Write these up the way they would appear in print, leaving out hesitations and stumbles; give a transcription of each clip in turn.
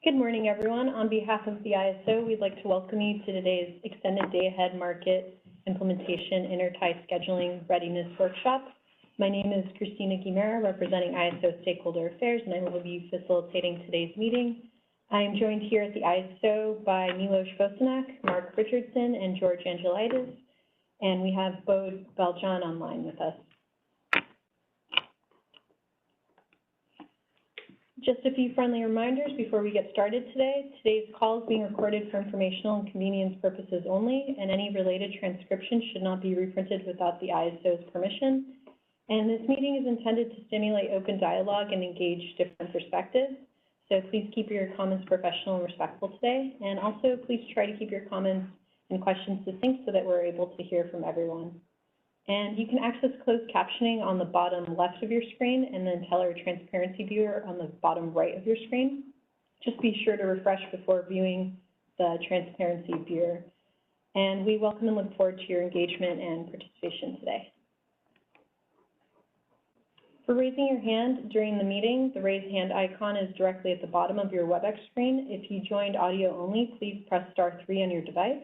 Good morning, everyone. On behalf of the ISO, we'd like to welcome you to today's Extended Day-Ahead Market Implementation Intertie Scheduling Readiness Workshop. My name is Christina Guimera, representing ISO Stakeholder Affairs, and I will be facilitating today's meeting. I am joined here at the ISO by Milos Vosenak, Mark Richardson, and George Angelides, and we have Bo Valjean online with us. Just a few friendly reminders before we get started today. Today's call is being recorded for informational and convenience purposes only, and any related transcription should not be reprinted without the ISO's permission. And this meeting is intended to stimulate open dialogue and engage different perspectives. So please keep your comments professional and respectful today. And also please try to keep your comments and questions succinct so that we're able to hear from everyone. And you can access closed captioning on the bottom left of your screen and then Teller Transparency Viewer on the bottom right of your screen. Just be sure to refresh before viewing the Transparency Viewer. And we welcome and look forward to your engagement and participation today. For raising your hand during the meeting, the raise hand icon is directly at the bottom of your WebEx screen. If you joined audio only, please press *3 on your device.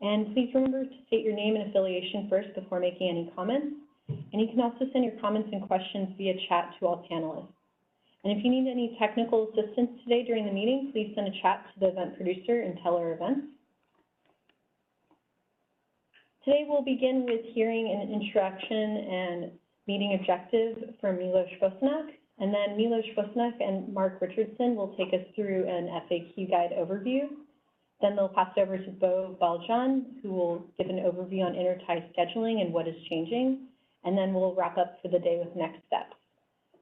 And please remember to state your name and affiliation first before making any comments. And you can also send your comments and questions via chat to all panelists. And if you need any technical assistance today during the meeting, please send a chat to the event producer in Teller Events. Today we'll begin with hearing an introduction and meeting objective from Milos Vosenak. And then Milos Vosenak and Mark Richardson will take us through an FAQ guide overview. Then they'll pass it over to Bo Valjean, who will give an overview on intertie scheduling and what is changing. And then we'll wrap up for the day with next steps.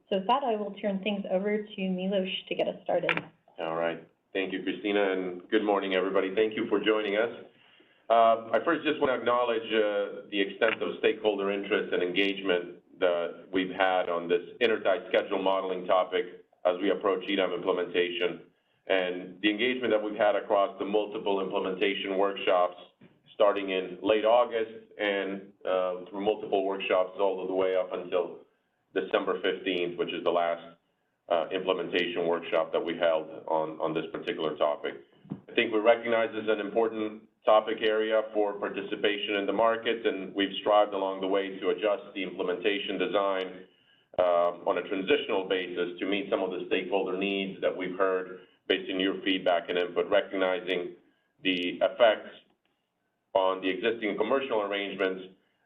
So with that, I will turn things over to Milos to get us started. All right. Thank you, Christina, and good morning, everybody. Thank you for joining us. I first just want to acknowledge the extent of stakeholder interest and engagement that we've had on this intertie schedule modeling topic as we approach EDAM implementation, and the engagement that we've had across the multiple implementation workshops starting in late August and through multiple workshops all the way up until December 15th, which is the last implementation workshop that we held on this particular topic. I think we recognize this as an important topic area for participation in the market, and we've strived along the way to adjust the implementation design on a transitional basis to meet some of the stakeholder needs that we've heard based on your feedback and input, recognizing the effects on the existing commercial arrangements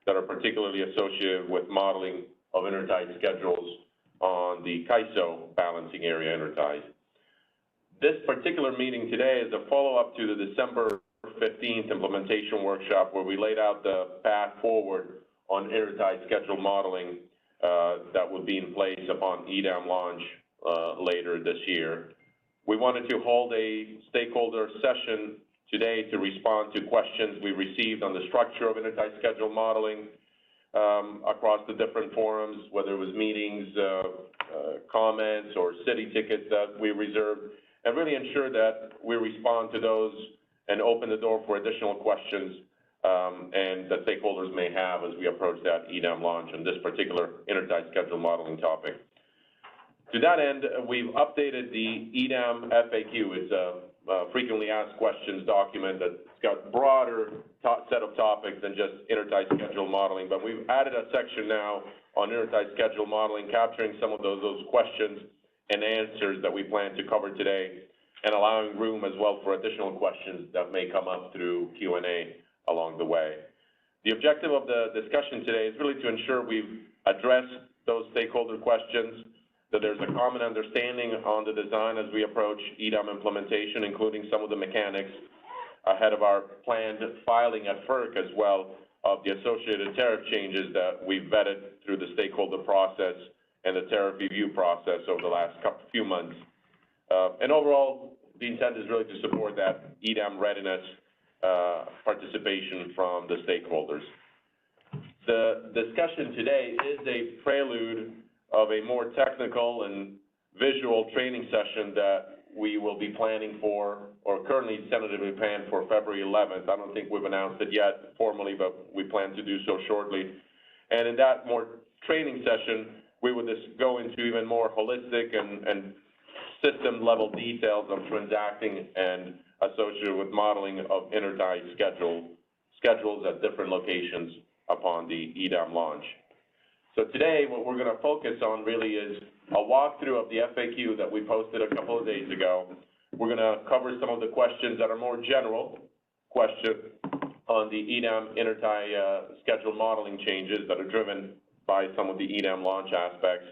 that are particularly associated with modeling of intertie schedules on the CAISO balancing area interties. This particular meeting today is a follow-up to the December 15th implementation workshop where we laid out the path forward on intertie schedule modeling that would be in place upon EDAM launch later this year. We wanted to hold a stakeholder session today to respond to questions we received on the structure of intertie schedule modeling across the different forums, whether it was meetings, comments, or city tickets that we reserved, and really ensure that we respond to those and open the door for additional questions and that stakeholders may have as we approach that EDAM launch on this particular intertie schedule modeling topic. To that end, we've updated the EDAM FAQ. It's a frequently asked questions document that's got a broader set of topics than just intertie schedule modeling, but we've added a section now on intertie schedule modeling, capturing some of those questions and answers that we plan to cover today, and allowing room as well for additional questions that may come up through Q&A along the way. The objective of the discussion today is really to ensure we've addressed those stakeholder questions, that there's a common understanding on the design as we approach EDAM implementation, including some of the mechanics ahead of our planned filing at FERC as well of the associated tariff changes that we've vetted through the stakeholder process and the tariff review process over the last few months. And overall, the intent is really to support that EDAM readiness participation from the stakeholders. The discussion today is a prelude of a more technical and visual training session that we will be planning for, or currently tentatively planned for February 11th. I don't think we've announced it yet formally, but we plan to do so shortly. And in that more training session, we will just go into even more holistic and system-level details of transacting and associated with modeling of intertie schedules at different locations upon the EDAM launch. So today, what we're going to focus on really is a walkthrough of the FAQ that we posted a couple of days ago. We're going to cover some of the questions that are more general questions on the EDAM intertie schedule modeling changes that are driven by some of the EDAM launch aspects.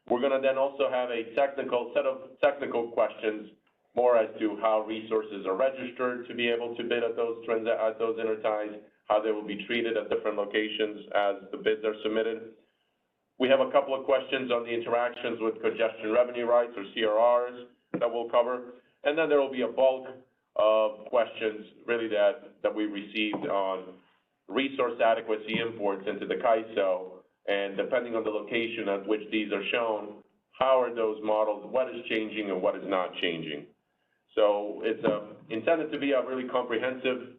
We're going to then also have a set of technical questions more as to how resources are registered to be able to bid at those interties, how they will be treated at different locations as the bids are submitted. We have a couple of questions on the interactions with congestion revenue rights, or CRRs, that we'll cover. And then there will be a bulk of questions really that we received on resource adequacy imports into the CAISO, and depending on the location at which these are shown, how are those modeled, what is changing and what is not changing. So it's intended to be a really comprehensive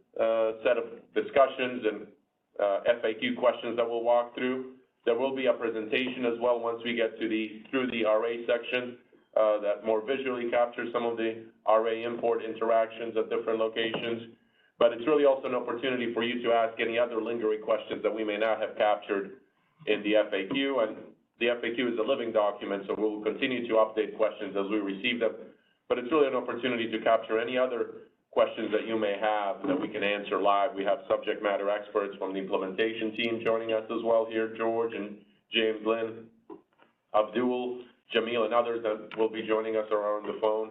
set of discussions and FAQ questions that we'll walk through. There will be a presentation as well once we get to through the RA section that more visually captures some of the RA import interactions at different locations. But it's really also an opportunity for you to ask any other lingering questions that we may not have captured in the FAQ. And the FAQ is a living document, so we'll continue to update questions as we receive them. But it's really an opportunity to capture any other questions that you may have that we can answer live. We have subject matter experts from the implementation team joining us as well here, George and James Lynn, Abdul, Jamil, and others that will be joining us around the phone.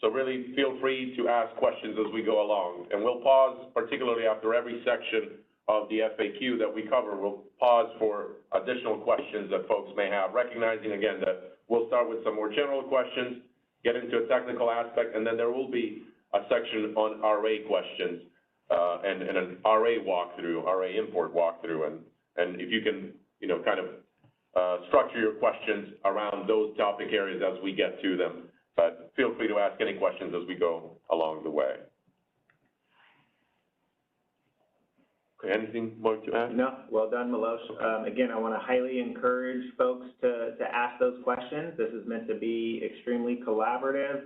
So really feel free to ask questions as we go along. And we'll pause, particularly after every section of the FAQ that we cover, we'll pause for additional questions that folks may have, recognizing again that we'll start with some more general questions, get into a technical aspect, and then there will be a section on RA questions and an RA walkthrough, RA import walkthrough, and if you can, kind of structure your questions around those topic areas as we get to them. But feel free to ask any questions as we go along the way. Okay, anything more to add? No, well done, Miloš. Again, I want to highly encourage folks to ask those questions. This is meant to be extremely collaborative.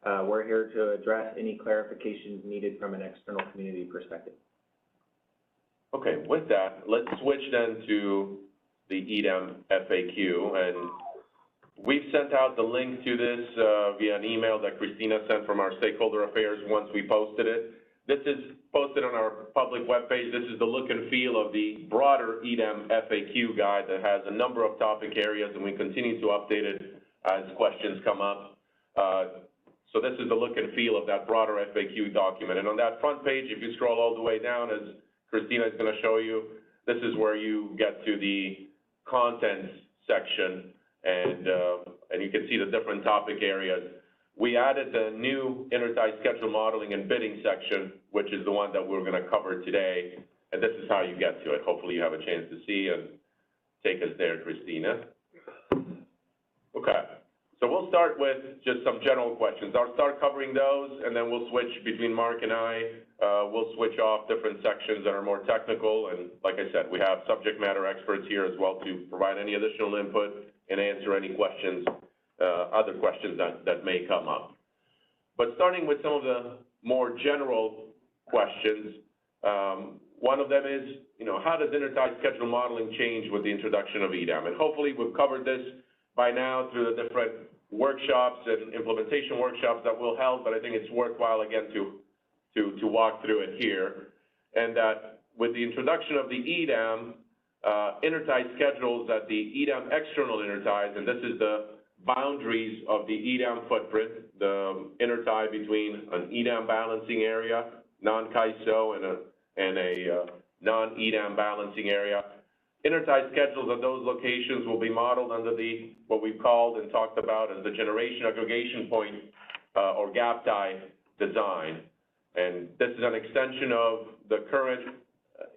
We're here to address any clarifications needed from an external community perspective. Okay, with that, let's switch then to the EDAM FAQ. And we've sent out the link to this via an email that Christina sent from our stakeholder affairs once we posted it. This is posted on our public webpage. This is the look and feel of the broader EDAM FAQ guide that has a number of topic areas, and we continue to update it as questions come up. So this is the look and feel of that broader FAQ document. And on that front page, if you scroll all the way down, as Christina is going to show you, this is where you get to the contents section, and you can see the different topic areas. We added the new intertie schedule modeling and bidding section, which is the one that we're going to cover today. And this is how you get to it. Hopefully you have a chance to see and take us there, Christina. Okay. So we'll start with just some general questions. I'll start covering those, and then we'll switch between Mark and I. We'll switch off different sections that are more technical. And like I said, we have subject matter experts here as well to provide any additional input and answer any questions, other questions that may come up. But starting with some of the more general questions, one of them is, how does intertie schedule modeling change with the introduction of EDAM? And hopefully we've covered this by now through the different workshops and implementation workshops that we'll held, but I think it's worthwhile again to walk through it here. And that with the introduction of the EDAM, intertie schedules at the EDAM external interties, and this is the boundaries of the EDAM footprint, the intertie between an EDAM balancing area, non-CAISO, and a non-EDAM balancing area. Intertie schedules at those locations will be modeled under what we've called and talked about as the generation aggregation point or gap tie design. And this is an extension of the current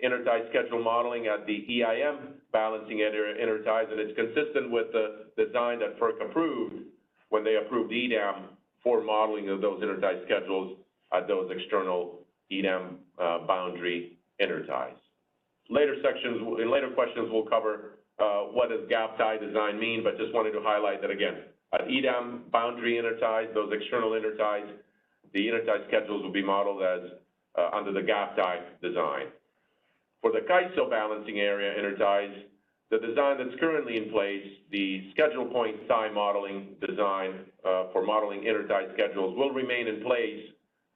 intertie schedule modeling at the EIM balancing interties, and it's consistent with the design that FERC approved when they approved EDAM for modeling of those intertie schedules at those external EDAM boundary interties. In later questions, we'll cover what does gap tie design mean, but just wanted to highlight that again, At EDAM boundary interties, those external interties, the intertie schedules will be modeled as under the gap tie design. For the CAISO balancing area interties, the design that's currently in place, the schedule point tie modeling design for modeling intertie schedules will remain in place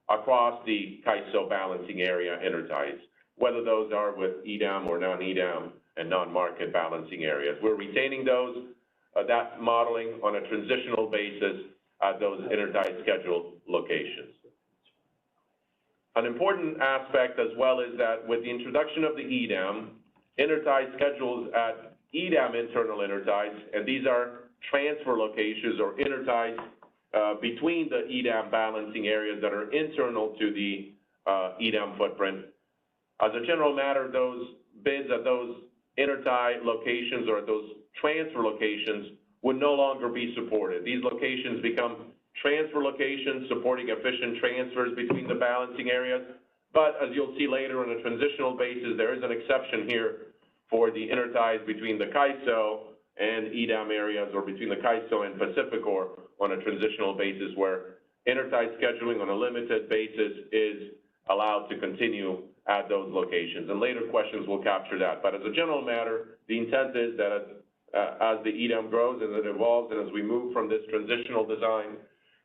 across the CAISO balancing area interties, whether those are with EDAM or non-EDAM and non-market balancing areas. We're retaining those, that modeling on a transitional basis at those intertie schedule locations. An important aspect as well is that with the introduction of the EDAM, intertie schedules at EDAM internal interties, and these are transfer locations or interties between the EDAM balancing areas that are internal to the EDAM footprint. As a general matter, those bids at those intertie locations or at those transfer locations would no longer be supported. These locations become transfer locations supporting efficient transfers between the balancing areas. But as you'll see later on a transitional basis, there is an exception here for the interties between the CAISO and EDAM areas, or between the CAISO and Pacificor on a transitional basis, where intertie scheduling on a limited basis is allowed to continue at those locations. And later questions will capture that. But as a general matter, the intent is that as the EDAM grows and it evolves, and as we move from this transitional design,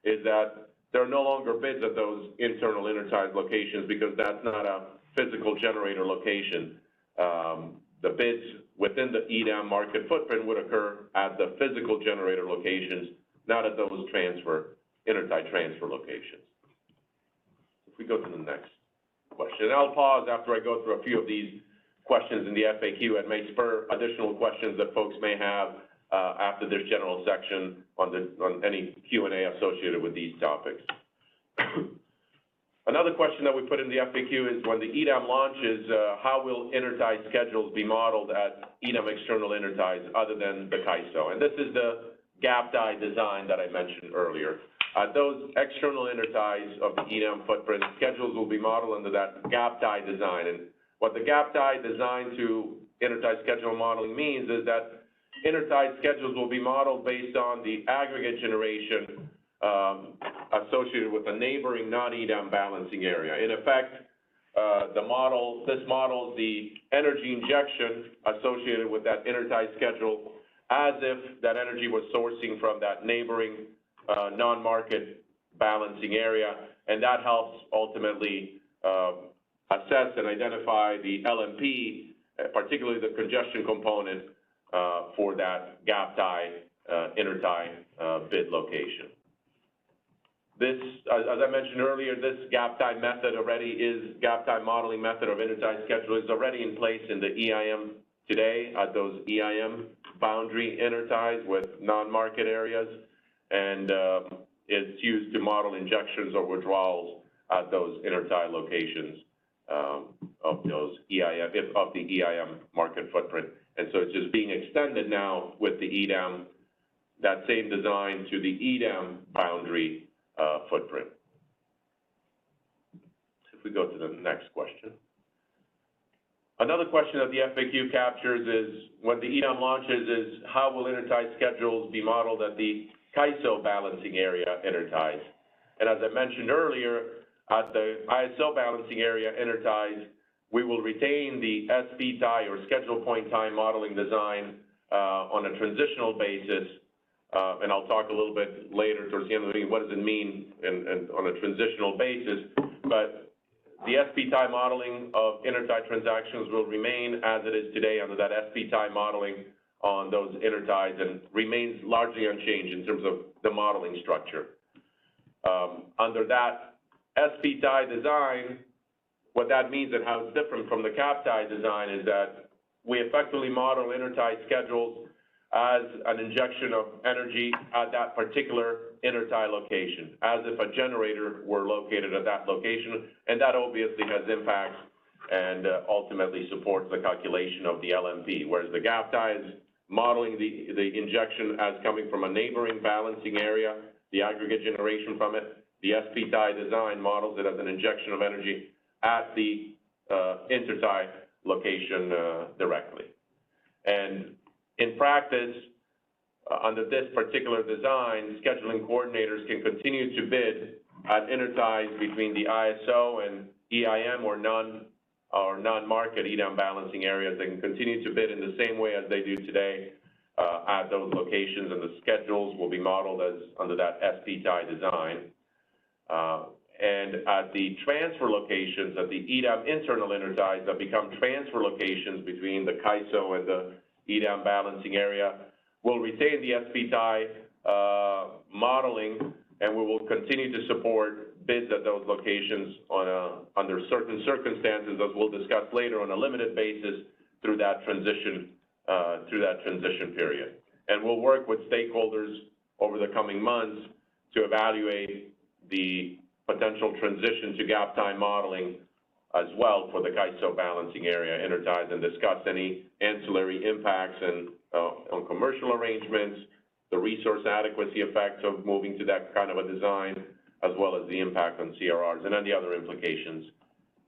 is that there are no longer bids at those internal intertie locations, because that's not a physical generator location. The bids within the EDAM market footprint would occur at the physical generator locations, not at those intertie transfer locations. If we go to the next question, and I'll pause after I go through a few of these questions in the FAQ and may spur additional questions that folks may have after this general section on any Q&A associated with these topics. Another question that we put in the FAQ is, when the EDAM launches, how will intertie schedules be modeled at EDAM external interties other than the CAISO? And this is the gap tie design that I mentioned earlier. Those external interties of the EDAM footprint schedules will be modeled under that gap tie design. And what the gap tie design to intertie schedule modeling means is that intertie schedules will be modeled based on the aggregate generation associated with a neighboring non-EDAM balancing area. In effect, this models the energy injection associated with that intertie schedule as if that energy was sourcing from that neighboring non-market balancing area, and that helps ultimately assess and identify the LMP, particularly the congestion component for that gap tie intertie bid location. This, as I mentioned earlier, this gap tie modeling method of intertie schedule is already in place in the EIM today at those EIM boundary interties with non-market areas, and it's used to model injections or withdrawals at those intertie locations of those of the EIM market footprint. And so it's just being extended now with the EDAM, that same design, to the EDAM boundary footprint. If we go to the next question. Another question that the FAQ captures is, when the EDAM launches, is how will intertie schedules be modeled at the CAISO balancing area interties? And as I mentioned earlier, at the ISO balancing area interties, we will retain the SP tie or schedule point time modeling design on a transitional basis. And I'll talk a little bit later towards the end of the meeting, what does it mean on a transitional basis. But the SP tie modeling of intertie transactions will remain as it is today under that SP tie modeling on those interties, and remains largely unchanged in terms of the modeling structure. Under that SP tie design, what that means and how it's different from the cap tie design is that we effectively model intertie schedules as an injection of energy at that particular intertie location, as if a generator were located at that location, and that obviously has impacts and ultimately supports the calculation of the LMP, whereas the gap tie is modeling the injection as coming from a neighboring balancing area, the aggregate generation from it. The SP tie design models it as an injection of energy at the intertie location directly. And in practice, under this particular design, scheduling coordinators can continue to bid at interties between the ISO and EIM or non-market EDAM balancing areas. They can continue to bid in the same way as they do today at those locations, and the schedules will be modeled as under that SPTI design. And at the transfer locations, at the EDAM internal interties that become transfer locations between the CAISO and the EDAM balancing area, we'll retain the SPTI modeling, and we will continue to support bids at those locations under certain circumstances, as we'll discuss later, on a limited basis through that transition period. And we'll work with stakeholders over the coming months to evaluate the potential transition to gap time modeling as well for the CAISO balancing area interties, and discuss any ancillary impacts and on commercial arrangements, the resource adequacy effects of moving to that kind of a design, as well as the impact on CRRs and any other implications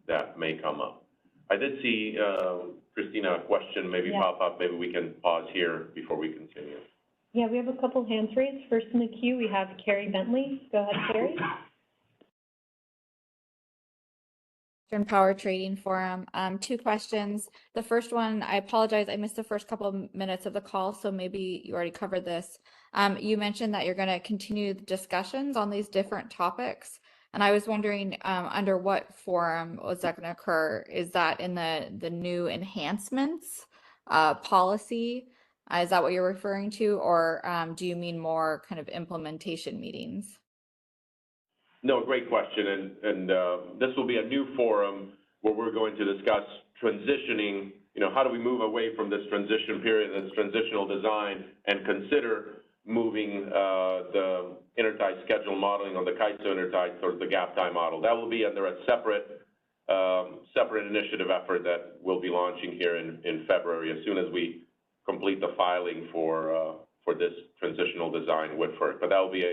that may come up. I did see, Christina, a question maybe pop up. Maybe we can pause here before we continue. Yeah, we have a couple hands raised. First in the queue, we have Carrie Bentley. Go ahead, Carrie. Power Trading Forum. Two questions. The first one, I apologize, I missed the first couple of minutes of the call, so maybe you already covered this. You mentioned that you're going to continue the discussions on these different topics, and I was wondering under what forum was that going to occur? Is that in the new enhancements policy? Is that what you're referring to, or do you mean more kind of implementation meetings? No, great question, and this will be a new forum where we're going to discuss transitioning, how do we move away from this transition period, this transitional design, and consider moving the intertie schedule modeling on the CAISO intertie towards the gap time model. That will be under a separate initiative effort that we'll be launching here in February, as soon as we complete the filing for this transitional design with FERC. But that will be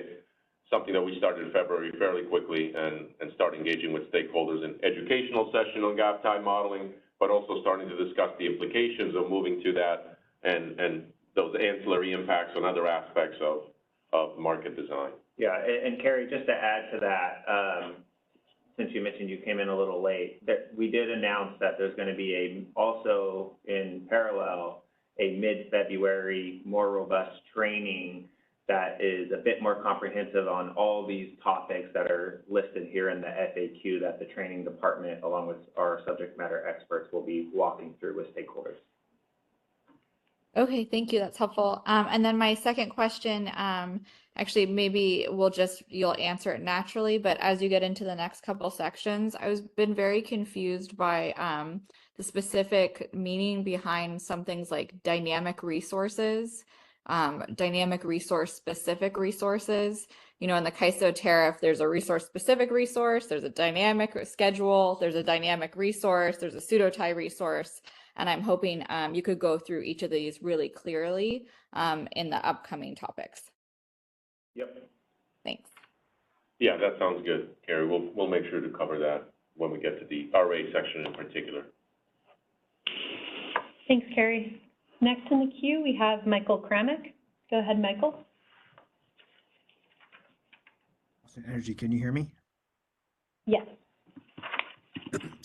something that we started in February fairly quickly, and start engaging with stakeholders in educational session on gap time modeling, but also starting to discuss the implications of moving to that and those ancillary impacts on other aspects of market design. Yeah, and Carrie, just to add to that, since you mentioned you came in a little late, that we did announce that there's going to be also in parallel a mid-February more robust training that is a bit more comprehensive on all these topics that are listed here in the FAQ that the training department, along with our subject matter experts, will be walking through with stakeholders. Okay, thank you. That's helpful. And then my second question, actually, maybe you'll answer it naturally, but as you get into the next couple sections, been very confused by the specific meaning behind some things like dynamic resources. Dynamic resource specific resources. In the CAISO tariff, there's a resource specific resource, there's a dynamic schedule, there's a dynamic resource, there's a pseudo-tie resource, and I'm hoping you could go through each of these really clearly in the upcoming topics. Yep. Thanks. Yeah, that sounds good, Carrie. We'll make sure to cover that when we get to the RA section in particular. Thanks, Carrie. Next in the queue, we have Michael Kramick. Go ahead, Michael. Energy, can you hear me? Yes.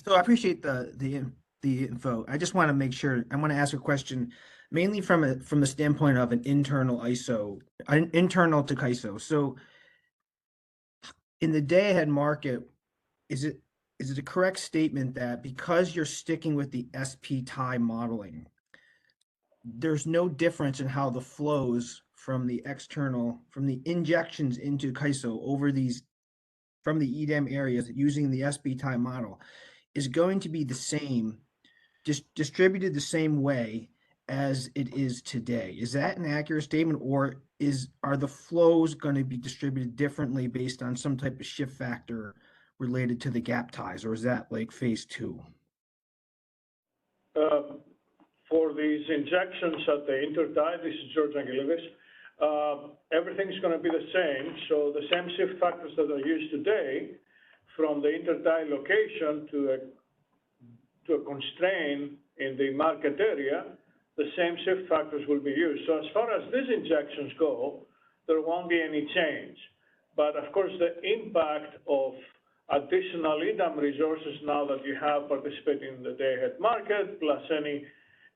So I appreciate the info. I just want to make sure, I want to ask a question mainly from the standpoint of an internal ISO, internal to CAISO. So in the day ahead market, is it a correct statement that because you're sticking with the SPTI modeling, there's no difference in how the flows from the injections into CAISO over from the EDAM areas using the SPTI model is going to be the same, distributed the same way as it is today? Is that an accurate statement, or are the flows going to be distributed differently based on some type of shift factor related to the gap ties, or is that like phase 2? For these injections at the intertie, this is George Angelides, everything's going to be the same. So the same shift factors that are used today from the intertie location to a constraint in the market area the same shift factors will be used. So as far as these injections go, there won't be any change. But of course, the impact of additional EDAM resources now that you have participating in the day-ahead market, plus any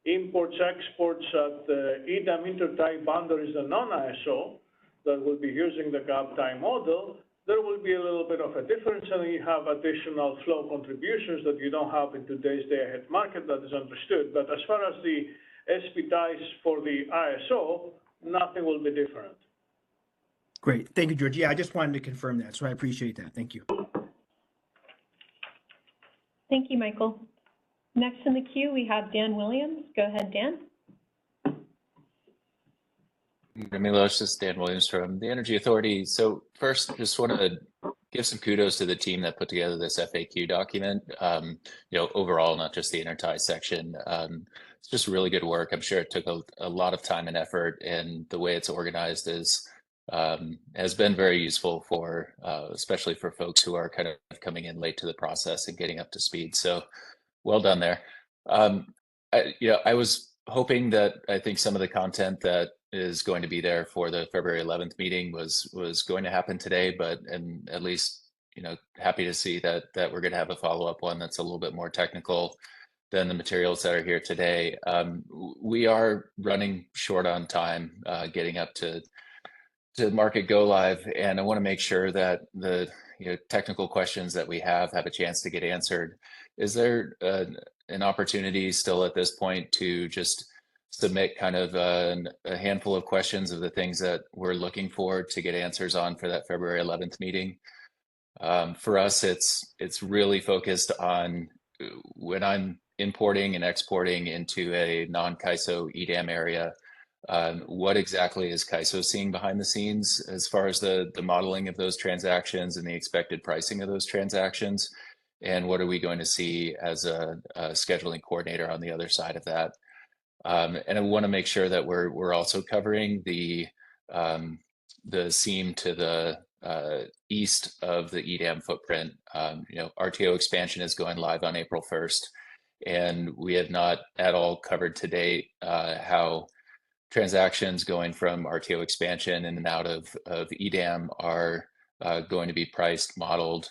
imports, exports at the EDAM intertie boundaries, the non-ISO, that will be using the gap time model, there will be a little bit of a difference, and you have additional flow contributions that you don't have in today's day-ahead market. That is understood. But as far as the SP ties for the ISO, nothing will be different. Great. Thank you, George. Yeah, I just wanted to confirm that, so I appreciate that. Thank you. Thank you, Michael. Next in the queue, we have Dan Williams. Go ahead, Dan. Milos, this is Dan Williams from the Energy Authority. So first, just want to give some kudos to the team that put together this FAQ document. Overall, not just the Intertie section. It's just really good work. I'm sure it took a lot of time and effort, and the way it's organized has been very useful for, especially for folks who are kind of coming in late to the process and getting up to speed. So well done there. I was hoping that I think some of the content that is going to be there for the February 11th meeting was going to happen today, and at least, happy to see that we're going to have a follow-up one that's a little bit more technical than the materials that are here today. We are running short on time, getting up to market go live, and I want to make sure that the technical questions that we have a chance to get answered. Is there an opportunity still at this point to just submit kind of a handful of questions of the things that we're looking for to get answers on for that February 11th meeting? For us, it's really focused on when I'm importing and exporting into a non-CAISO EDAM area, what exactly is CAISO seeing behind the scenes as far as the modeling of those transactions and the expected pricing of those transactions? And what are we going to see as a scheduling coordinator on the other side of that? And I want to make sure that we're also covering the seam to the east of the EDAM footprint. RTO expansion is going live on April 1st, and we have not at all covered to date how transactions going from RTO expansion in and out of EDAM are going to be priced, modeled,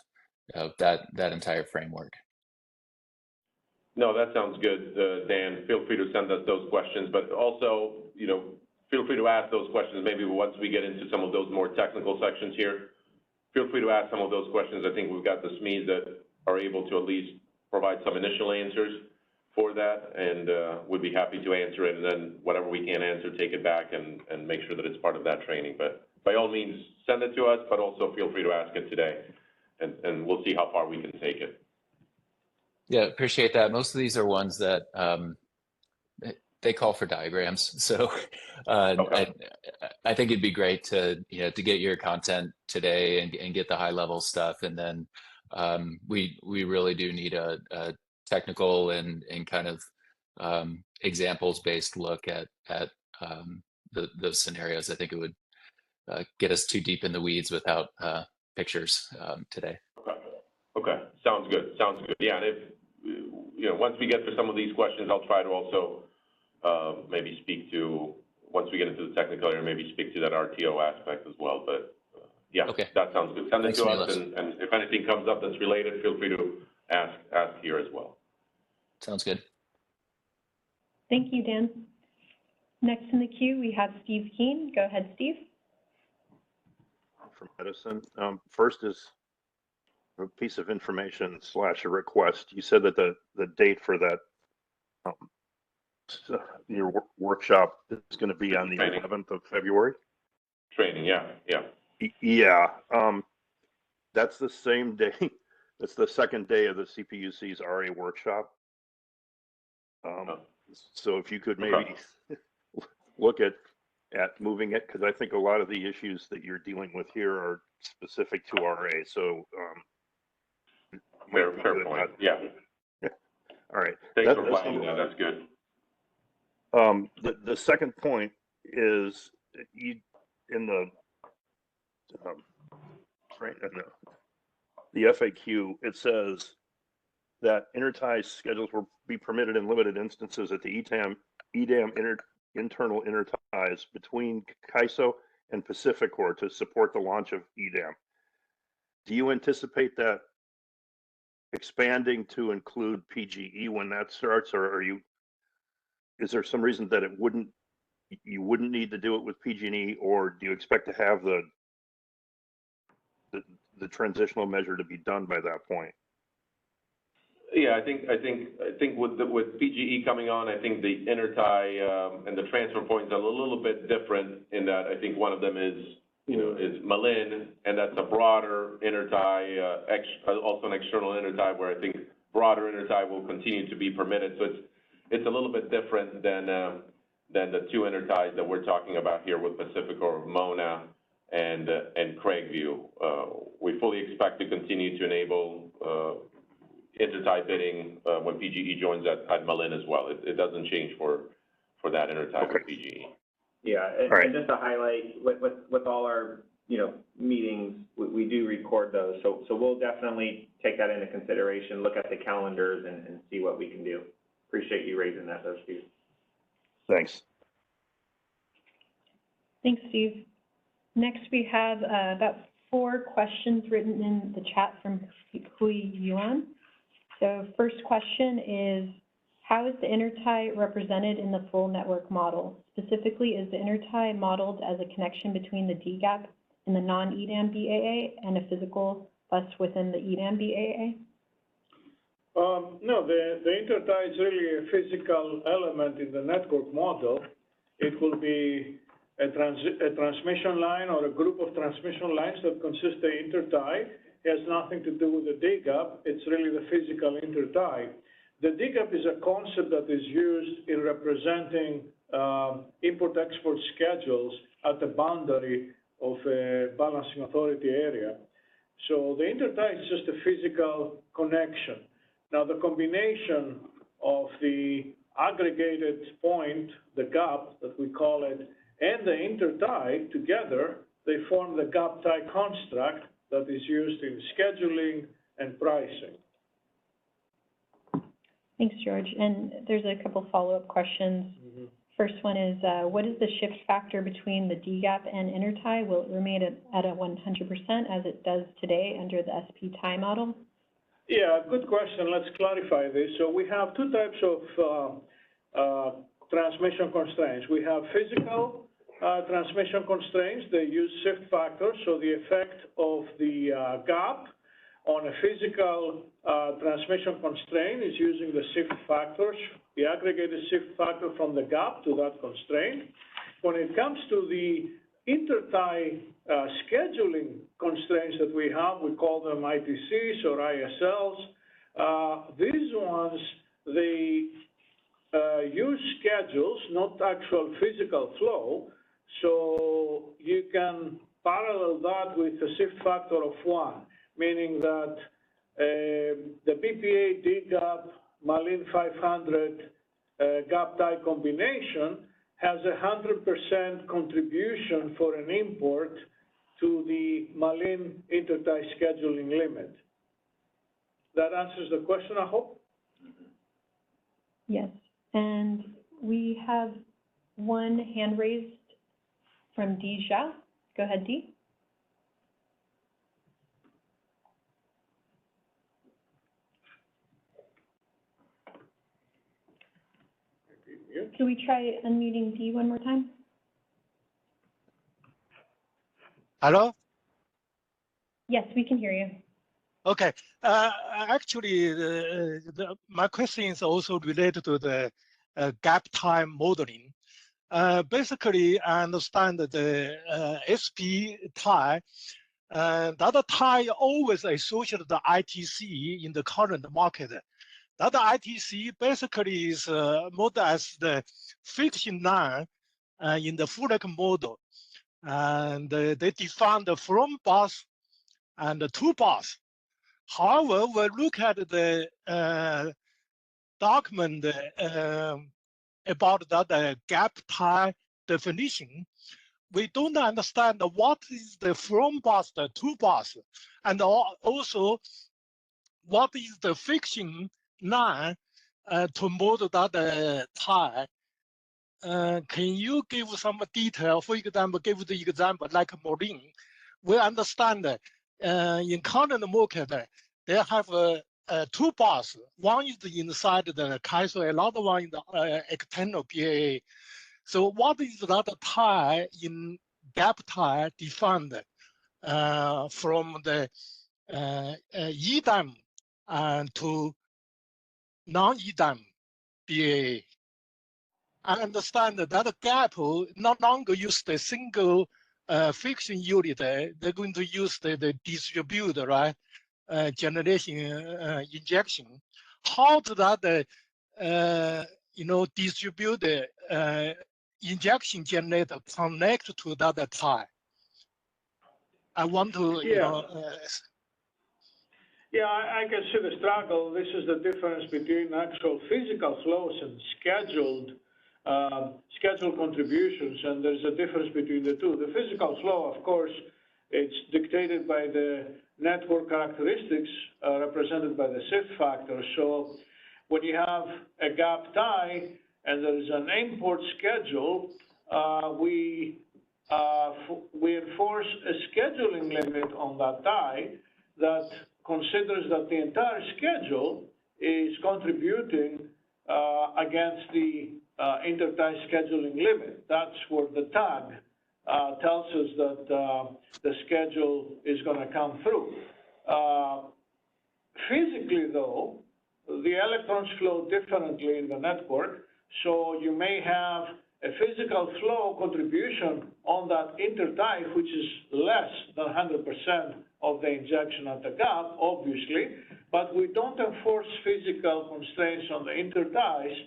that entire framework. No, that sounds good, Dan. Feel free to send us those questions, but also, feel free to ask those questions maybe once we get into some of those more technical sections here. Feel free to ask some of those questions. I think we've got the SMEs that are able to at least provide some initial answers for that, and would be happy to answer it, and then whatever we can answer, take it back and make sure that it's part of that training. But by all means, send it to us, but also feel free to ask it today, and we'll see how far we can take it. Yeah, appreciate that. Most of these are ones that they call for diagrams. So Okay. I think it'd be great to get your content today and get the high level stuff, and then we really do need a technical and kind of examples based look at those scenarios. I think it would get us too deep in the weeds without pictures today. Okay. Sounds good. Yeah, and if once we get to some of these questions, I'll try to also maybe speak to, once we get into the technical area, maybe speak to that RTO aspect as well. But yeah, okay. That sounds good. Send it to us, and if anything comes up that's related, feel free to ask here as well. Sounds good. Thank you, Dan. Next in the queue, we have Steve Keen. Go ahead, Steve. From Edison. First is a piece of information / a request. You said that the date for that your workshop is going to be on the 11th of February. Training, yeah. Yeah, that's the same day. That's the second day of the CPUC's RA workshop. So if you could maybe look at moving it, because I think a lot of the issues that you're dealing with here are specific to RA. So fair point. Yeah. All right. Thanks for flagging that. That's good. The second point is in the FAQ, it says that intertie schedules will be permitted in limited instances at the EDAM internal interties between CAISO and Pacificor to support the launch of EDAM. Do you anticipate that expanding to include PGE when that starts, or is there some reason that you wouldn't need to do it with PG&E, or do you expect to have the transitional measure to be done by that point? Yeah, I think with PGE coming on, I think the intertie and the transfer points are a little bit different in that I think one of them is Malin, and that's a broader intertie, also an external intertie where I think broader intertie will continue to be permitted. So it's a little bit different than the two interties that we're talking about here with Pacificor, Mona, and Craigview. We fully expect to continue to enable intertie bidding when PGE joins at Malin as well. It doesn't change for that intertie with PGE. Yeah, and just to highlight, with all our meetings, we do record those, so we'll definitely take that into consideration, look at the calendars, and see what we can do. Appreciate you raising that, though, Steve. Thanks. Thanks, Steve. Next, we have about 4 questions written in the chat from Hui Yuan. So first question is, how is the intertie represented in the full network model? Specifically, is the intertie modeled as a connection between the DGAP and the non-EDAM BAA and a physical bus within the EDAM BAA? No, the intertie is really a physical element in the network model. It will be a transmission line or a group of transmission lines that consist the intertie. It has nothing to do with the DGAP. It's really the physical intertie. The DGAP is a concept that is used in representing import-export schedules at the boundary of a balancing authority area. So the intertie is just a physical connection. Now, the combination of the aggregated point, the gap that we call it, and the intertie together, they form the gap tie construct that is used in scheduling and pricing. Thanks, George. And there's a couple follow-up questions. Mm-hmm. First one is, what is the shift factor between the DGAP and intertie? Will it remain at a 100% as it does today under the SP tie model? Yeah, good question. Let's clarify this. So we have 2 types of transmission constraints. We have physical transmission constraints. They use shift factors. So the effect of the gap on a physical transmission constraint is using the shift factors, the aggregated shift factor from the gap to that constraint. When it comes to the intertie scheduling constraints that we have, we call them ITCs or ISLs. These ones, they use schedules, not actual physical flow. So you can parallel that with a shift factor of 1, meaning that the BPA DGAP Malin 500 gap tie combination has 100% contribution for an import to the Malin intertie scheduling limit. That answers the question, I hope? Yes. And we have one hand raised from Dee Zhao. Go ahead, Dee. Can we try unmuting Dee one more time? Hello? Yes, we can hear you. Okay. Actually, my question is also related to the gap time modeling. Basically, I understand that the SP tie, that tie always associated the ITC in the current market. That ITC basically is modeled as the fixing line in the Fulek model. And they define the from bus and the to bus. However, we look at the document about that gap tie definition, we don't understand what is the from bus, the to bus, and also what is the fixing line to model that tie. can you give some detail? For example, give the example like Marine. We understand that in current market, they have two bars. One is inside the KISO, another one in the external PAA. So what is that tie in gap tie defined from the EDAM to non-EDAM PAA? I understand that that gap no longer use the single friction unit. They're going to use the distributor, right? Generation injection. How does that distributed injection generator connect to that tie? I want to Yeah, I can see the struggle. This is the difference between actual physical flows and scheduled contributions, and there's a difference between the two. The physical flow, of course, it's dictated by the network characteristics represented by the shift factor. So when you have a gap tie and there is an import schedule, we enforce a scheduling limit on that tie that considers that the entire schedule is contributing against the intertie scheduling limit. That's what the tag tells us that the schedule is going to come through. Physically, though, the electrons flow differently in the network, so you may have a physical flow contribution on that intertie, which is less than 100% of the injection at the gap, obviously, but we don't enforce physical constraints on the interties.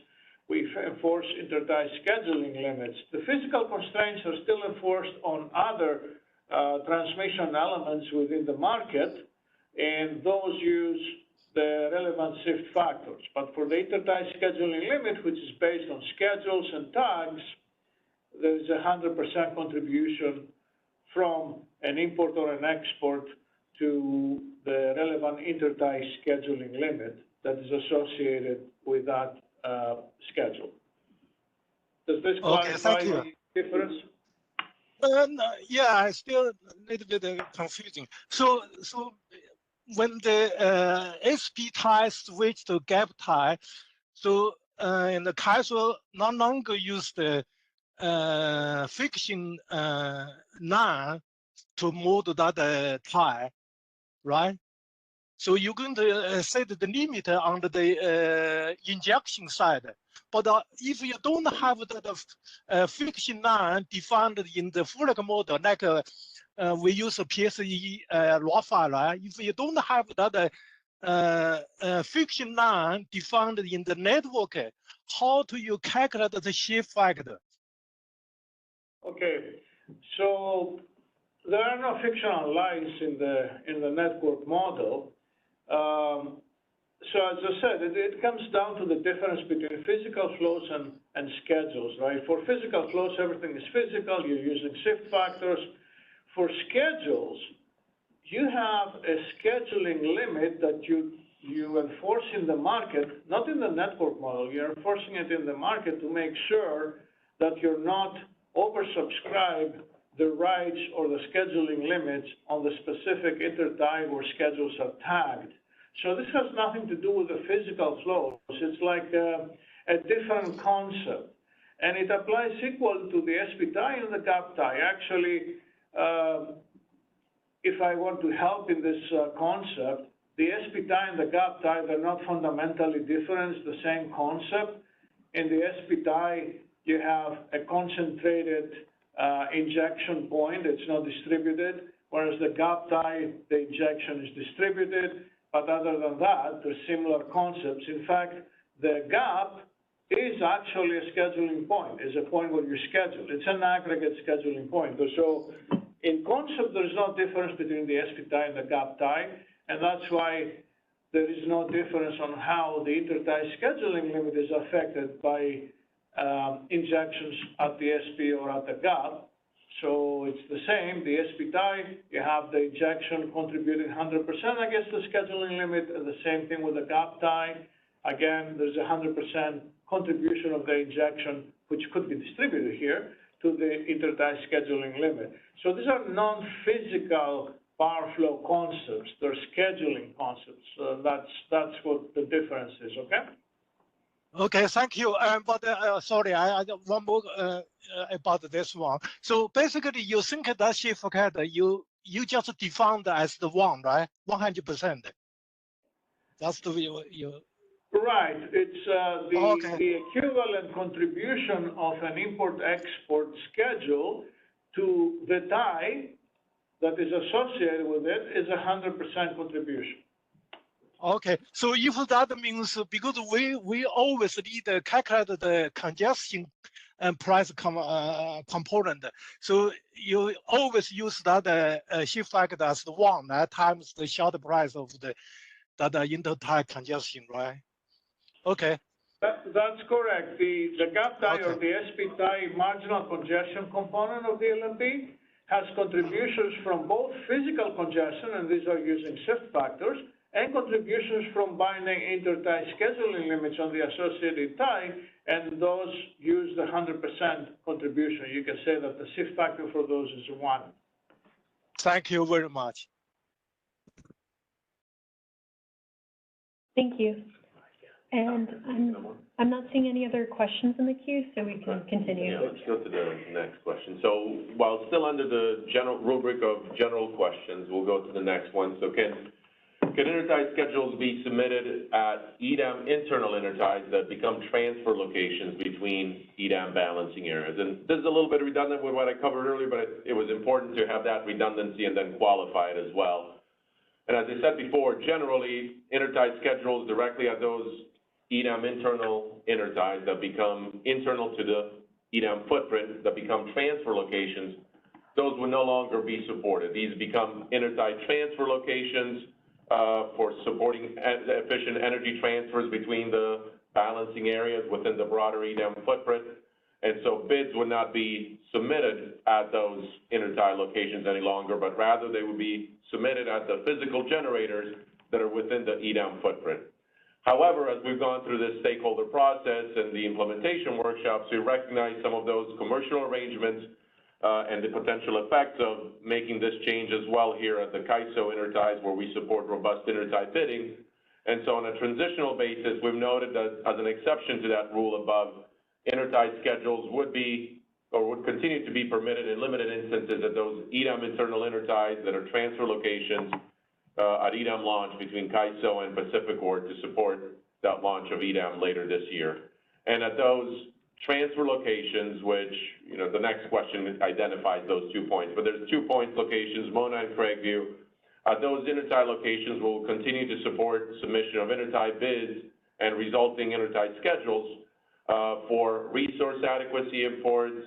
We enforce intertie scheduling limits. The physical constraints are still enforced on other transmission elements within the market, and those use the relevant shift factors. But for the intertie scheduling limit, which is based on schedules and tags, there is 100% contribution from an import or an export to the relevant intertie scheduling limit that is associated with that schedule. Does this clarify the difference? Yeah, it's still a little bit confusing. So when the SP tie switch to gap tie, so in the KISO no longer use the friction line to mold that tie, right? So you're going to set the limit on the injection side. But if you don't have that friction line defined in the Fulleck model, like we use a PSE raw file, right? If you don't have that friction line defined in the network, how do you calculate the shift factor? Okay, so there are no frictional lines in the network model. So as I said, it comes down to the difference between physical flows and schedules, right? For physical flows, everything is physical. You're using shift factors. For schedules, you have a scheduling limit that you enforce in the market, not in the network model. You're enforcing it in the market to make sure that you're not oversubscribe the rights or the scheduling limits on the specific intertie where schedules are tagged. So this has nothing to do with the physical flows. It's like a different concept. And it applies equal to the SP tie and the gap tie. Actually, if I want to help in this concept, the SP tie and the gap tie, they're not fundamentally different. It's the same concept. In the SP tie, you have a concentrated injection point. It's not distributed, whereas the gap tie, the injection is distributed. But other than that, they're similar concepts. In fact, the gap is actually a scheduling point. It's a point where you schedule. It's an aggregate scheduling point. So in concept, there's no difference between the SP tie and the gap tie, and that's why there is no difference on how the intertie scheduling limit is affected by injections at the SP or at the gap. So it's the same, the SP tie, you have the injection contributing 100% against the scheduling limit, and the same thing with the gap tie. Again, there's 100% contribution of the injection which could be distributed here, to the intertie scheduling limit. So these are non-physical power flow concepts. They're scheduling concepts. That's what the difference is, okay? Okay, thank you. But sorry, I one more about this one. So basically, you think that shift factor you just defined as the one, right? 100%. That's the you. Right. It's Okay. the equivalent contribution of an import-export schedule to the tie that is associated with it is 100% contribution. Okay, so if that means because we always need to calculate the congestion and price component, so you always use that shift factor as the one times the short price of the intertie congestion, right? Okay. That's correct. The gap tie or Okay. the SP tie marginal congestion component of the LMP has contributions from both physical congestion, and these are using shift factors, and contributions from binding intertie scheduling limits on the associated tie, and those use the 100% contribution. You can say that the shift factor for those is 1. Thank you very much. Thank you. And I'm not seeing any other questions in the queue, so we can continue. Yeah, let's go to the next question. So while still under the general rubric of general questions, we'll go to the next one. So can intertie schedules be submitted at EDAM internal interties that become transfer locations between EDAM balancing areas? And this is a little bit redundant with what I covered earlier, but it was important to have that redundancy and then qualify it as well. And as I said before, generally, intertie schedules directly at those EDAM internal interties that become internal to the EDAM footprint, that become transfer locations, those would no longer be supported. These become intertie transfer locations for supporting efficient energy transfers between the balancing areas within the broader EDAM footprint. And so bids would not be submitted at those intertie locations any longer, but rather they would be submitted at the physical generators that are within the EDAM footprint. However, as we've gone through this stakeholder process and the implementation workshops, we recognize some of those commercial arrangements and the potential effects of making this change as well here at the CAISO interties where we support robust intertie bidding. And so on a transitional basis, we've noted that as an exception to that rule above, intertie schedules would be or would continue to be permitted in limited instances at those EDAM internal interties that are transfer locations at EDAM launch between CAISO and PacifiCorp to support that launch of EDAM later this year. And at those transfer locations, which, you know, the next question identifies those 2 points, but there's 2 point locations, Mona and Craigview. Those intertie locations will continue to support submission of intertie bids and resulting intertie schedules for resource adequacy imports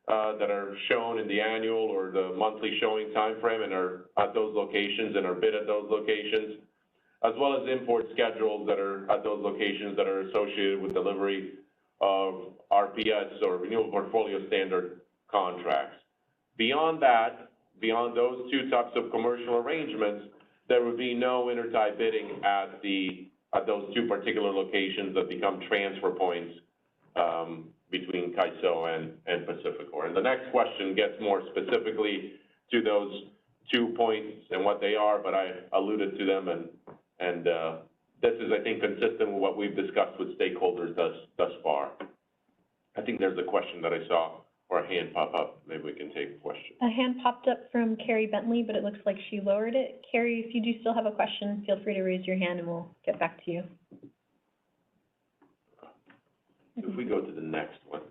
that are shown in the annual or the monthly showing timeframe and are at those locations and are bid at those locations, as well as import schedules that are at those locations that are associated with delivery of RPS or Renewable Portfolio Standard contracts. Beyond that, beyond those 2 types of commercial arrangements, there would be no intertie bidding at those 2 particular locations that become transfer points between CAISO and PacifiCorp. And the next question gets more specifically to those 2 points and what they are, but I alluded to them, and this is, I think, consistent with what we've discussed with stakeholders thus far. I think there's a question that I saw or a hand pop up. Maybe we can take a question. A hand popped up from Carrie Bentley, but it looks like she lowered it. Carrie, if you do still have a question, feel free to raise your hand and we'll get back to you. If we go to the next one.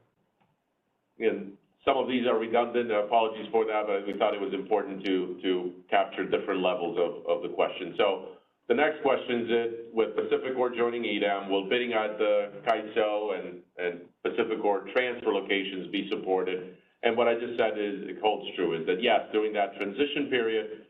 Again, some of these are redundant, apologies for that, but we thought it was important to capture different levels of the question. So the next question is, with PacifiCorp joining EDAM, will bidding at the CAISO and PacifiCorp transfer locations be supported? And what I just said is, it holds true, is that yes, during that transition period,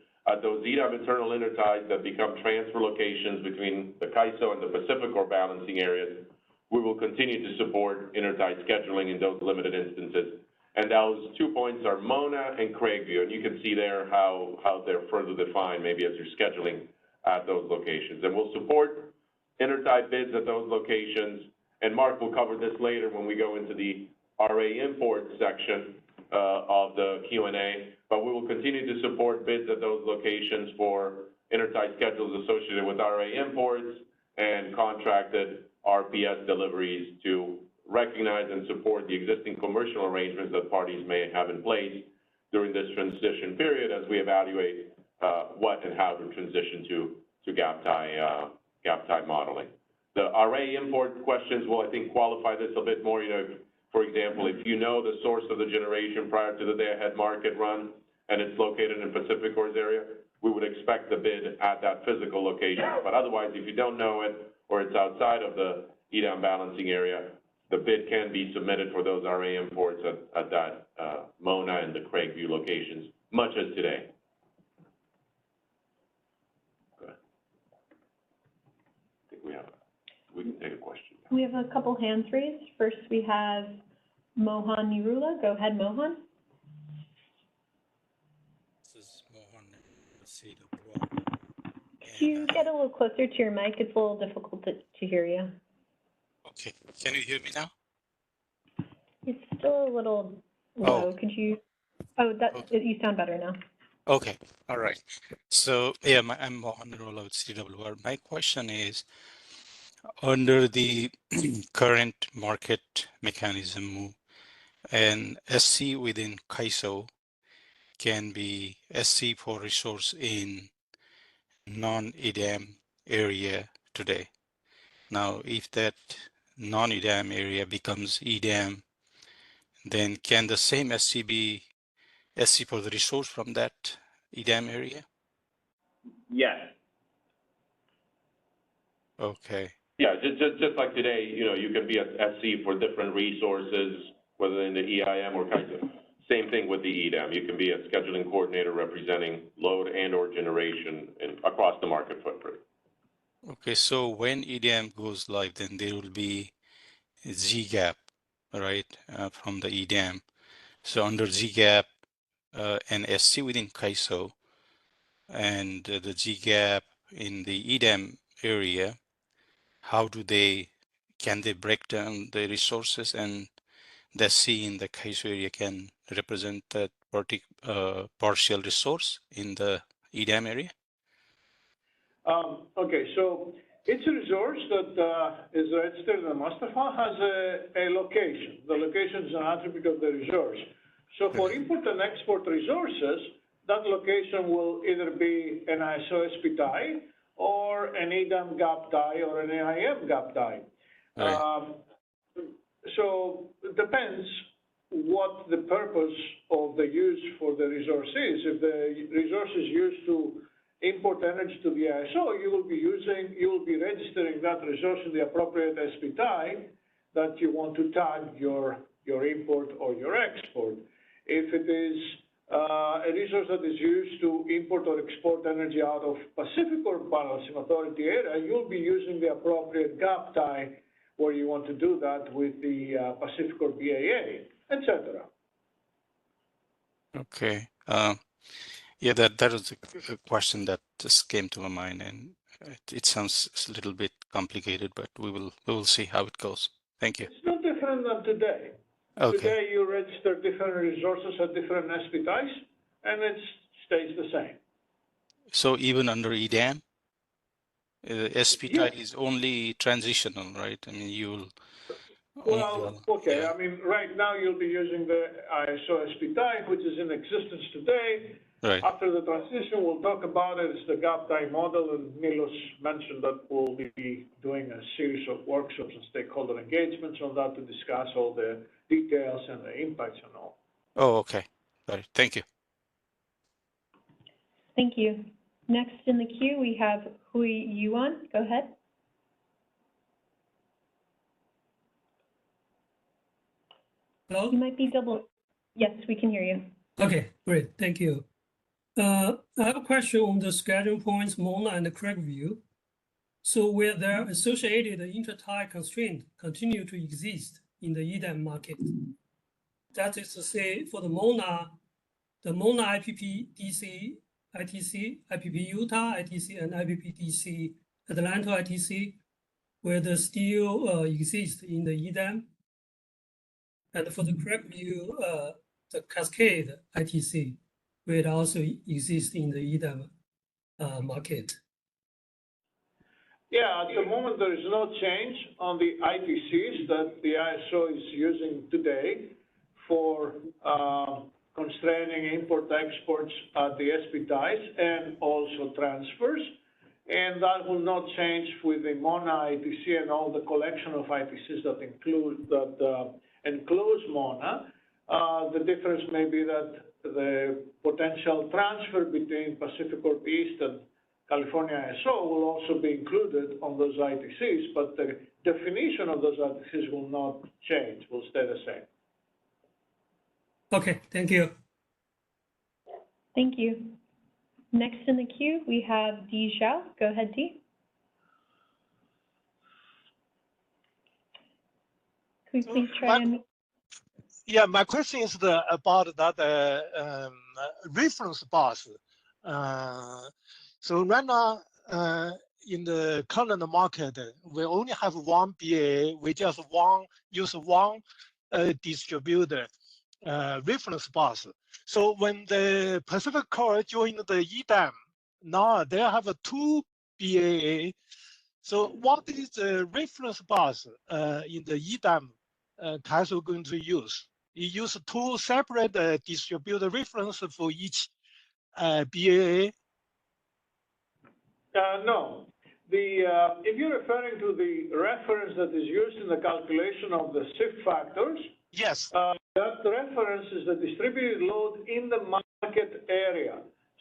those EDAM internal interties that become transfer locations between the CAISO and the PacifiCorp balancing areas, we will continue to support intertie scheduling in those limited instances. And those 2 points are Mona and Craigview, and you can see there how they're further defined maybe as you're scheduling at those locations. And we'll support intertie bids at those locations, and Mark will cover this later when we go into the RA import section of the Q&A, but we will continue to support bids at those locations for intertie schedules associated with RA imports and contracted RPS deliveries to recognize and support the existing commercial arrangements that parties may have in place during this transition period as we evaluate what and how to transition to gap tie modeling. The RA import questions will, I think, qualify this a bit more. You know, for example, if you know the source of the generation prior to the day-ahead market run and it's located in Pacific Core's area, we would expect the bid at that physical location. But otherwise, if you don't know it or it's outside of the EDAM balancing area, the bid can be submitted for those RA imports at that Mona and the Craigview locations, much as today. Go ahead. I think we can take a question. We have a couple hands raised. First, we have Mohan Nirula. Go ahead, Mohan. This is Mohan CWR. Could you get a little closer to your mic? It's a little difficult to hear you. Okay, can you hear me now? It's still a little low. Oh. Could you? Oh, you sound better now. Okay, all right. So yeah, I'm Mohan Nirula with CWR. My question is, under the current market mechanism, an SC within CAISO can be SC for resource in non-EDAM area today. Now, if that non-EDAM area becomes EDAM, then can the same SC be SC for the resource from that EDAM area? Yes. Okay. Yeah, just like today, you know, you can be a SC for different resources, whether in the EIM or CAISO. Same thing with the EDAM. You can be a scheduling coordinator representing load and or generation across the market footprint. Okay, so when EDAM goes live, then there will be a ZGAP, right, from the EDAM. So under ZGAP, an SC within CAISO and the ZGAP in the EDAM area, how do can they break down the resources, and the C in the CAISO area can represent that partial resource in the EDAM area? Okay, so each resource that is registered in the master file has a location. The location is an attribute of the resource. So for import and export resources, that location will either be an ISO SP tie or an EDAM gap tie or an AIM gap tie. Right. So it depends what the purpose of the use for the resource is. If the resource is used to import energy to the ISO, you will be registering that resource in the appropriate SP tie that you want to tag your import or your export. If it is a resource that is used to import or export energy out of Pacific Core Balancing Authority area, you'll be using the appropriate gap tie where you want to do that with the Pacific Core BAA, etc. Okay. Yeah, that was a question that just came to my mind, and it sounds a little bit complicated, but we will see how it goes. Thank you. It's no different than today. Okay. Today you register different resources at different SP ties, and it stays the same. So even under EDAM, SP tie Yes. is only transitional, right? I mean, you'll. Well, okay. Yeah. I mean, right now you'll be using the ISO SP tie, which is in existence today. Right. After the transition, we'll talk about it. It's the gap tie model, and Milos mentioned that we'll be doing a series of workshops and stakeholder engagements on that to discuss all the details and the impacts and all. Oh, okay. Got it. Thank you. Thank you. Next in the queue, we have Hui Yuan. Go ahead. Hello? You might be double. Yes, we can hear you. Okay, great. Thank you. I have a question on the scheduling points, Mona and Craigview. So where their associated intertie constraint continue to exist in the EDAM market. That is to say, for the Mona IPP DC ITC, IPP Utah ITC, and IPP DC Atlanta ITC, where they still exist in the EDAM. And for the correct view, the cascade ITC will also exist in the EDAM market. Yeah, at the moment, there is no change on the ITCs that the ISO is using today for constraining import-exports at the SP ties and also transfers. And that will not change with the MONA ITC and all the collection of ITCs that enclose MONA. The difference may be that the potential transfer between Pacific Corp East and California ISO will also be included on those ITCs, but the definition of those ITCs will not change, will stay the same. Okay, thank you. Thank you. Next in the queue, we have Di Zhao. Go ahead, Di. Could we please try and... Yeah, my question is about that reference bus. So right now, in the current market, we only have one BA. We just use one distributor reference bus. So when the Pacific Core joined the EDAM, now they have two BAA. So what is the reference bus in the EDAM CAISO going to use? You use two separate distributor reference for each BAA? No. If you're referring to the reference that is used in the calculation of the shift factors, yes, that reference is the distributed load in the market area.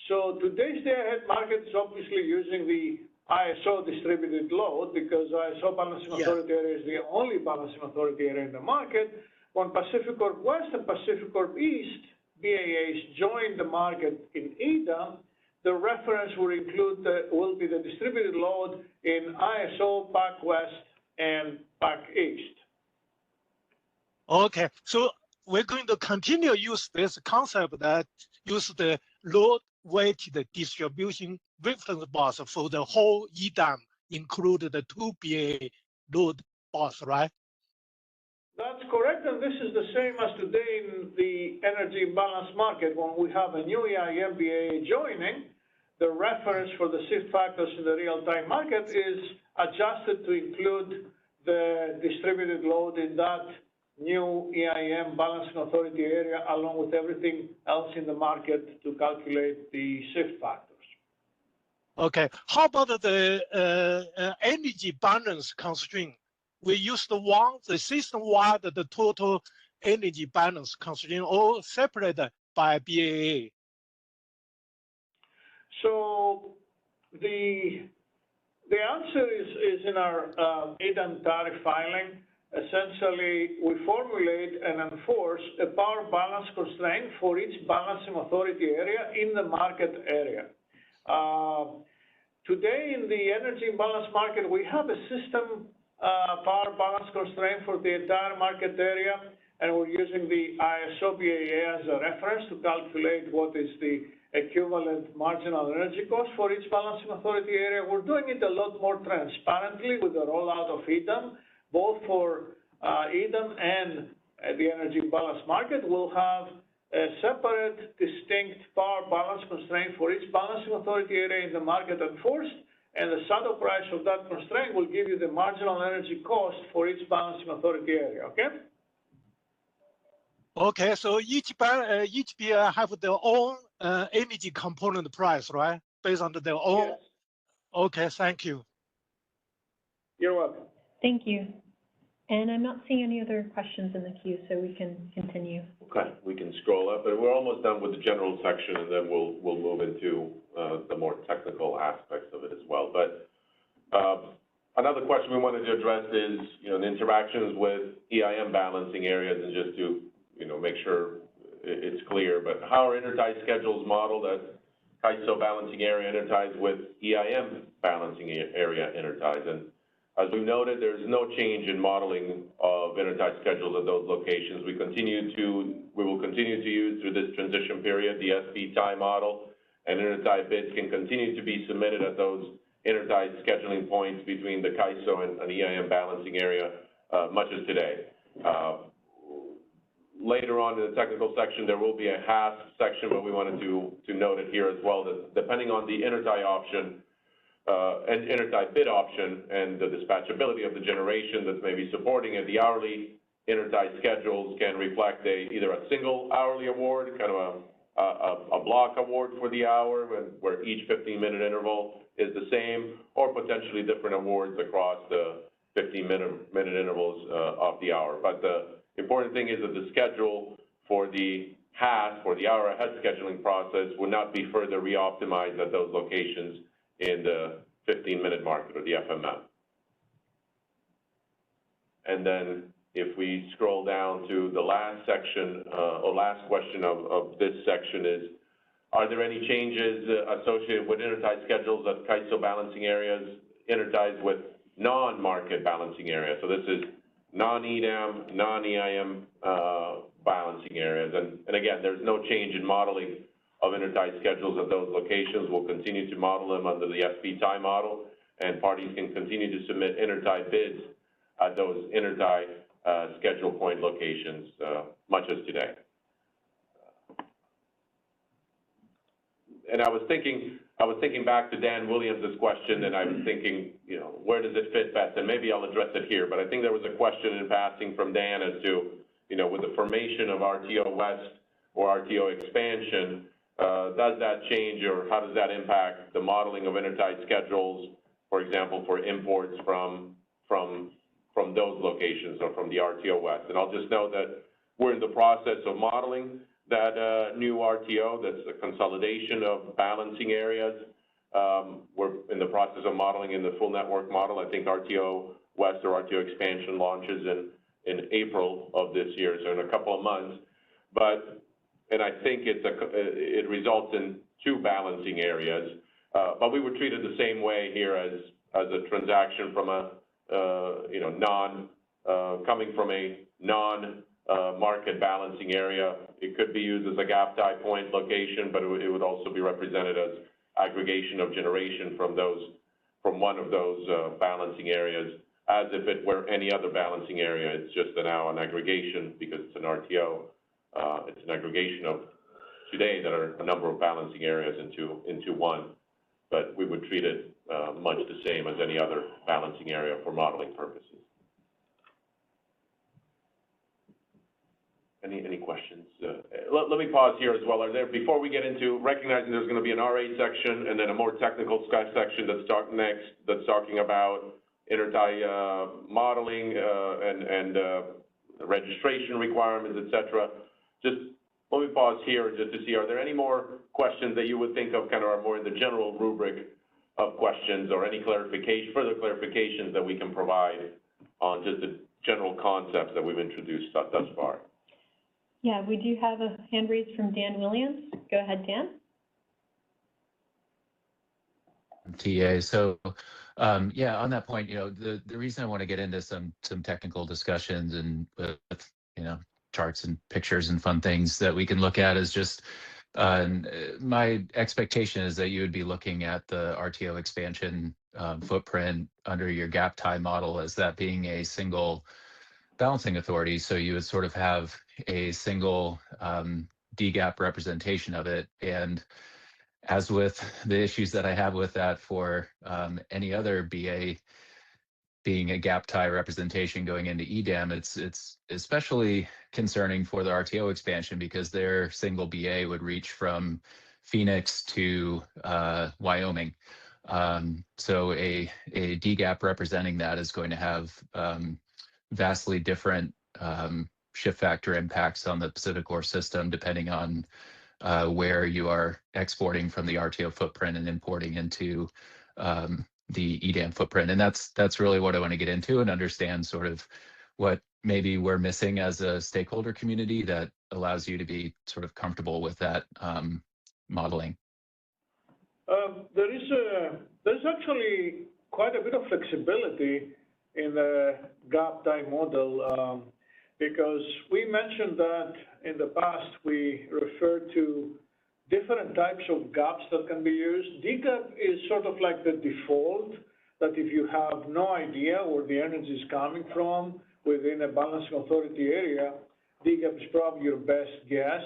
So today's day-ahead market is obviously using the ISO distributed load because ISO balancing authority area is the only balancing authority area in the market. When Pacific Corp West and Pacific Corp East BAAs join the market in EDAM, the reference will be the distributed load in ISO, PAC West, and PAC East. Okay, so we're going to continue use this concept that use the load-weighted distribution reference bus for the whole EDAM, include the two BA load bus, right? That's correct, and this is the same as today in the energy imbalance market. When we have a new EIM BA joining, the reference for the shift factors in the real-time market is adjusted to include the distributed load in that new EIM balancing authority area along with everything else in the market to calculate the shift factors. Okay, how about the energy balance constraint? We use the system-wide, the total energy balance constraint, all separated by BAA. So the answer is in our EDAM tariff filing. Essentially, we formulate and enforce a power balance constraint for each balancing authority area in the market area. Today, in the energy imbalance market, we have a system power balance constraint for the entire market area, and we're using the ISO BAA as a reference to calculate what is the equivalent marginal energy cost for each balancing authority area. We're doing it a lot more transparently with the rollout of EDAM, both for EDAM and the energy balance market. We'll have a separate, distinct power balance constraint for each balancing authority area in the market enforced, and the shadow price of that constraint will give you the marginal energy cost for each balancing authority area, okay? Okay, so each BA have their own energy component price, right? Based on their own? Yes. Okay, thank you. You're welcome. Thank you. And I'm not seeing any other questions in the queue, so we can continue. Okay, we can scroll up, but we're almost done with the general section, and then we'll move into the more technical aspects of it as well. But another question we wanted to address is, the interactions with EIM balancing areas, and just to, make sure it's clear. But how are intertie schedules modeled as CAISO balancing area interties with EIM balancing area interties? And as we noted, there's no change in modeling of intertie schedules at those locations. We will continue to use through this transition period the SP tie model, and intertie bids can continue to be submitted at those intertie scheduling points between the CAISO and EIM balancing area, much as today. later on in the technical section, there will be a HASP section, but we wanted to note it here as well, that depending on the Intertie option, and Intertie bid option and the dispatchability of the generation that's maybe supporting it, the hourly Intertie schedules can reflect either a single hourly award, kind of a block award for the hour, where each 15-minute interval is the same, or potentially different awards across the 15-minute intervals of the hour. But the important thing is that the schedule for the HASP, for the hour ahead scheduling process, would not be further re-optimized at those locations in the 15-minute market or the FMM. And then if we scroll down to the last section, or last question of this section is, are there any changes associated with Intertie schedules at CAISO balancing areas, Interties with non-market balancing areas? So this is non-EDAM, non-EIM balancing areas. And again, there's no change in modeling of Intertie schedules at those locations. We'll continue to model them under the FP-tie model, and parties can continue to submit Intertie bids at those Intertie schedule point locations, much as today. And I was thinking back to Dan Williams' question, and I was thinking, you know, where does it fit best? And maybe I'll address it here, but I think there was a question in passing from Dan as to, you know, with the formation of RTO West or RTO expansion, does that change, or how does that impact the modeling of Intertie schedules, for example, for imports from those locations or from the RTO West? And I'll just note that we're in the process of modeling that new RTO. That's a consolidation of balancing areas. We're in the process of modeling in the full network model. I think RTO West or RTO expansion launches in April of this year, so in a couple of months. And I think it results in two balancing areas, but we would treat it the same way here as a transaction from a coming from a non-market balancing area. It could be used as a gap tie point location, but it would also be represented as aggregation of generation from one of those balancing areas, as if it were any other balancing area. It's just now an aggregation because it's an RTO. It's an aggregation of today that are a number of balancing areas into one, but we would treat it much the same as any other balancing area for modeling purposes. Any questions? Let me pause here as well. Before we get into recognizing there's going to be an R8 section and then a more technical section that's talking about Intertie modeling and registration requirements, etc. Just let me pause here just to see, are there any more questions that you would think of kind of are more in the general rubric of questions, or any further clarifications that we can provide on just the general concepts that we've introduced thus far? Yeah, we do have a hand raised from Dan Williams. Go ahead, Dan. TA. So, yeah, on that point, you know, the reason I want to get into some technical discussions and with, you know, charts and pictures and fun things that we can look at is just my expectation is that you would be looking at the RTO expansion footprint under your gap tie model as that being a single balancing authority. So you would sort of have a single DGAP representation of it. And as with the issues that I have with that for any other BA being a gap tie representation going into EDAM, it's especially concerning for the RTO expansion because their single BA would reach from Phoenix to Wyoming. So a DGAP representing that is going to have vastly different shift factor impacts on the Pacific Core system, depending on where you are exporting from the RTO footprint and importing into the EDAM footprint. And that's really what I want to get into and understand sort of what maybe we're missing as a stakeholder community that allows you to be sort of comfortable with that modeling. There's actually quite a bit of flexibility in the gap tie model because we mentioned that in the past we referred to different types of gaps that can be used. DGAP is sort of like the default, that if you have no idea where the energy is coming from within a balancing authority area, DGAP is probably your best guess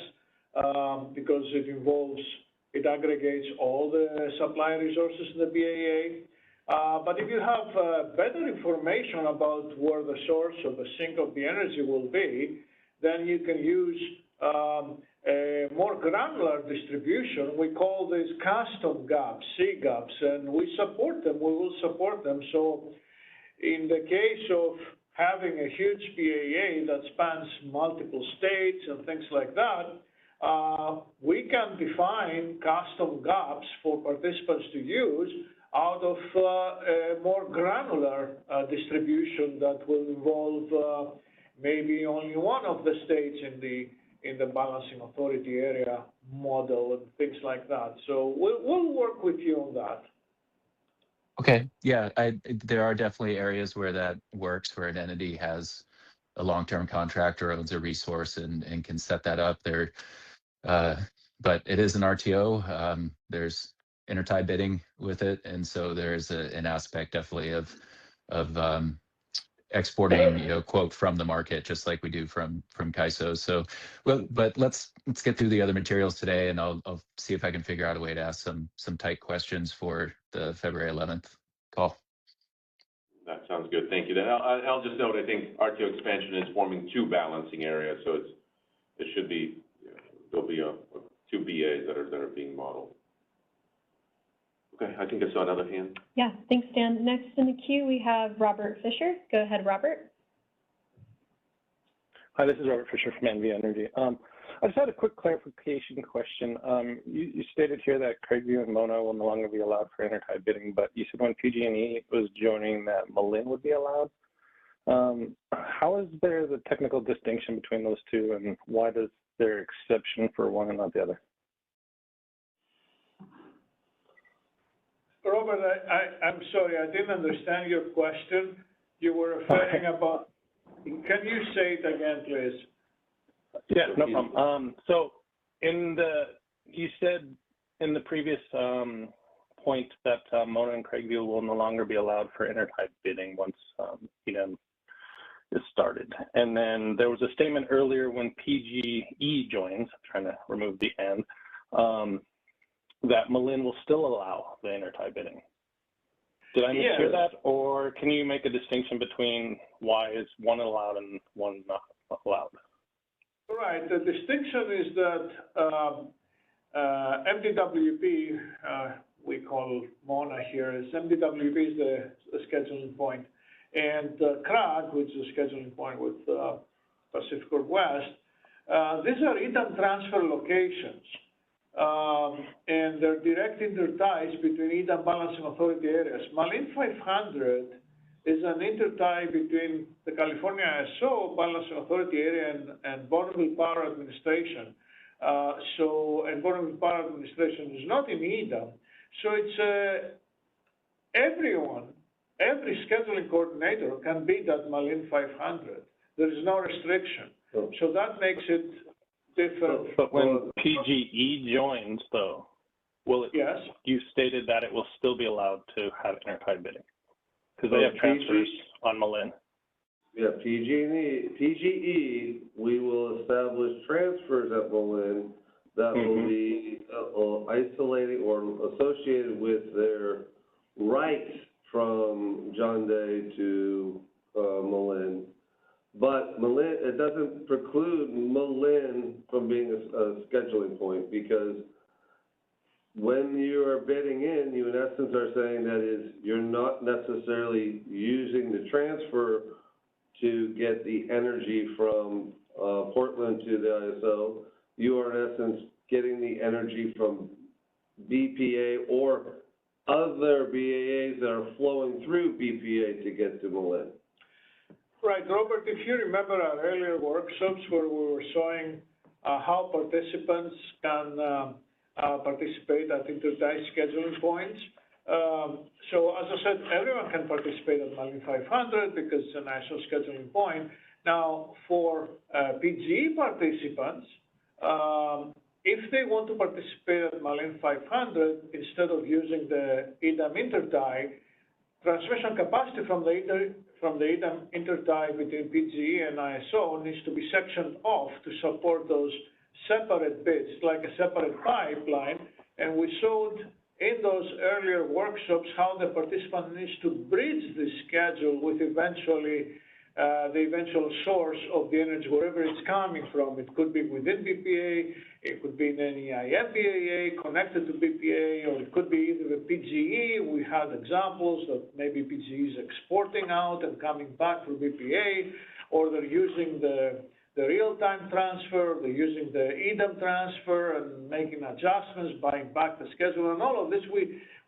because it aggregates all the supply resources in the BAA. But if you have better information about where the source of the sink of the energy will be, then you can use a more granular distribution. We call these custom gaps, C gaps, and we support them. We will support them. So in the case of having a huge BAA that spans multiple states and things like that, we can define custom gaps for participants to use out of a more granular distribution that will involve maybe only one of the states in the balancing authority area model and things like that. So we'll work with you on that. Okay, yeah, there are definitely areas where that works, where an entity has a long-term contract or owns a resource and can set that up there. But it is an RTO. There's intertie bidding with it, and so there's an aspect definitely of exporting, quote, from the market, just like we do from CAISO. So, well, but let's get through the other materials today, and I'll see if I can figure out a way to ask some tight questions for the February 11th call. That sounds good. Thank you. Then I'll just note, I think RTO expansion is forming two balancing areas, so it should be, there'll be two BAs that are being modeled. Okay, I think I saw another hand. Yeah, thanks, Dan. Next in the queue, we have Robert Fisher. Go ahead, Robert. Hi, this is Robert Fisher from NV Energy. I just had a quick clarification question. You stated here that Craigview and Mona will no longer be allowed for intertie bidding, but you said when PG&E was joining that Malin would be allowed. How is there the technical distinction between those two, and why does there exception for one and not the other? Robert, I'm sorry, I didn't understand your question. You were referring about, can you say it again, please? Yeah, no problem. So you said in the previous point that Mona and Craigview will no longer be allowed for intertie bidding once EDAM is started. And then there was a statement earlier when PGE joins, I'm trying to remove the and, that Malin will still allow the intertie bidding. Did I mishear that, or can you make a distinction between why is one allowed and one not allowed? Right. The distinction is that MDWP, we call Mona here, is MDWP is the scheduling point, and CRAG, which is a scheduling point with Pacific Northwest. These are EDAM transfer locations. And they're direct interties between EDAM balancing authority areas. Malin 500 is an intertie between the California ISO balancing authority area and Bonneville Power Administration. And Bonneville Power Administration is not in EDAM. So it's everyone, every scheduling coordinator can bid at Malin 500. There is no restriction. So that makes it different. But when PGE joins, though, will it? Yes. You stated that it will still be allowed to have intertie bidding because they have transfers on Malin. Yeah, PGE, we will establish transfers at Malin that will be isolating or associated with their rights from John Day to Malin. But Malin, it doesn't preclude Malin from being a scheduling point, because when you are bidding in, you in essence are saying that is you're not necessarily using the transfer to get the energy from Portland to the ISO. You are in essence getting the energy from BPA or other BAAs that are flowing through BPA to get to Malin. Right, Robert, if you remember our earlier workshops where we were showing how participants can participate at intertie scheduling points. So as I said, everyone can participate at Malin 500 because it's an ISO scheduling point. Now, for PGE participants, if they want to participate at Malin 500, instead of using the EDAM intertie, transmission capacity from the EDAM intertie between PGE and ISO needs to be sectioned off to support those separate bits, like a separate pipeline. And we showed in those earlier workshops how the participant needs to bridge the schedule with eventually the eventual source of the energy, wherever it's coming from. It could be within BPA, it could be in any IFBAA connected to BPA, or it could be either the PGE. We had examples that maybe PGE is exporting out and coming back through BPA, or they're using the real-time transfer, they're using the EDAM transfer and making adjustments, buying back the schedule, and all of this.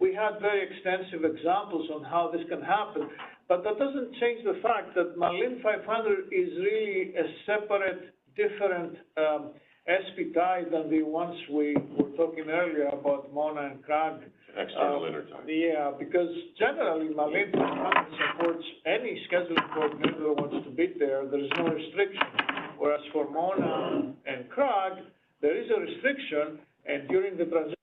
We had very extensive examples on how this can happen. But that doesn't change the fact that Malin 500 is really a separate, different SPTie than the ones we were talking earlier about Mona and Krag. External intertie. Yeah, because generally Malin 500 supports any scheduling coordinator that wants to bid there. There is no restriction. Whereas for Mona and Krag, there is a restriction, and during the transition.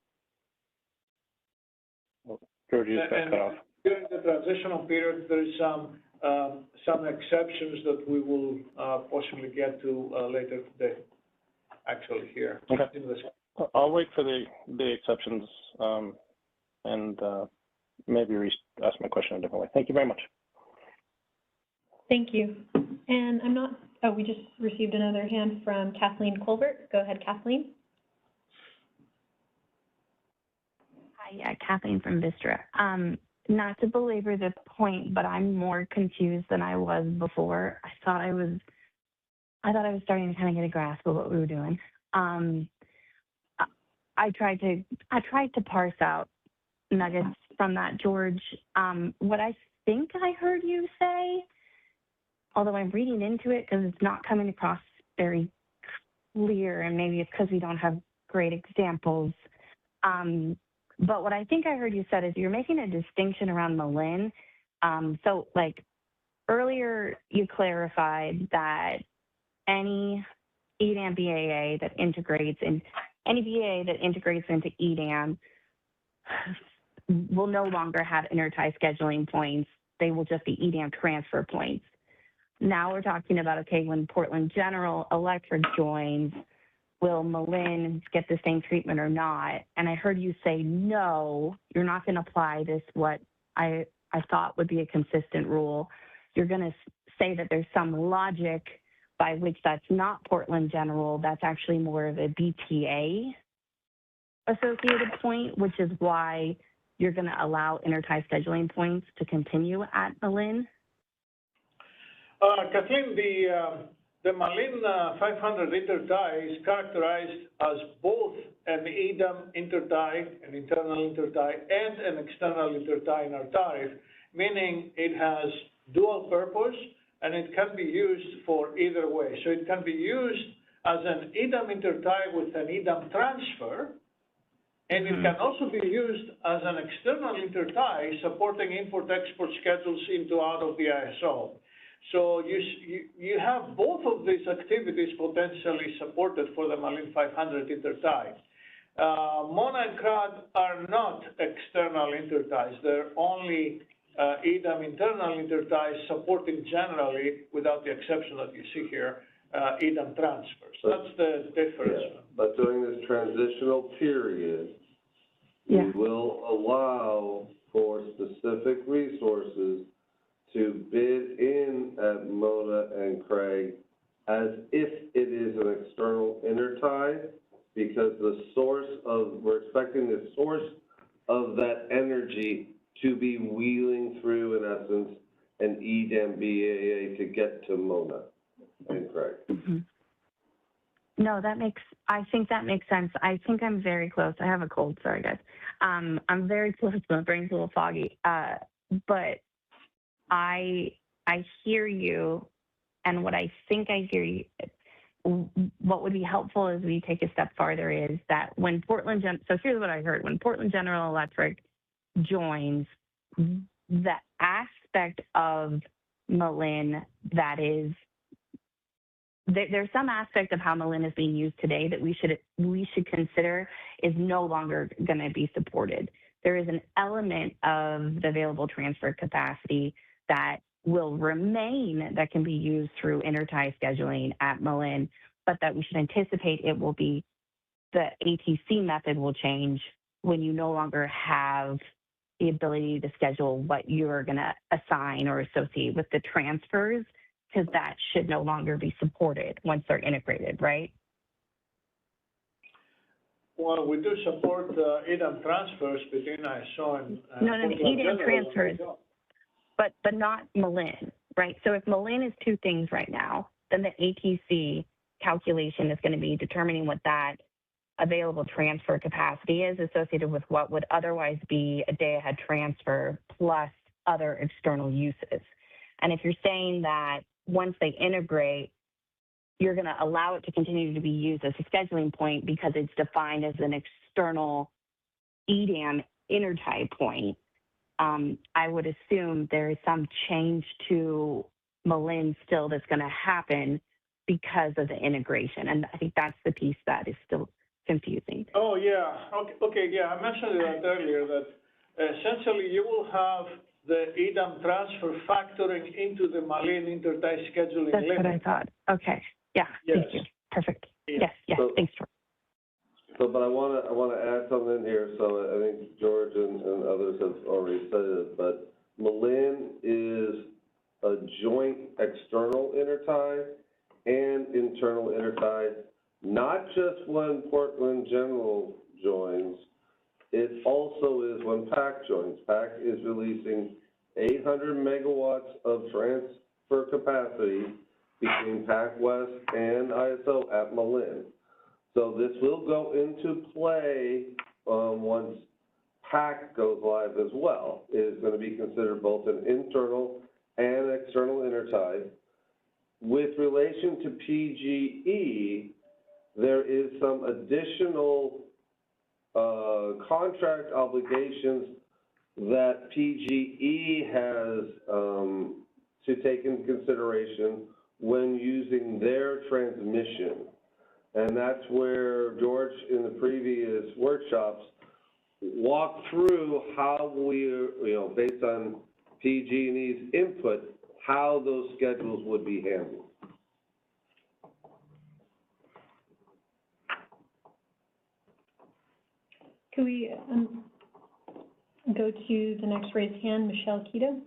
George, you just got cut off. During the transitional period, there is some exceptions that we will possibly get to later today, actually here. Okay. I'll wait for the exceptions and maybe ask my question a different way. Thank you very much. Thank you. And we just received another hand from Kathleen Colbert. Go ahead, Kathleen. Hi, yeah, Kathleen from Vistra. Not to belabor the point, but I'm more confused than I was before. I thought I was starting to kind of get a grasp of what we were doing. I tried to parse out nuggets from that, George. What I think I heard you say, although I'm reading into it because it's not coming across very clear, and maybe it's because we don't have great examples. But what I think I heard you said is you're making a distinction around Malin. So like earlier you clarified that any EDAM BAA that integrates into EDAM will no longer have intertie scheduling points. They will just be EDAM transfer points. Now we're talking about, okay, when Portland General Electric joins, will Malin get the same treatment or not? And I heard you say, no, you're not going to apply this, what I thought would be a consistent rule. You're going to say that there's some logic by which that's not Portland General, that's actually more of a BPA associated point, which is why you're going to allow intertie scheduling points to continue at Malin? Kathleen, the Malin 500 intertie is characterized as both an EDAM intertie, an internal intertie, and an external intertie in our tariff, meaning it has dual purpose and it can be used for either way. So it can be used as an EDAM intertie with an EDAM transfer, and it can also be used as an external intertie supporting import-export schedules into out of the ISO. So you have both of these activities potentially supported for the Malin 500 intertie. Mona and Krag are not external interties. They're only EDAM internal interties supporting generally, without the exception that you see here, EDAM transfers. That's the difference. Yeah, but during this transitional period, we will allow for specific resources to bid in at Mona and Craig as if it is an external intertie, because we're expecting the source of that energy to be wheeling through, in essence, an EDAM BAA to get to Mona and Craig. No, I think that makes sense. I think I'm very close. I have a cold, sorry guys. I'm very close, my brain's a little foggy. But I hear you, and what I think I hear you, what would be helpful as we take a step farther is that when so here's what I heard, when Portland General Electric joins, the aspect of Malin that is, there's some aspect of how Malin is being used today that we should consider is no longer going to be supported. there is an element of the available transfer capacity that will remain that can be used through intertie scheduling at Malin, but that we should anticipate it will be the ATC method will change when you no longer have the ability to schedule what you're going to assign or associate with the transfers, because that should no longer be supported once they're integrated, right? Well, we do support EDAM transfers between ISO and no, EDAM transfers, but not Malin, right? So if Malin is two things right now, then the ATC calculation is going to be determining what that available transfer capacity is associated with what would otherwise be a day-ahead transfer plus other external uses. And if you're saying that once they integrate, you're going to allow it to continue to be used as a scheduling point because it's defined as an external EDAM intertie point, I would assume there is some change to Malin still that's going to happen because of the integration. And I think that's the piece that is still confusing. Oh, yeah. Okay, yeah, I mentioned that earlier, that essentially you will have the EDAM transfer factoring into the Malin intertie scheduling That's limit. what I thought. Okay. Yeah. Yes. Thank you. Perfect. Yeah. Yes. So, Thanks, George. So, but I want to add something in here. So I think George and others have already said it, but Malin is a joint external intertie and internal intertie, not just when Portland General joins. It also is when PAC joins. PAC is releasing 800 megawatts of transfer capacity between PAC West and ISO at Malin. So this will go into play once PAC goes live as well. It is going to be considered both an internal and external intertie. With relation to PGE, there is some additional contract obligations that PGE has to take into consideration when using their transmission. And that's where George, in the previous workshops, walked through how we, based on PG&E's input, how those schedules would be handled. Could we go to the next raised hand, Michelle Keto?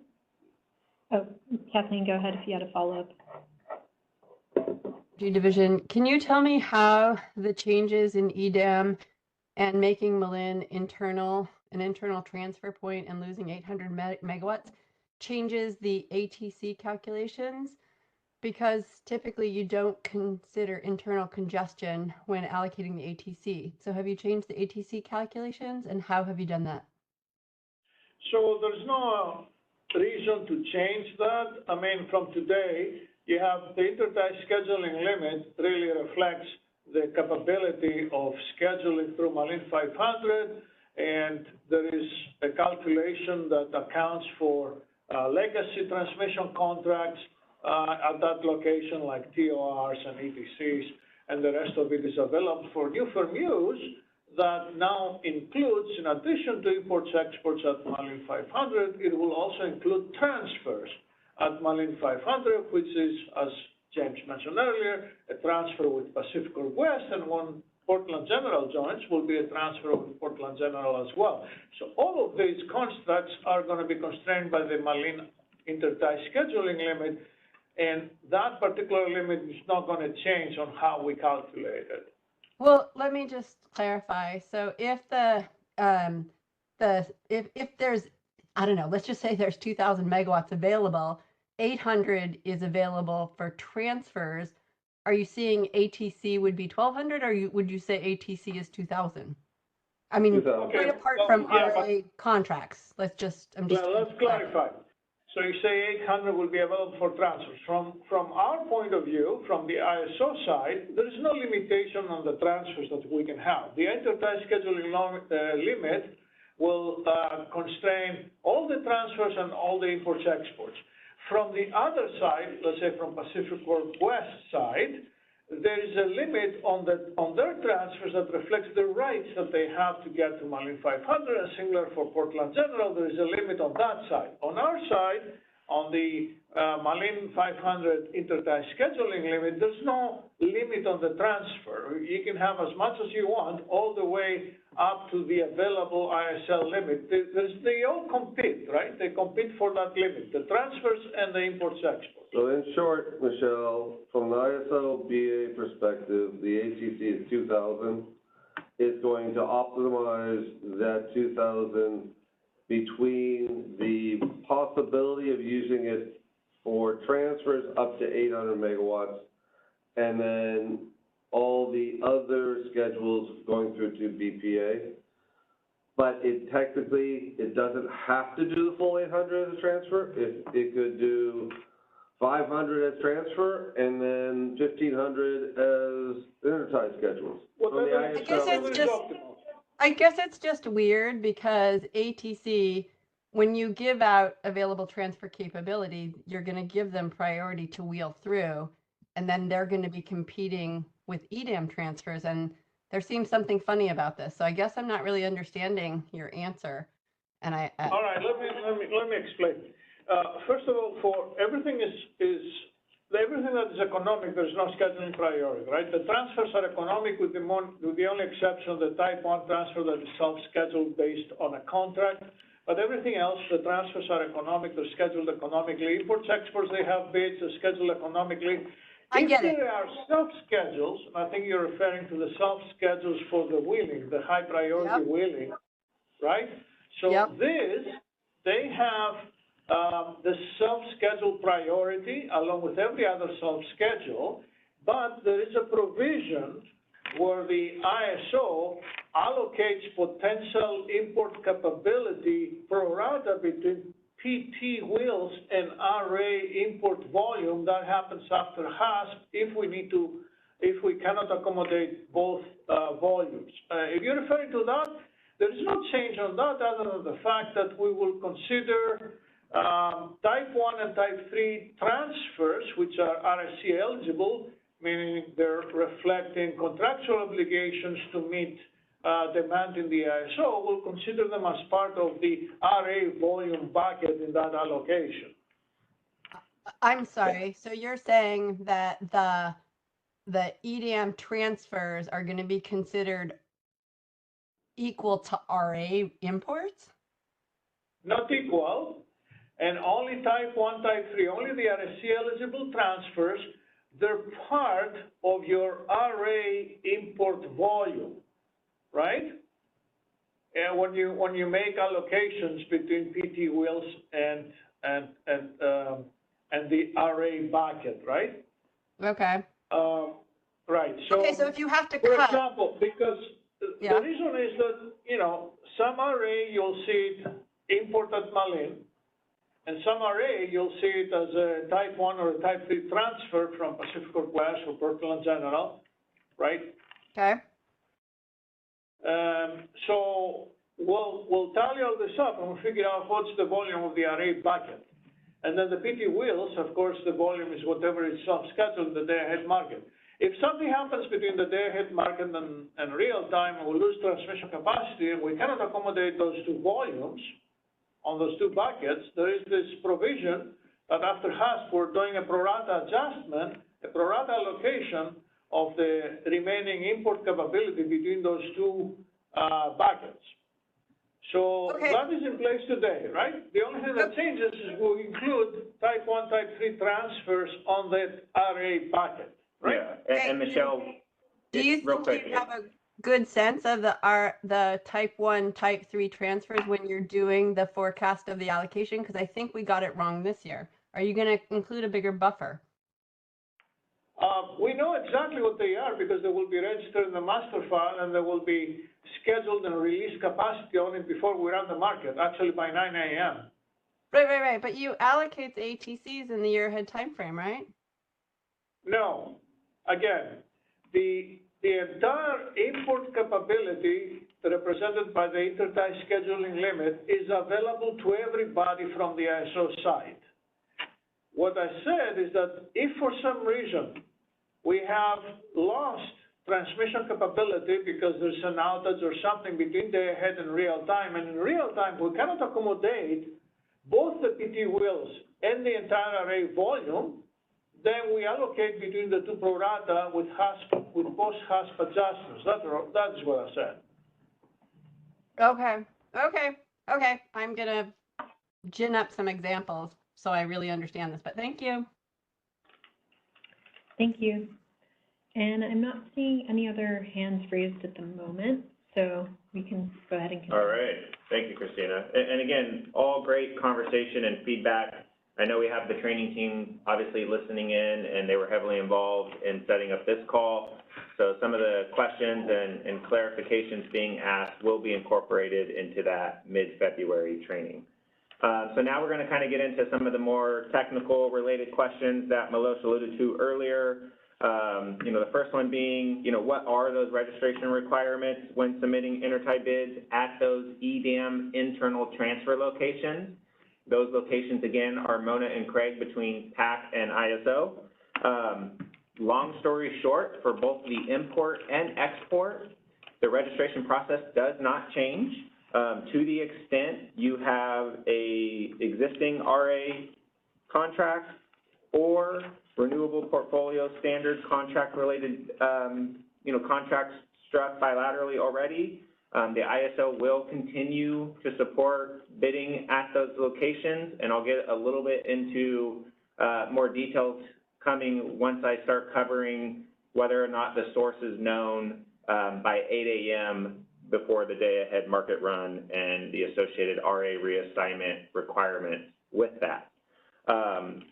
Oh, Kathleen, go ahead if you had a follow-up. Division, can you tell me how the changes in EDAM and making Malin an internal transfer point and losing 800 megawatts changes the ATC calculations? Because typically you don't consider internal congestion when allocating the ATC. So have you changed the ATC calculations, and how have you done that? So there's no reason to change that. I mean, from today, you have the intertie scheduling limit really reflects the capability of scheduling through Malin 500, and there is a calculation that accounts for legacy transmission contracts at that location, like TORs and ETCs, and the rest of it is available for new firm use that now includes, in addition to imports, exports at Malin 500, it will also include transfers at Malin 500, which is, as James mentioned earlier, a transfer with Pacific West, and when Portland General joins, will be a transfer with Portland General as well. So all of these constructs are going to be constrained by the Malin intertie scheduling limit, and that particular limit is not going to change on how we calculate it. Well, let me just clarify. So if if there's, I don't know, let's just say there's 2,000 megawatts available, 800 is available for transfers. Are you seeing ATC would be 1,200, or would you say ATC is 2,000? I mean, quite apart from RA contracts. Let's clarify. So you say 800 will be available for transfers. From our point of view, from the ISO side, there is no limitation on the transfers that we can have. The intertie scheduling limit will constrain all the transfers and all the imports, exports. From the other side, let's say from Pacific Northwest side, there is a limit on their transfers that reflects the rights that they have to get to Malin 500, and similar for Portland General, there is a limit on that side. On our side, on the Malin 500 intertie scheduling limit, there's no limit on the transfer. You can have as much as you want, all the way up to the available ISL limit. They all compete, right? They compete for that limit, the transfers and the imports exports. So in short, Michelle, from the ISO BA perspective, the ATC is 2,000. It's going to optimize that 2,000 between the possibility of using it for transfers up to 800 megawatts, and then all the other schedules going through to BPA. But it technically, it doesn't have to do the full 800 as a transfer. It could do 500 as transfer, and then 1,500 as intertie schedules. I guess it's just weird because ATC, when you give out available transfer capability, you're going to give them priority to wheel through, and then they're going to be competing with EDAM transfers, and there seems something funny about this. So I guess I'm not really understanding your answer. And all right, let me explain. First of all, for everything everything that is economic, there's no scheduling priority, right? The transfers are economic with the only exception of the type 1 transfer that is self-scheduled based on a contract. But everything else, the transfers are economic, they're scheduled economically. Imports, exports, they have bids, they're scheduled economically. If there are self-schedules, and I think you're referring to the self-schedules for the wheeling, the high priority wheeling, right? So they have the self-schedule priority along with every other self-schedule, but there is a provision where the ISO allocates potential import capability pro rata between PT wheels and RA import volume. That happens after HASP if we cannot accommodate both volumes. If you're referring to that, there is no change on that other than the fact that we will consider type 1 and type 3 transfers, which are RSC eligible, meaning they're reflecting contractual obligations to meet demand in the ISO. We'll consider them as part of the RA volume bucket in that allocation. I'm sorry. So you're saying that the EDAM transfers are going to be considered equal to RA imports? Not equal. And only type 1, type 3, only the RSC eligible transfers, they're part of your RA import volume, right? And when you make allocations between PT wheels and the RA bucket, right? Okay. Right. So, so if you have to for cut, example, because the reason is that, some RA you'll see it import at Malin, and some RA you'll see it as a type 1 or a type 3 transfer from Pacific Northwest or Portland General, right? Okay. So we'll tally all this up and we'll figure out what's the volume of the RA bucket. And then the PT wheels, of course, the volume is whatever is self-scheduled in the day-ahead market. If something happens between the day-ahead market and real time, and we lose transmission capacity, and we cannot accommodate those two volumes on those two buckets, there is this provision that after HASP, we're doing a pro rata adjustment, a pro rata allocation of the remaining import capability between those two buckets. So that is in place today, right? The only thing that changes is we'll include type 1, type 3 transfers on that RA bucket, right? Yeah, and Michelle, do you think you have a good sense of the type 1, type 3 transfers when you're doing the forecast of the allocation? Because I think we got it wrong this year. Are you going to include a bigger buffer? We know exactly what they are because they will be registered in the master file and they will be scheduled and released capacity on it before we run the market, actually by 9 a.m. Right. But you allocate the ATCs in the year-ahead time frame, right? No. Again, the entire import capability represented by the intertie scheduling limit is available to everybody from the ISO side. What I said is that if for some reason we have lost transmission capability because there's an outage or something between day ahead and real time. And in real time, we cannot accommodate both the PT wheels and the entire array volume. Then we allocate between the two pro rata with post-HASP adjustments. That's what I said. Okay. I'm gonna gin up some examples so I really understand this, but thank you. Thank you. And I'm not seeing any other hands raised at the moment, so we can go ahead and continue. All right, thank you, Christina. And again, all great conversation and feedback. I know we have the training team obviously listening in, and they were heavily involved in setting up this call. So some of the questions and clarifications being asked will be incorporated into that mid-February training. So now we're going to kind of get into some of the more technical related questions that Milos alluded to earlier. The first one being, what are those registration requirements when submitting intertie bids at those EDAM internal transfer locations? Those locations, again, are Mona and Craig between PAC and ISO. Long story short, for both the import and export, the registration process does not change. To the extent you have a existing RA contract or renewable portfolio standard contract related, contracts struck bilaterally already, the ISO will continue to support bidding at those locations, and I'll get a little bit into more details coming once I start covering whether or not the source is known by 8 a.m. before the day-ahead market run and the associated RA reassignment requirement with that.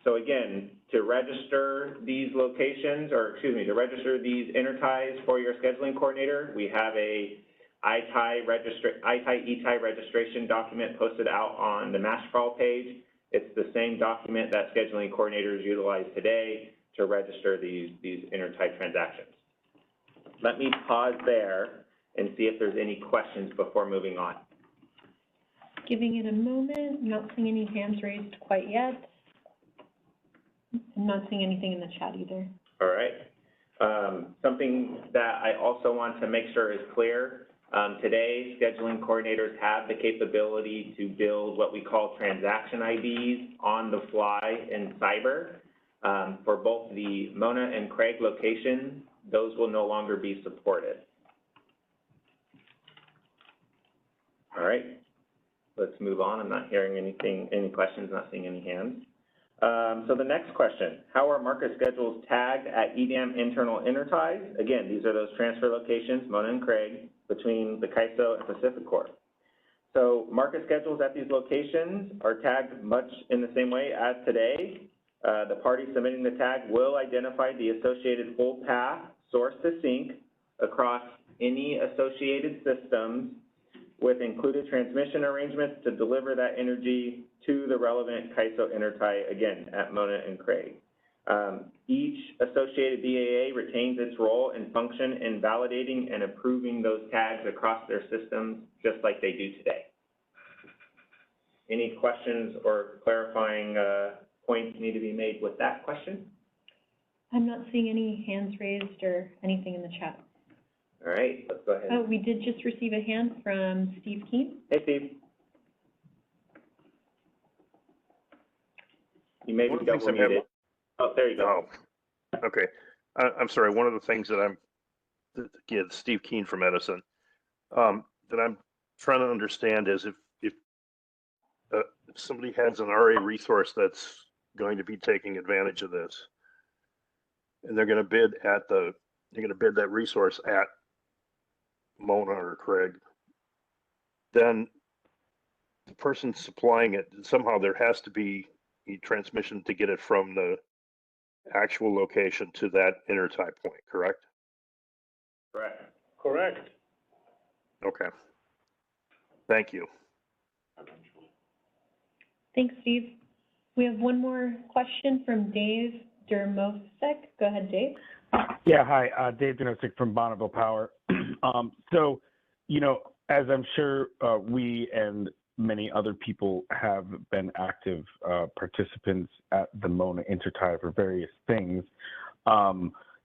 So again, to register these locations, to register these interties for your scheduling coordinator, we have a ITIE ETIE registration document posted out on the MasterCall page. It's the same document that scheduling coordinators utilize today to register these intertie transactions. Let me pause there and see if there's any questions before moving on. Giving it a moment. I'm not seeing any hands raised quite yet. I'm not seeing anything in the chat either. All right. Something that I also want to make sure is clear. Today, scheduling coordinators have the capability to build what we call transaction IDs on the fly in Cyber. For both the Mona and Craig locations, those will no longer be supported. All right, let's move on. I'm not hearing any questions, not seeing any hands. So the next question, how are market schedules tagged at EDAM internal interties? Again, these are those transfer locations, Mona and Craig, between the CAISO and Pacific Corp. So market schedules at these locations are tagged much in the same way as today. The party submitting the tag will identify the associated full path, source to sink, across any associated systems with included transmission arrangements to deliver that energy to the relevant CAISO intertie, again, at Mona and Craig. Each associated BAA retains its role and function in validating and approving those tags across their systems, just like they do today. Any questions or clarifying points need to be made with that question? I'm not seeing any hands raised or anything in the chat. All right, let's go ahead. Oh, we did just receive a hand from Steve Keene. Hey, Steve. You may be double muted. Oh, there you go. Oh, okay. I'm sorry. One of the things that again, Steve Keene from Edison, that I'm trying to understand is if somebody has an RA resource that's going to be taking advantage of this, and they're going to bid that resource at Mona or Craig, then the person supplying it, somehow there has to be a transmission to get it from the actual location to that intertie point, correct? Correct. Correct. Okay. Thank you. Thanks, Steve. We have one more question from Dave Dermosek. Go ahead, Dave. Yeah, hi, Dave Dermosek from Bonneville Power. So, as I'm sure we and many other people have been active participants at the Mona Intertie for various things,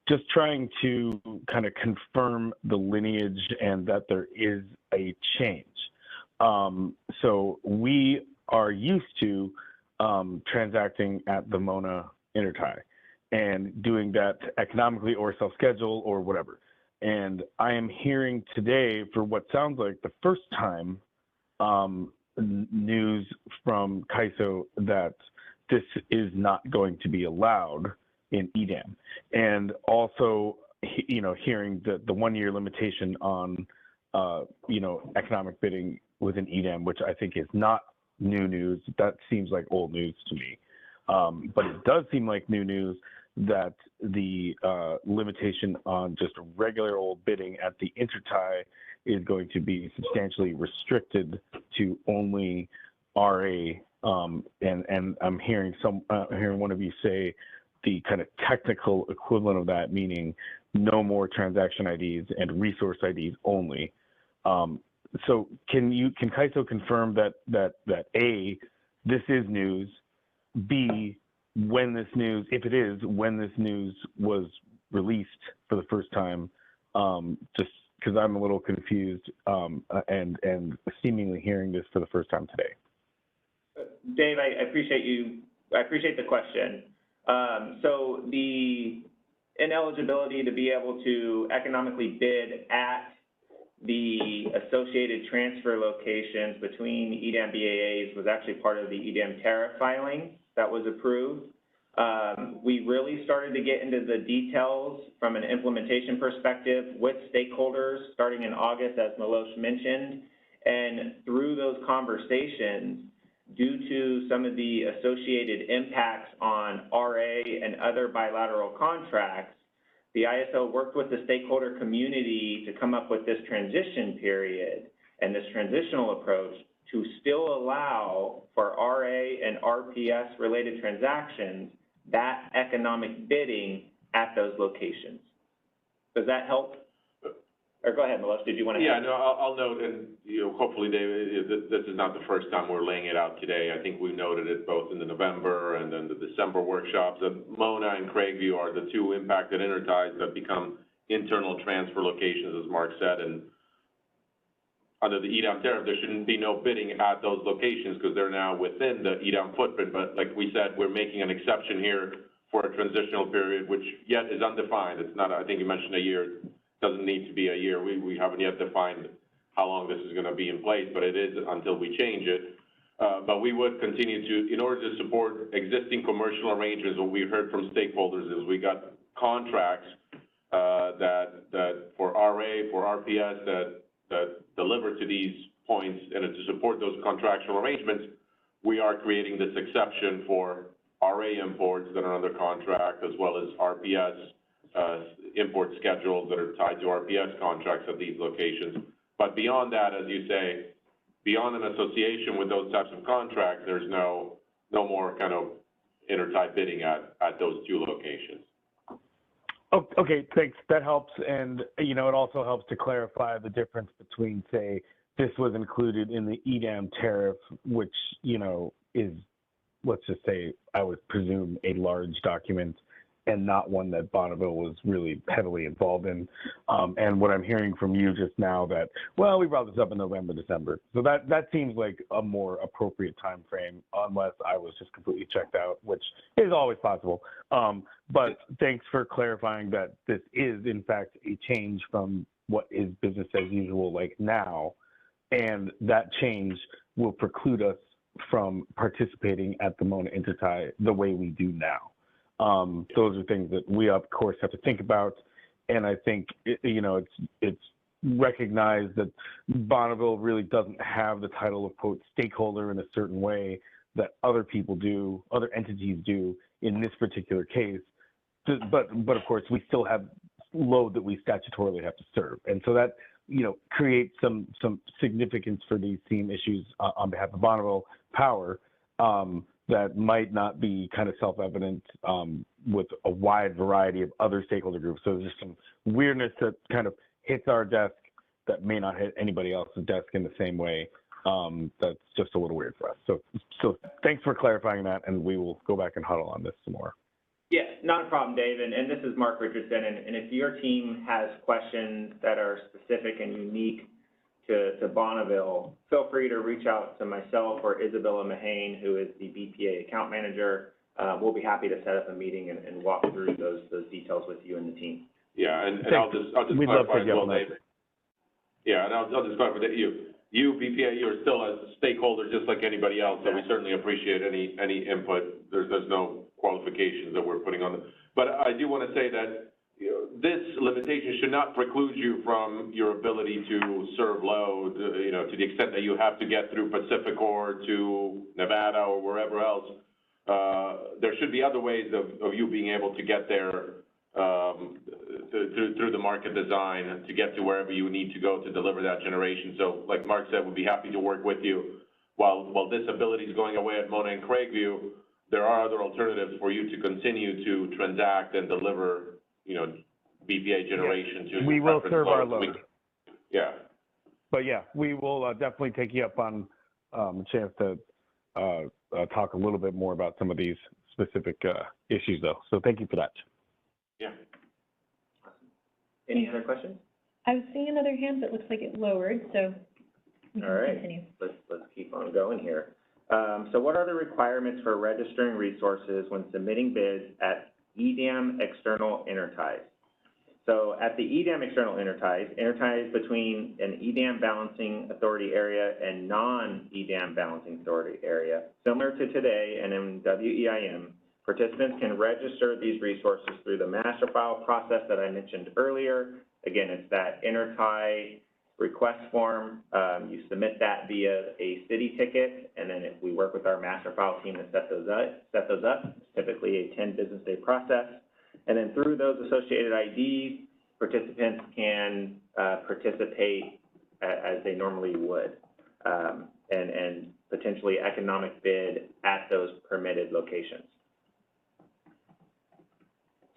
just trying to kind of confirm the lineage and that there is a change. So we are used to transacting at the Mona Intertie and doing that economically or self-schedule or whatever. And I am hearing today, for what sounds like the first time, news from CAISO that this is not going to be allowed in EDAM. And also, hearing the 1 year limitation on, economic bidding within EDAM, which I think is not new news. That seems like old news to me. But it does seem like new news that the limitation on just regular old bidding at the Intertie is going to be substantially restricted to only RA. And I'm hearing hearing one of you say the kind of technical equivalent of that, meaning no more transaction IDs and resource IDs only. So can CAISO confirm that A, this is news, B, when this news, if it is, when this news was released for the first time, just because I'm a little confused and seemingly hearing this for the first time today. Dave, I appreciate the question. So the ineligibility to be able to economically bid at the associated transfer locations between EDAM BAAs was actually part of the EDAM tariff filing that was approved. We really started to get into the details from an implementation perspective with stakeholders starting in August, as Milosh mentioned, and through those conversations, due to some of the associated impacts on RA and other bilateral contracts, the ISO worked with the stakeholder community to come up with this transition period and this transitional approach to still allow for RA and RPS related transactions that economic bidding at those locations. Does that help? Or go ahead, Milosh, did you want to? Yeah, no, I'll note, and hopefully, David, this is not the first time we're laying it out today. I think we noted it both in the November and then the December workshops. Mona and Craigview are the two impacted interties that become internal transfer locations, as Mark said, and under the EDAM tariff, there shouldn't be no bidding at those locations because they're now within the EDAM footprint. But like we said, we're making an exception here for a transitional period, which yet is undefined. It's not, I think you mentioned a year. It doesn't need to be a year. We haven't yet defined how long this is going to be in place, but it is until we change it. But we would continue to, in order to support existing commercial arrangements, what we heard from stakeholders is we got contracts that for RA, for RPS that deliver to these points, and to support those contractual arrangements, we are creating this exception for RA imports that are under contract, as well as RPS import schedules that are tied to RPS contracts at these locations. But beyond that, as you say, beyond an association with those types of contracts, there's no more kind of intertie bidding at those two locations. Oh, okay, thanks. That helps. And, it also helps to clarify the difference between, say, this was included in the EDAM tariff, which, is, let's just say, I would presume a large document and not one that Bonneville was really heavily involved in. And what I'm hearing from you just now that, well, we brought this up in November, December. So that seems like a more appropriate time frame, unless I was just completely checked out, which is always possible. But thanks for clarifying that this is, in fact, a change from what is business as usual like now. And that change will preclude us from participating at the Mona Intertie the way we do now. Those are things that we, of course, have to think about. And I think, it's recognized that Bonneville really doesn't have the title of, quote, stakeholder in a certain way that other people do, other entities do in this particular case. But of course, we still have load that we statutorily have to serve. And so that, creates some significance for these theme issues on behalf of Bonneville Power. That might not be kind of self-evident with a wide variety of other stakeholder groups. So there's just some weirdness that kind of hits our desk that may not hit anybody else's desk in the same way. That's just a little weird for us. So thanks for clarifying that, and we will go back and huddle on this some more. Yeah, not a problem, Dave. And this is Mark Richardson. And if your team has questions that are specific and unique to Bonneville, feel free to reach out to myself or Isabella Mahane, who is the BPA account manager. We'll be happy to set up a meeting and walk through those details with you and the team. Yeah, and I'll just clarify as well, Dave. Yeah, and I'll just clarify that you, BPA, you're still a stakeholder just like anybody else, so we certainly appreciate any input. There's no qualifications that we're putting on them. But I do want to say that this limitation should not preclude you from your ability to serve load, to the extent that you have to get through Pacificor to Nevada or wherever else. There should be other ways of you being able to get there through the market design to get to wherever you need to go to deliver that generation. So like Mark said, we'd be happy to work with you. While this ability is going away at Mona and Craigview, there are other alternatives for you to continue to transact and deliver, BPA generation to. We will serve our load. Yeah. But yeah, we will definitely take you up on a chance to talk a little bit more about some of these specific issues, though. So thank you for that. Yeah. Any other questions? I was seeing another hand, but looks like it lowered, so we can continue. Let's keep on going here. So what are the requirements for registering resources when submitting bids at EDAM external interties? So at the EDAM external interties between an EDAM balancing authority area and non-EDAM balancing authority area, similar to today and in WEIM, participants can register these resources through the master file process that I mentioned earlier. Again, it's that intertie request form. You submit that via a city ticket, and then if we work with our master file team to set those up, it's typically a 10 business day process. And then through those associated IDs, participants can participate as they normally would, and potentially economic bid at those permitted locations.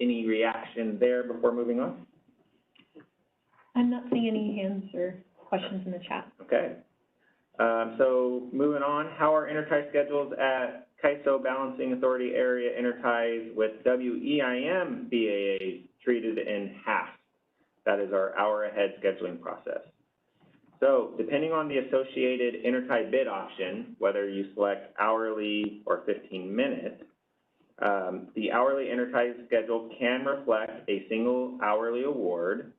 Any reaction there before moving on? I'm not seeing any hands or questions in the chat. Okay. So moving on, how are intertie schedules at CAISO Balancing Authority area interties with WEIM BAAs treated in half? That is our hour ahead scheduling process. So depending on the associated intertie bid option, whether you select hourly or 15 minutes, the hourly intertie schedule can reflect a single hourly award,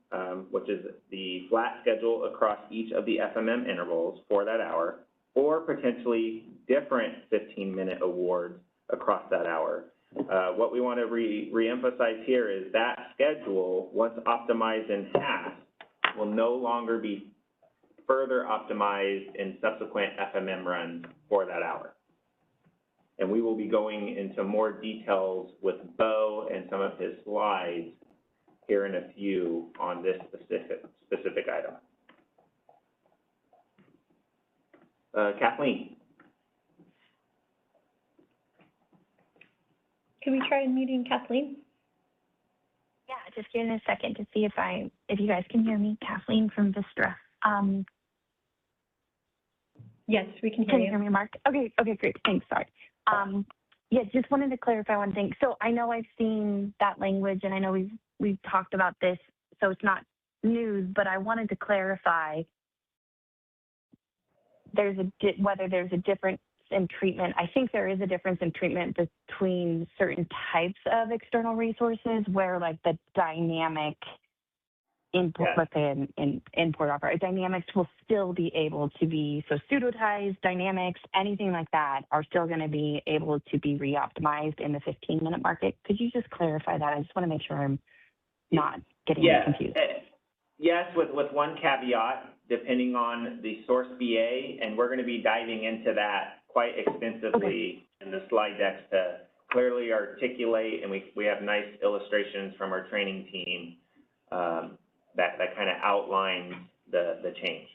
which is the flat schedule across each of the FMM intervals for that hour, or potentially different 15-minute awards across that hour. What we want to reemphasize here is that schedule, once optimized in half, will no longer be further optimized in subsequent FMM runs for that hour. And we will be going into more details with Bo and some of his slides here in a few on this specific item. Kathleen. Can we try unmuting Kathleen? Yeah, just give me a second to see if you guys can hear me. Kathleen from Vistra. Yes, we can hear you. Can you hear me, Mark? Okay, great. Thanks. Sorry. Yeah, just wanted to clarify one thing. So I know I've seen that language, and I know we've talked about this, so it's not news. But I wanted to clarify whether there's a difference in treatment. I think there is a difference in treatment between certain types of external resources, where like the dynamic import, let's say an import offer, dynamics will still be able to be, so pseudo-ties, dynamics, anything like that are still going to be able to be re-optimized in the 15-minute market. Could you just clarify that? I just want to make sure I'm not getting confused. Yes, with one caveat, depending on the source BA, and we're going to be diving into that quite extensively in the slide decks to clearly articulate, and we have nice illustrations from our training team that kind of outlines the change.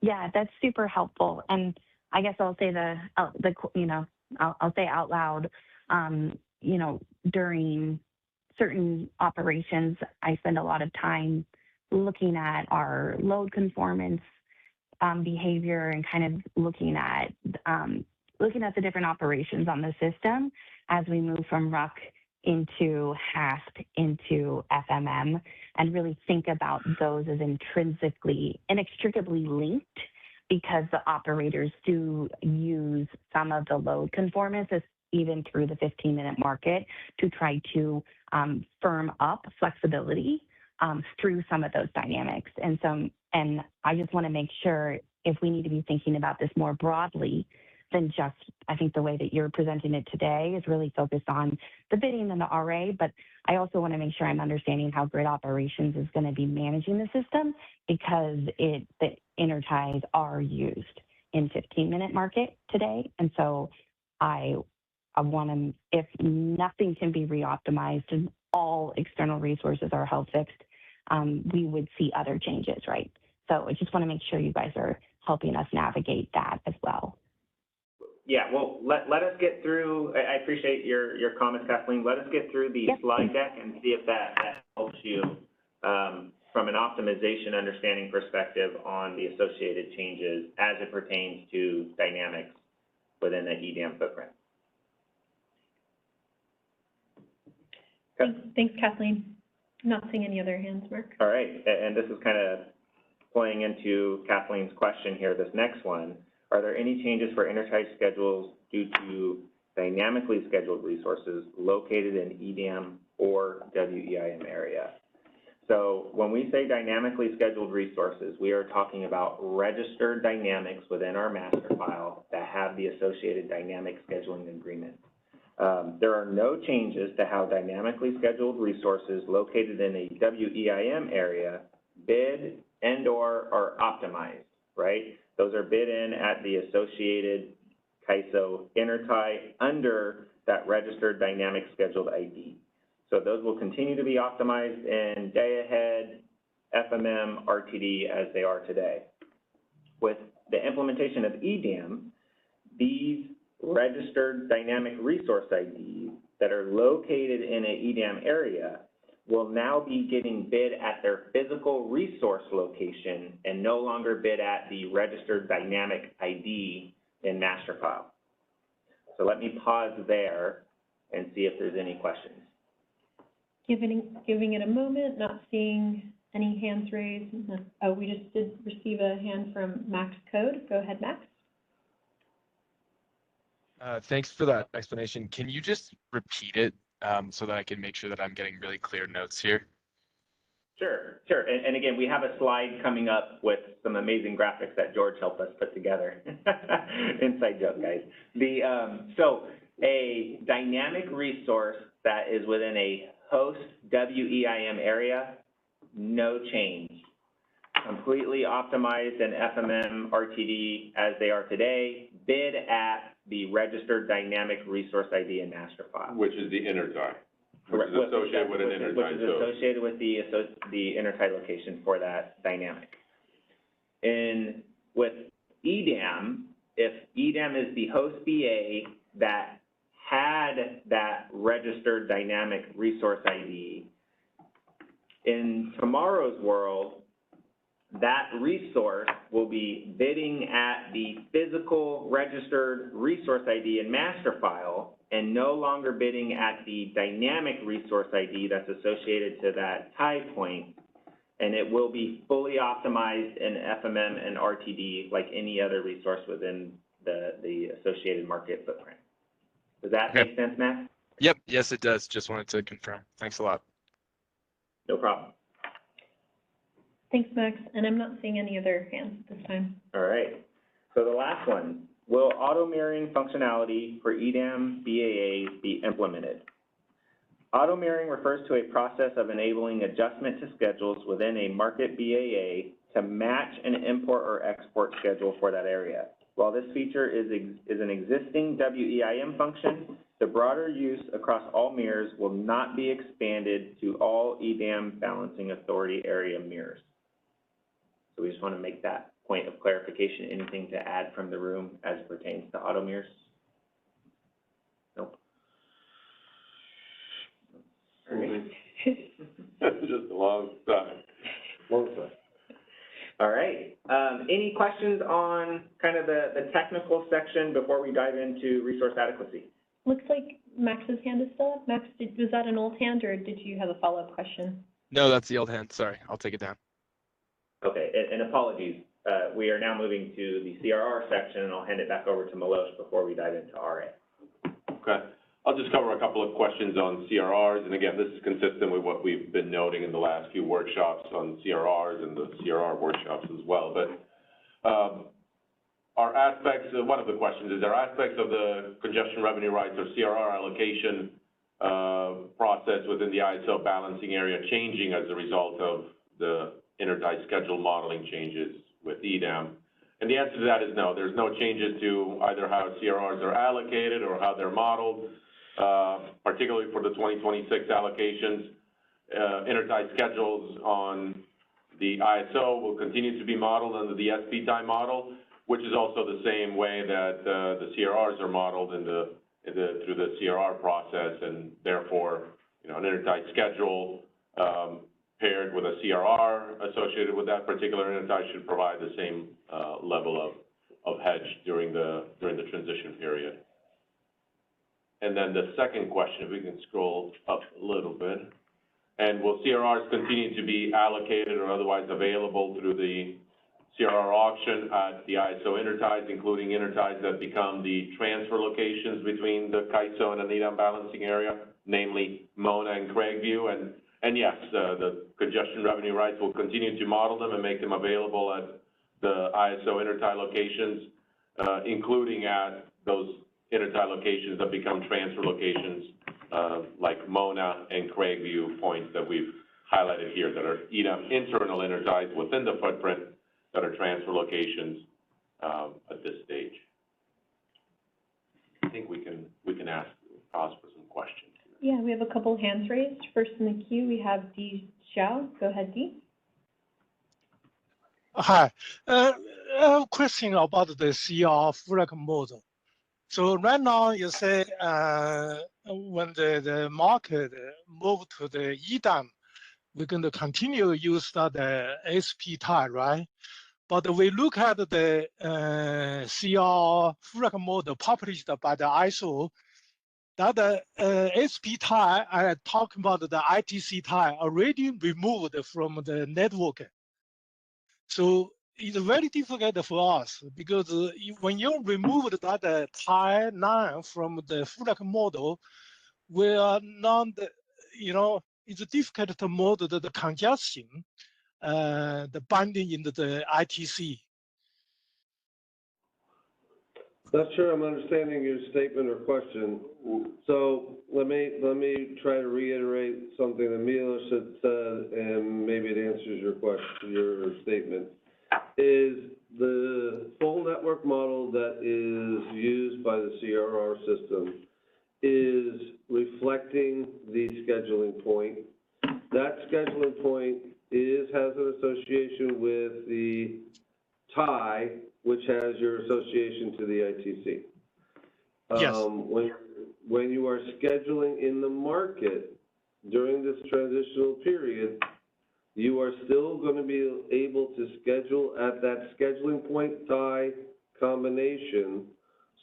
Yeah, that's super helpful. And I guess I'll say I'll say out loud, during certain operations, I spend a lot of time looking at our load conformance behavior and kind of looking at the different operations on the system as we move from RUC into HASP, into FMM, and really think about those as inextricably linked, because the operators do use some of the load conformances even through the 15-minute market to try to firm up flexibility through some of those dynamics. And I just want to make sure, if we need to be thinking about this more broadly than just, I think the way that you're presenting it today is really focused on the bidding and the RA, but I also want to make sure I'm understanding how grid operations is going to be managing the system, because the interties are used in 15-minute market today. And so I want to, if nothing can be re-optimized and all external resources are held fixed, we would see other changes, right? So I just want to make sure you guys are helping us navigate that as well. Yeah, well, let us get through, I appreciate your comments, Kathleen. Let us get through the slide deck and see if that helps you from an optimization understanding perspective on the associated changes as it pertains to dynamics within the EDAM footprint. Thanks, Kathleen. I'm not seeing any other hands, Mark. All right, and this is kind of playing into Kathleen's question here, this next one. Are there any changes for intertie schedules due to dynamically scheduled resources located in EDAM or WEIM area? So when we say dynamically scheduled resources, we are talking about registered dynamics within our master file that have the associated dynamic scheduling agreement. There are no changes to how dynamically scheduled resources located in a WEIM area bid and/or are optimized, right? Those are bid in at the associated CAISO intertie under that registered dynamic scheduled ID. So those will continue to be optimized in day ahead, FMM, RTD as they are today. With the implementation of EDAM, these registered dynamic resource IDs that are located in an EDAM area will now be getting bid at their physical resource location and no longer bid at the registered dynamic ID in master file. So let me pause there and see if there's any questions. Giving it a moment, not seeing any hands raised. Oh, we just did receive a hand from Max Code. Go ahead, Max. Thanks for that explanation. Can you just repeat it so that I can make sure that I'm getting really clear notes here? Sure. And again, we have a slide coming up with some amazing graphics that George helped us put together. Inside joke, guys. So a dynamic resource that is within a host WEIM area, no change. Completely optimized in FMM, RTD as they are today, bid at the registered dynamic resource ID and master file. Which is the intertie. Which is associated with an intertie. Which is associated with the intertie location for that dynamic. And with EDAM, if EDAM is the host BA that had that registered dynamic resource ID, in tomorrow's world, that resource will be bidding at the physical registered resource ID and master file and no longer bidding at the dynamic resource ID that's associated to that tie point, and it will be fully optimized in FMM and RTD like any other resource within the associated market footprint. Does that make sense, Matt? Yep, yes it does. Just wanted to confirm. Thanks a lot. No problem. Thanks, Max. And I'm not seeing any other hands at this time. All right. So the last one, will auto mirroring functionality for EDAM BAAs be implemented? Auto mirroring refers to a process of enabling adjustment to schedules within a market BAA to match an import or export schedule for that area. While this feature is an existing WEIM function, the broader use across all mirrors will not be expanded to all EDAM balancing authority area mirrors. So we just want to make that point of clarification. Anything to add from the room as it pertains to auto mirrors? Nope. All right. Just a long time. All right. Any questions on kind of the technical section before we dive into resource adequacy? Looks like Max's hand is still up. Max, was that an old hand or did you have a follow-up question? No, that's the old hand. Sorry, I'll take it down. Okay, and apologies. We are now moving to the CRR section, and I'll hand it back over to Milosh before we dive into RA. Okay. I'll just cover a couple of questions on CRRs, and again, this is consistent with what we've been noting in the last few workshops on CRRs and the CRR workshops as well. But are aspects of, one of the questions is, are aspects of the congestion revenue rights or CRR allocation process within the ISO balancing area changing as a result of the Intertie schedule modeling changes with EDAM? And the answer to that is no. There's no changes to either how CRRs are allocated or how they're modeled, particularly for the 2026 allocations. Intertie schedules on the ISO will continue to be modeled under the SP time model, which is also the same way that the CRRs are modeled through the CRR process, and therefore, an Intertie schedule paired with a CRR associated with that particular Intertie should provide the same level of hedge during the transition period. And then the second question, if we can scroll up a little bit, and will CRRs continue to be allocated or otherwise available through the CRR auction at the ISO interties, including interties that become the transfer locations between the CAISO and the EDAM balancing area, namely Mona and Craigview? And yes, the congestion revenue rights will continue to model them and make them available at the ISO intertie locations, including at those intertie locations that become transfer locations, like Mona and Craigview points that we've highlighted here that are EDAM internal interties within the footprint that are transfer locations at this stage. I think we can pause for some questions. Yeah, we have a couple hands raised. First in the queue, we have Di Xiao. Go ahead, Di. Hi. I have a question about the CR FRAC model. So right now you say when the market move to the EDAM, we're going to continue to use the SP tie, right? But we look at the CR FRAC model published by the ISO, that SP tie, I talk about the ITC tie, already removed from the network. So it's very difficult for us because when you remove that tie 9 from the FRAC model, we are not, it's difficult to model the congestion, the binding into the ITC. Not sure I'm understanding your statement or question. So let me try to reiterate something that Milosh had said, and maybe it answers your question, your statement. Is the full network model that is used by the CRR system is reflecting the scheduling point. That scheduling point has an association with the tie, which has your association to the ITC. Yes. When you are scheduling in the market during this transitional period, you are still going to be able to schedule at that scheduling point tie combination.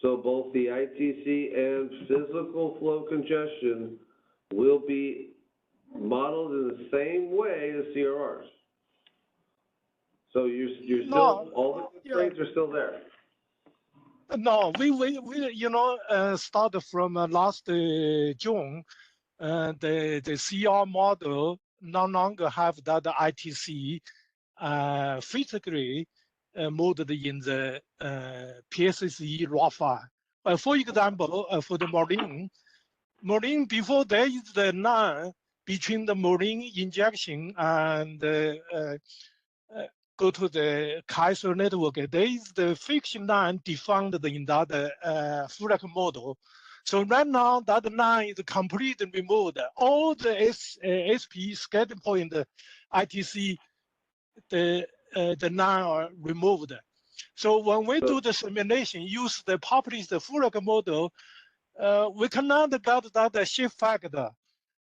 So both the ITC and physical flow congestion will be modeled in the same way as CRRs. So you're still, all the constraints are still there. No, we started from last June, the CR model no longer have that ITC physically modeled in the PSSE raw file. For example, for the marine, before there is the line between the marine injection and go to the CAISO network, there is the friction line defined in that FRAC model. So right now, that line is completely removed. All the SP schedule point ITC, the line are removed. So when we do the simulation, use the published FRAC model, we cannot get that shift factor.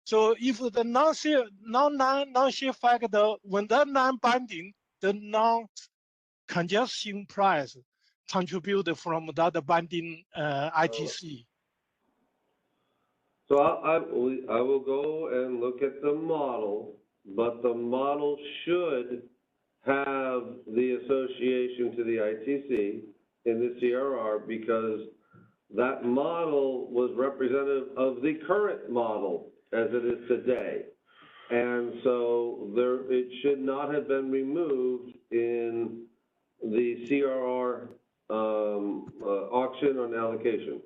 So if the non-shift factor, when that non-binding, the non-congestion price contributed from that binding ITC. So I will go and look at the model, but the model should have the association to the ITC in the CRR because that model was representative of the current model as it is today. And so it should not have been removed in the CRR auction on allocation.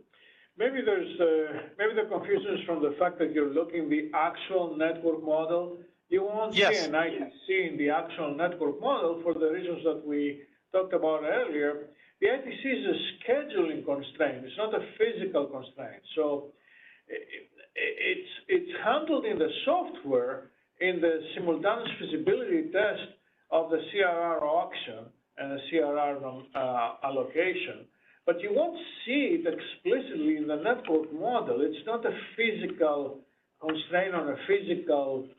Maybe the confusion is from the fact that you're looking the actual network model. You won't see an ITC in the actual network model for the reasons that we talked about earlier. The ITC is a scheduling constraint. It's not a physical constraint. So it's handled in the software in the simultaneous feasibility test of the CRR auction and the CRR allocation. But you won't see it explicitly in the network model. It's not a physical constraint on a physical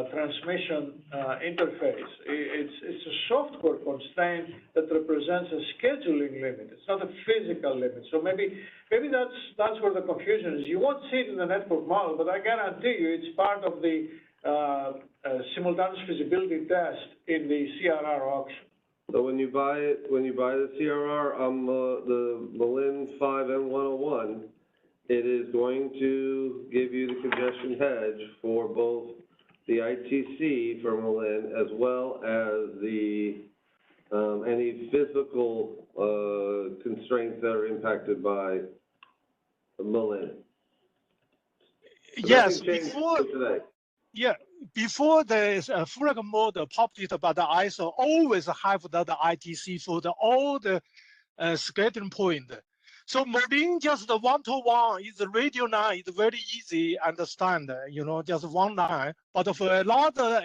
transmission interface. It's a software constraint that represents a scheduling limit. It's not a physical limit. So maybe that's where the confusion is. You won't see it in the network model, but I guarantee you it's part of the simultaneous feasibility test in the CRR auction. So when you buy the CRR on the Malin 5N101, it is going to give you the congestion hedge for both the ITC for Malin as well as the any physical constraints that are impacted by Malin. So yes, before the Frag model published by the ISO always have that ITC for all the scheduling point. So Malin just the one-to-one is the radio line is very easy to understand, just one line. But for another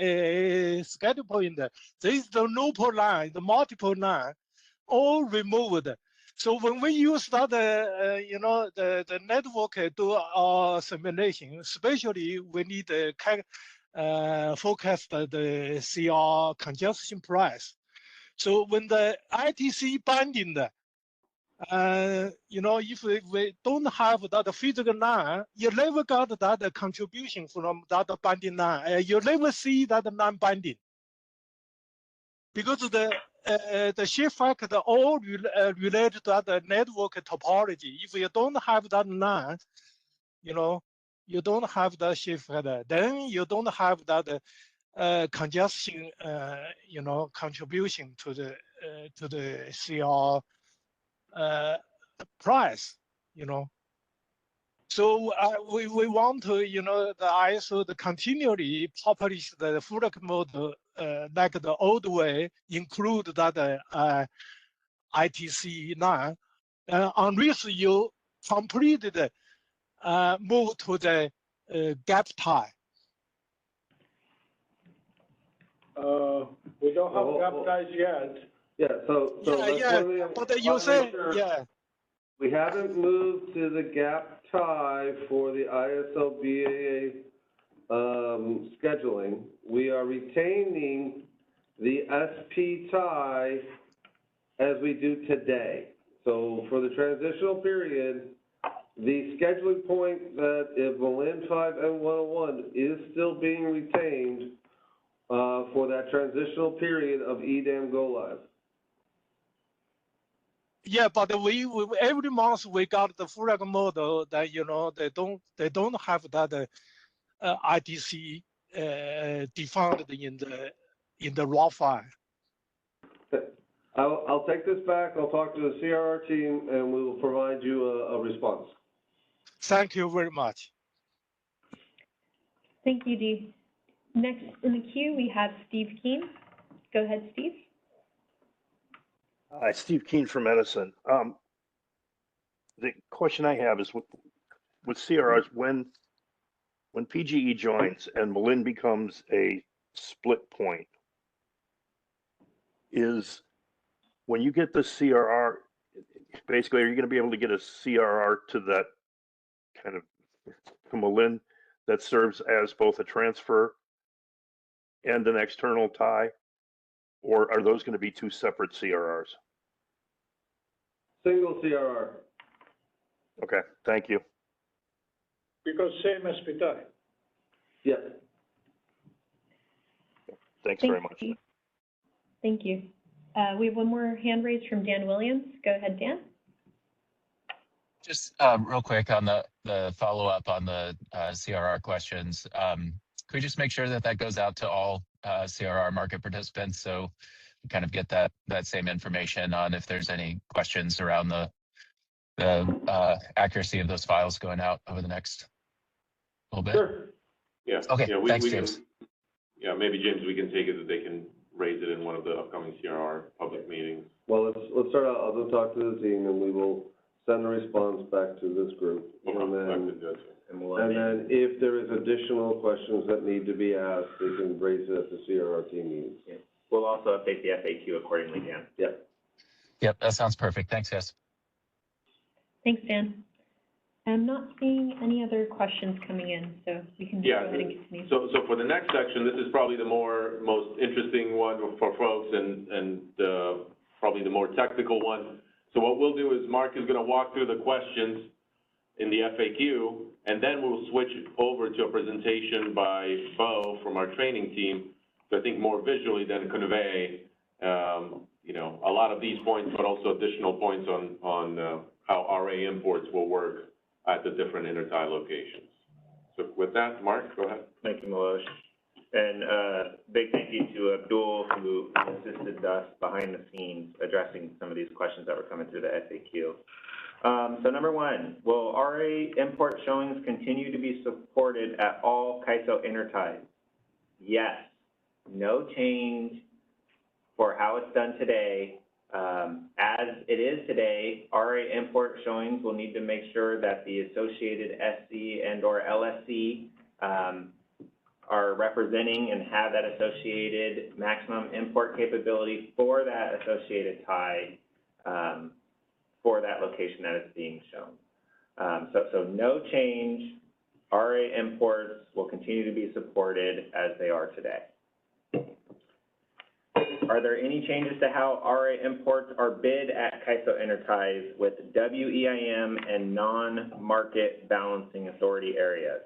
schedule point, there is the local line, the multiple line, all removed. So when we use that, the network do our simulation, especially we need to forecast the CR congestion price. So when the ITC binding, if we don't have that physical line, you never got that contribution from that binding line. You never see that non-binding because the shift factor all related to the network topology. If you don't have that line, you don't have that shift factor. Then you don't have that congestion, contribution to the CR price, So we want to, the ISO to continually publish the Frag model like the old way, include that ITC line, unless you completed move to the gap tie. We don't have gap ties yet. Yeah, so but you say, we haven't moved to the gap tie for the ISO BAA scheduling. We are retaining the SP tie as we do today. So for the transitional period, the scheduling point that if Malin 5N101 is still being retained for that transitional period of EDAM go live. Yeah, but we every month we got the Frag model that they don't have that ITC defined in the raw file. I'll take this back. I'll talk to the CRR team, and we will provide you a response. Thank you very much. Thank you, Dee. Next in the queue, we have Steve Keen. Go ahead, Steve. Hi, Steve Keen from Edison. The question I have is with CRRs, when PGE joins and Malin becomes a split point, is when you get the CRR, basically, are you going to be able to get a CRR to that kind of to Malin that serves as both a transfer and an external tie, or are those going to be two separate CRRs? Single CRR. Okay, thank you. because same as Pitai. Yeah. Thanks Thank very much. you. Thank you. We have one more hand raised from Dan Williams. Go ahead, Dan. Just real quick on the follow-up on the CRR questions. Could we just make sure that that goes out to all CRR market participants so we kind of get that same information on if there's any questions around the accuracy of those files going out over the next little bit? Sure. Yeah. Okay, Yeah, thanks, we James. Can, yeah, maybe James, we can take it that they can raise it in one of the upcoming CRR public meetings. Well, let's start out. I'll go talk to the team, and we will send a response back to this group. And then if there is additional questions that need to be asked, they can raise it at the CRR team meetings. Yeah. We'll also update the FAQ accordingly, Dan. Yep. Yep, that sounds perfect. Thanks, guys. Thanks, Dan. I'm not seeing any other questions coming in, so we can go ahead and continue. So for the next section, this is probably the most interesting one for folks and probably the more technical one. So what we'll do is Mark is going to walk through the questions in the FAQ, and then we'll switch over to a presentation by Bo from our training team to, I think, more visually than convey, you know, a lot of these points, but also additional points on how RA imports will work at the different Intertie locations. So with that, Mark, go ahead. Thank you, Milosh. And big thank you to Abdul, who assisted us behind the scenes addressing some of these questions that were coming through the FAQ. So number one, will RA import showings continue to be supported at all CAISO interties? Yes. No change for how it's done today. As it is today, RA import showings will need to make sure that the associated SC and or LSC are representing and have that associated maximum import capability for that associated tie for that location that is being shown. So no change. RA imports will continue to be supported as they are today. Are there any changes to how RA imports are bid at CAISO interties with WEIM and non-market balancing authority areas?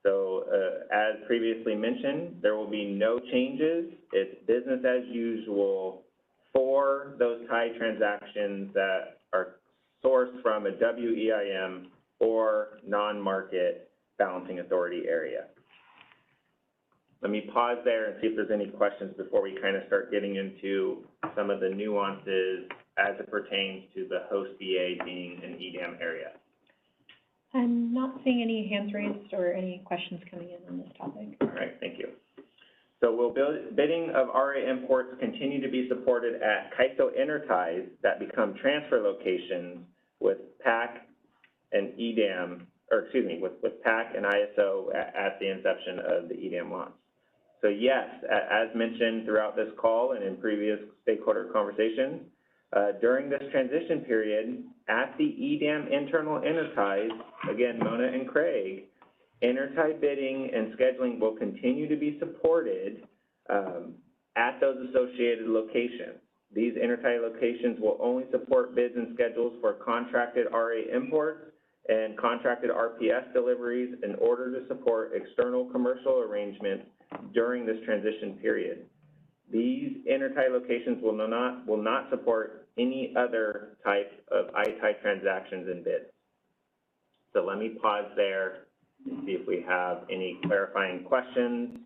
So as previously mentioned, there will be no changes. It's business as usual for those tie transactions that are sourced from a WEIM or non-market balancing authority area. Let me pause there and see if there's any questions before we kind of start getting into some of the nuances as it pertains to the host VA being an EDAM area. I'm not seeing any hands raised or any questions coming in on this topic. All right, thank you. So will bidding of RA imports continue to be supported at CAISO interties that become transfer locations with PAC and EDAM, or excuse me, with PAC and ISO at the inception of the EDAM launch? So yes, as mentioned throughout this call and in previous stakeholder conversations, during this transition period, at the EDAM internal interties, again, Mona and Craig, intertie bidding and scheduling will continue to be supported at those associated locations. These intertie locations will only support bids and schedules for contracted RA imports and contracted RPS deliveries in order to support external commercial arrangements during this transition period. These intertie locations will not support any other type of ITIE transactions and bids. So let me pause there and see if we have any clarifying questions.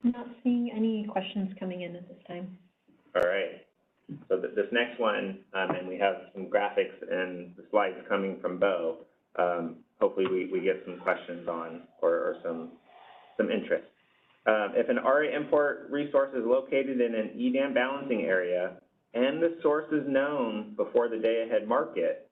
I'm not seeing any questions coming in at this time. All right. So this next one, and we have some graphics and the slides coming from Bo. Hopefully we get some questions on or some interest. If an RA import resource is located in an EDAM balancing area and the source is known before the day-ahead market,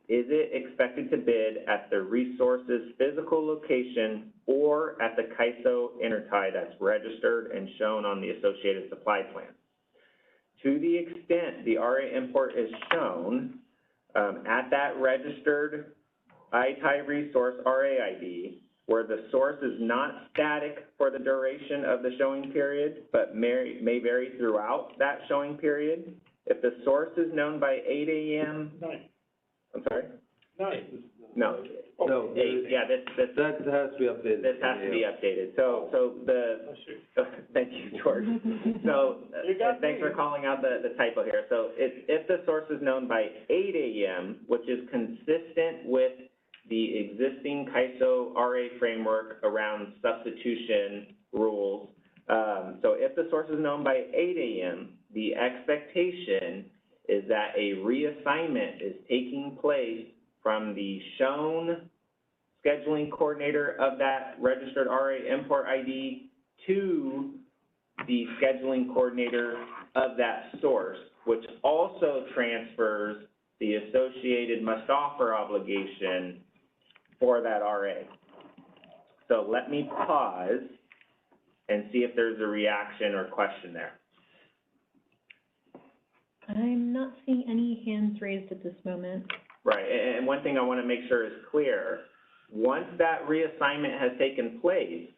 is it expected to bid at the resource's physical location or at the CAISO intertie that's registered and shown on the associated supply plan? To the extent the RA import is shown at that registered ITIE resource RA ID, where the source is not static for the duration of the showing period, but may vary throughout that showing period. If the source is known by 8 a.m., I'm sorry? No. No, Yeah, this that has to be updated. This has to be updated. Thank you, George. So, thanks for calling out the typo here. So it's if the source is known by 8 a.m., which is consistent with the existing CAISO RA framework around substitution rules. So if the source is known by 8 a.m., the expectation is that a reassignment is taking place from the shown scheduling coordinator of that registered RA import ID to the scheduling coordinator of that source, which also transfers the associated must-offer obligation for that RA. So let me pause and see if there's a reaction or question there. I'm not seeing any hands raised at this moment. Right, and one thing I want to make sure is clear, once that reassignment has taken place,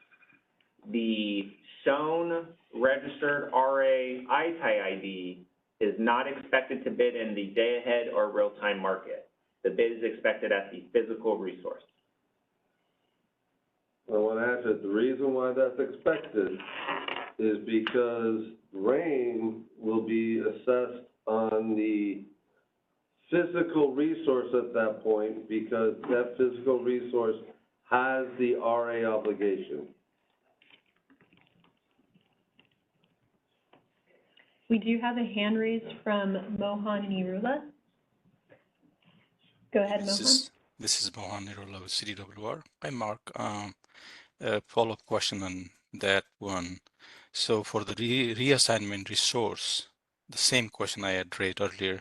the shown registered RA ITI ID is not expected to bid in the day-ahead or real-time market. The bid is expected at the physical resource. I want to answer, the reason why that's expected is because rain will be assessed on the physical resource at that point, because that physical resource has the RA obligation. We do have a hand raised from Mohan Nirula. Go ahead, Mohan. This is Mohan Nirula with CDWR. Hi, Mark. A follow-up question on that one. So for the reassignment resource, the same question I had raised earlier,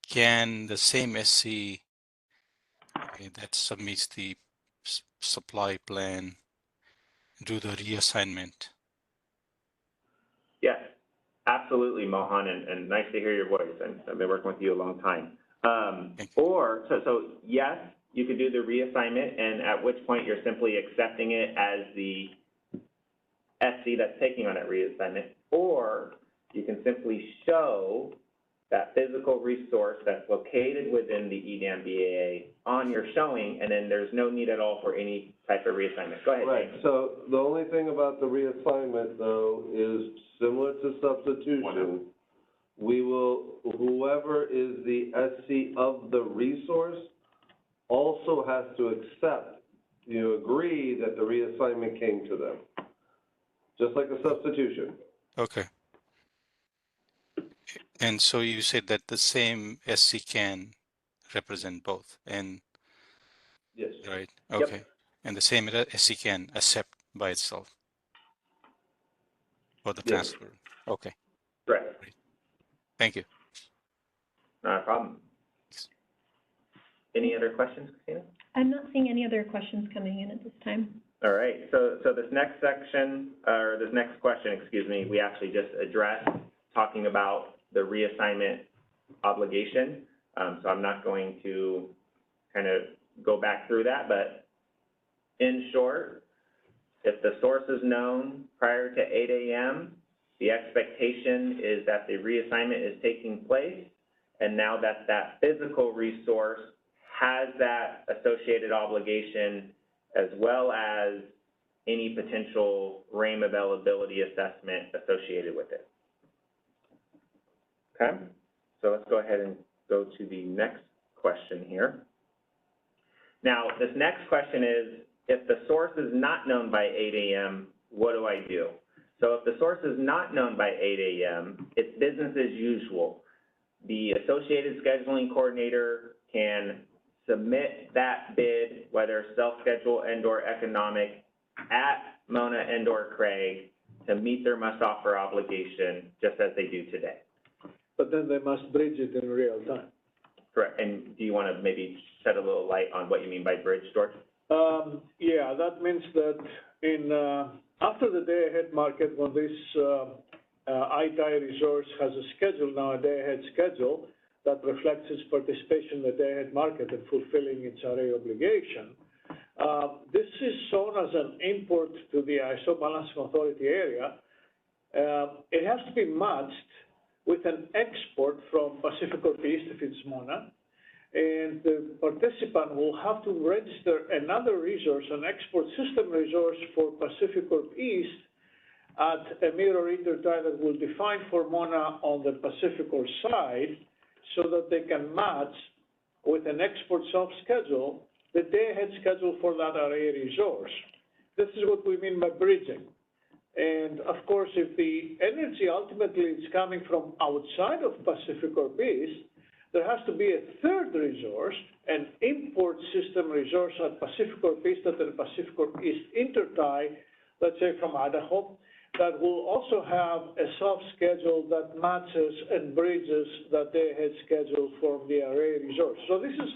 can the same SC that submits the supply plan do the reassignment? Yes, absolutely, Mohan, and nice to hear your voice. And I've been working with you a long time. So yes, you could do the reassignment, and at which point you're simply accepting it as the SC that's taking on that reassignment, or you can simply show that physical resource that's located within the EDAM BAA on your showing, and then there's no need at all for any type of reassignment. Go ahead, Right, James. so the only thing about the reassignment, though, is similar to substitution. We will, whoever is the SC of the resource also has to accept, agree that the reassignment came to them, just like a substitution. Okay. And so you said that the same SC can represent both, and yes, right? Okay. Yep. And the same SC can accept by itself for the transfer. Okay. Right. Great. Thank you. Not a problem. Any other questions, Christina? I'm not seeing any other questions coming in at this time. All right, so this next section, or this next question, excuse me, we actually just addressed, talking about the reassignment obligation. So I'm not going to kind of go back through that, but in short, if the source is known prior to 8 a.m., the expectation is that the reassignment is taking place, and now that that physical resource has that associated obligation, as well as any potential RAIM availability assessment associated with it. Okay, so let's go ahead and go to the next question here. Now, this next question is, if the source is not known by 8 a.m., what do I do? So if the source is not known by 8 a.m., it's business as usual. The associated scheduling coordinator can submit that bid, whether self-schedule and/or economic, at Mona and/or Craig to meet their must-offer obligation, just as they do today. But then they must bridge it in real time. Correct. And do you want to maybe shed a little light on what you mean by bridge, George? Yeah, that means that after the day-ahead market, when this ITI resource has a schedule now, a day-ahead schedule, that reflects its participation in the day-ahead market and fulfilling its RA obligation. This is shown as an import to the ISO Balancing Authority area. It has to be matched with an export from Pacific Northeast if it's Mona, and the participant will have to register another resource, an export system resource for Pacific Corp East at a mirror intertie that will define for MONA on the Pacific Corp side so that they can match with an export self-schedule the day-ahead schedule for that array resource. This is what we mean by bridging. And of course, if the energy ultimately is coming from outside of Pacific Corp East, there has to be a third resource, an import system resource at Pacific Corp East at the Pacific Corp East intertie, let's say from Idaho, that will also have a self-schedule that matches and bridges that day-ahead schedule from the array resource. So this is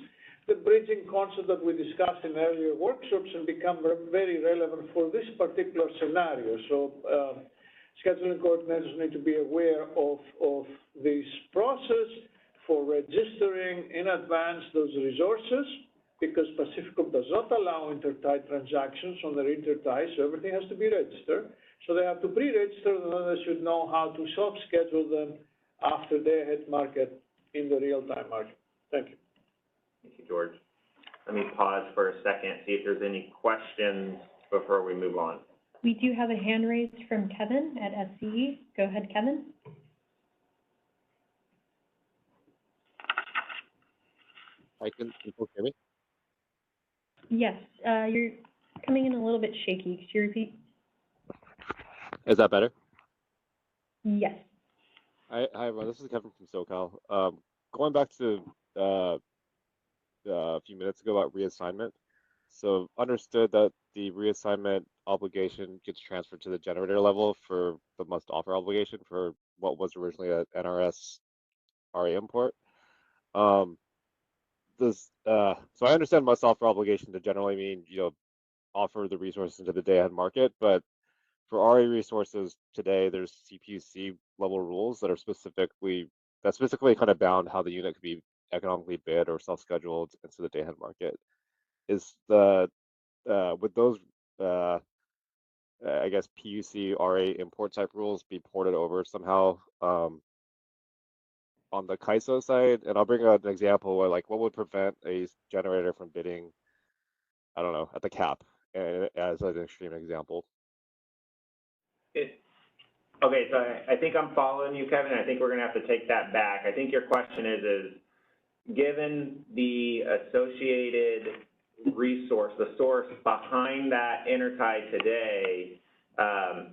the bridging concept that we discussed in earlier workshops and become very relevant for this particular scenario. So scheduling coordinators need to be aware of this process for registering in advance those resources, because Pacific Corp does not allow intertie transactions on their intertie, so everything has to be registered. So they have to pre-register, and then they should know how to self-schedule them after day-ahead market in the real-time market. Thank you. Thank you, George. Let me pause for a second, see if there's any questions before we move on. We do have a hand raised from Kevin at SCE. Go ahead, Kevin. Can people hear me? Yes, you're coming in a little bit shaky. Could you repeat? Is that better? Yes. Hi, everyone. This is Kevin from SoCal. Going back to a few minutes ago about reassignment. So understood that the reassignment obligation gets transferred to the generator level for the must offer obligation for what was originally an NRS RA import. So I understand must offer obligation to generally mean, offer the resources into the day ahead market, but for RA resources today, there's CPUC level rules that are specifically kind of bound how the unit could be economically bid or self-scheduled into the day ahead market. Is would those I guess PUC RA import type rules be ported over somehow on the CAISO side? And I'll bring out an example where, like, what would prevent a generator from bidding, I don't know, at the cap, as an extreme example. Okay, so I think I'm following you, Kevin. I think we're going to have to take that back. I think your question is given the associated resource, the source behind that intertie today,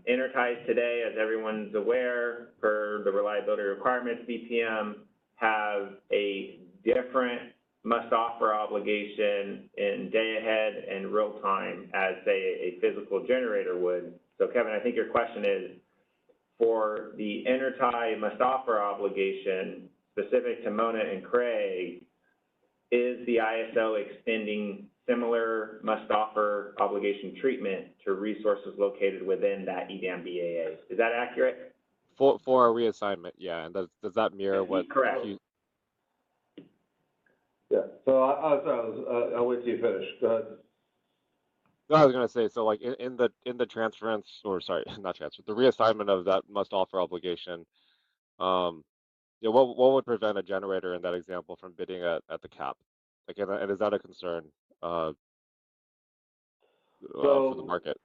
interties today, as everyone's aware, per the reliability requirements, BPM, have a different must-offer obligation in day-ahead and real-time as, say, a physical generator would. So, Kevin, I think your question is, for the intertie must-offer obligation specific to Mona and Craig, is the ISO extending similar must-offer obligation treatment to resources located within that EDAM BAA? Is that accurate? For a reassignment, yeah. And does that mirror what? Correct. Yeah. So I'll wait till you finish. Go ahead. No, I was gonna say, so like in the transference, or sorry, not transfer, the reassignment of that must offer obligation, what would prevent a generator in that example from bidding at the cap? Like, and is that a concern for the market?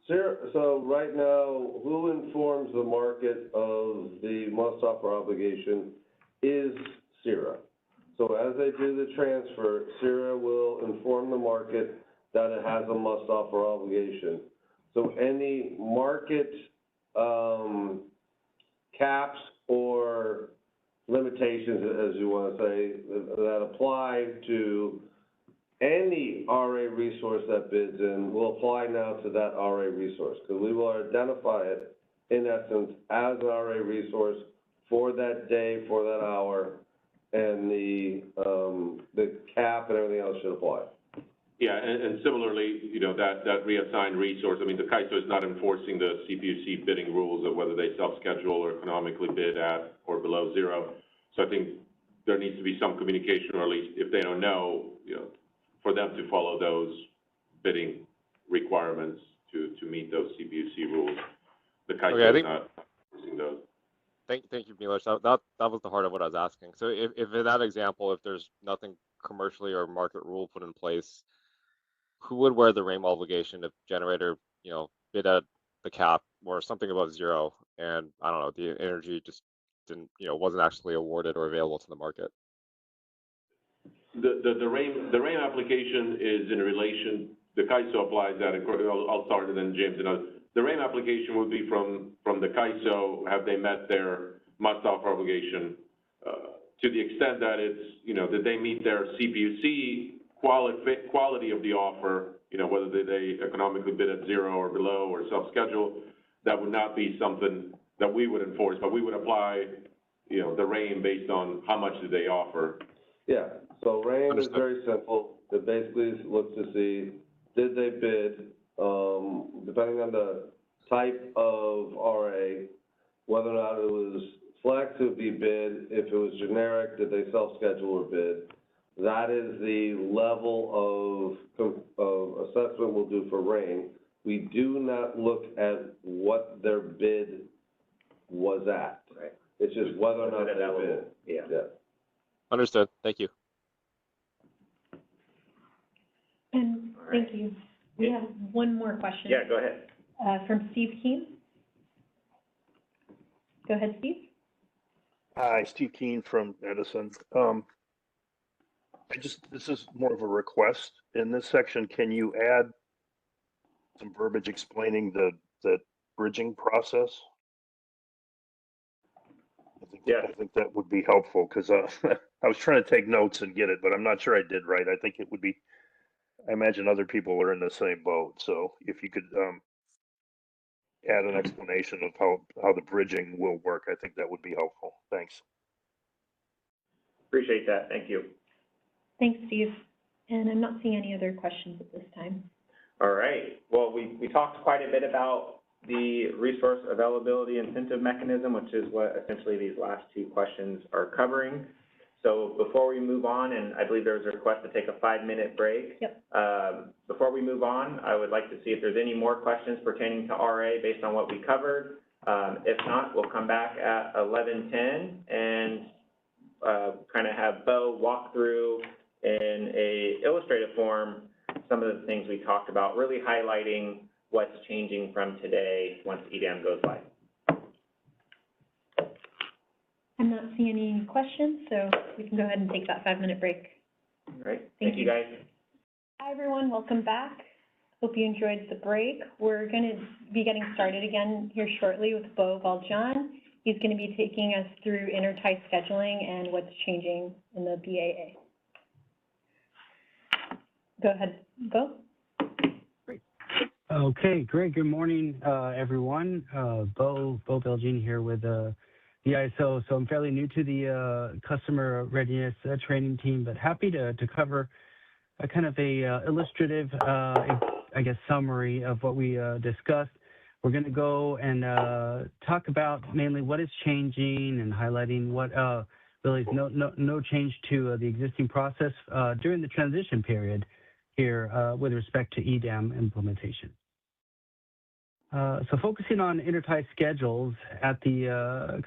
So right now, who informs the market of the must offer obligation is CIRA. So as they do the transfer, CIRA will inform the market that it has a must offer obligation. So any market caps or limitations, as you want to say, that apply to any RA resource that bids in will apply now to that RA resource, because we will identify it, in essence, as an RA resource for that day, for that hour, and the cap and everything else should apply. Yeah, and similarly, that reassigned resource, I mean, the CAISO is not enforcing the CPUC bidding rules of whether they self-schedule or economically bid at or below zero. So I think there needs to be some communication, or at least if they don't know, for them to follow those bidding requirements to meet those CPUC rules. The CAISO is not enforcing those. Thank you, Milos. That was the heart of what I was asking. So if in that example, if there's nothing commercially or market rule put in place, who would wear the RAIM obligation if generator, bid at the cap or something above zero, and I don't know, the energy just didn't, wasn't actually awarded or available to the market? The RAIM application is in relation, the CAISO applies that, I'll start and then James and others. The RAIM application would be from the CAISO, have they met their must-offer obligation, to the extent that it's, that they meet their CPUC quality of the offer, whether they economically bid at zero or below or self-schedule, that would not be something that we would enforce, but we would apply, the RAIM based on how much do they offer. Yeah, so RAIM is very simple. It basically looks to see, did they bid, depending on the type of RA, whether or not it was flex, it would be bid. If it was generic, did they self-schedule or bid? That is the level of assessment we'll do for RAIM. We do not look at what their bid was at. Right. It's just whether or not they bid. Yeah. Understood. Thank you. And thank you. We have one more question. Yeah, go ahead. From Steve Keen. Go ahead, Steve. Hi, Steve Keen from Edison. This is more of a request. In this section, can you add some verbiage explaining the bridging process? I think that would be helpful, because I was trying to take notes and get it, but I'm not sure I did right. I think it would be, I imagine other people are in the same boat. So if you could add an explanation of how the bridging will work, I think that would be helpful. Thanks. Appreciate that. Thank you. Thanks, Steve. And I'm not seeing any other questions at this time. All right. Well, we talked quite a bit about the resource availability incentive mechanism, which is what essentially these last two questions are covering. So before we move on, and I believe there was a request to take a 5-minute break. Yep. Before we move on, I would like to see if there's any more questions pertaining to RA based on what we covered. If not, we'll come back at 11:10 and kind of have Bo walk through in a illustrative form some of the things we talked about, really highlighting what's changing from today once EDAM goes live. I'm not seeing any questions, so we can go ahead and take that 5-minute break. All right. Thank you, guys. Hi, everyone. Welcome back. Hope you enjoyed the break. We're going to be getting started again here shortly with Bo Valjean. He's going to be taking us through Intertie scheduling and what's changing in the BAA. Go ahead, Bo. Great. Okay, great. Good morning, everyone. Bo Valjean here with the ISO. So I'm fairly new to the customer readiness training team, but happy to cover a kind of a illustrative, I guess, summary of what we discussed. We're going to go and talk about mainly what is changing and highlighting what really is no change to the existing process during the transition period here with respect to EDAM implementation. So focusing on Intertie schedules at the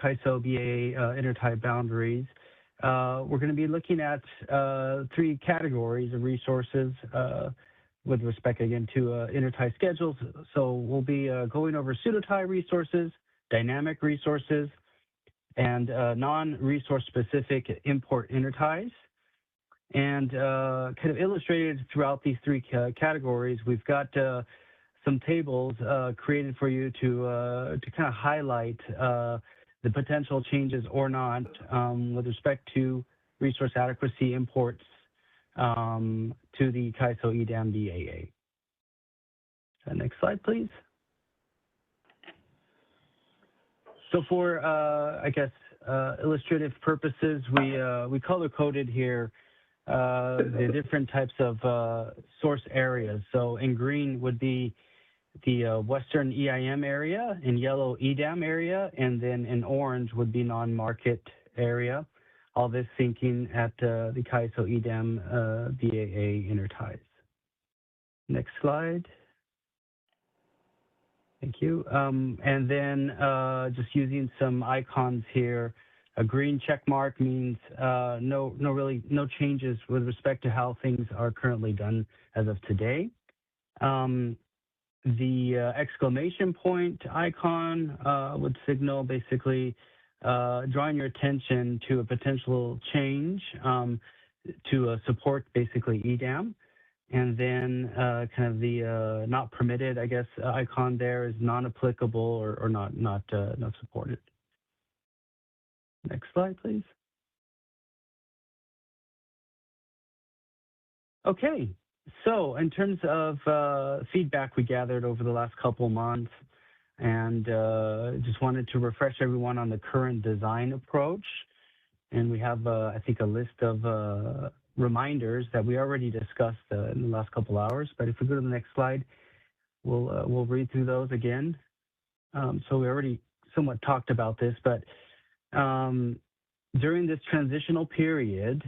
CAISO BAA Intertie boundaries, we're going to be looking at 3 categories of resources with respect, again, to Intertie schedules. So we'll be going over pseudotie resources, dynamic resources, and non-resource specific import interties. And kind of illustrated throughout these 3 categories, we've got some tables created for you to kind of highlight the potential changes or not with respect to resource adequacy imports to the CAISO EDAM BAA. Next slide, please. So for, I guess, illustrative purposes, we color-coded here the different types of source areas. So in green would be the Western EIM area, in yellow EDAM area, and then in orange would be non-market area. All this syncing at the CAISO EDAM BAA interties. Next slide. Thank you. And then just using some icons here, a green check mark means no changes with respect to how things are currently done as of today. The exclamation point icon would signal basically drawing your attention to a potential change to support basically EDAM. And then kind of the not permitted, I guess, icon there is non-applicable or not supported. Next slide, please. Okay, so in terms of feedback we gathered over the last couple months, and just wanted to refresh everyone on the current design approach. And we have, I think, a list of reminders that we already discussed in the last couple hours. But if we go to the next slide, we'll read through those again. So we already somewhat talked about this, but during this transitional period,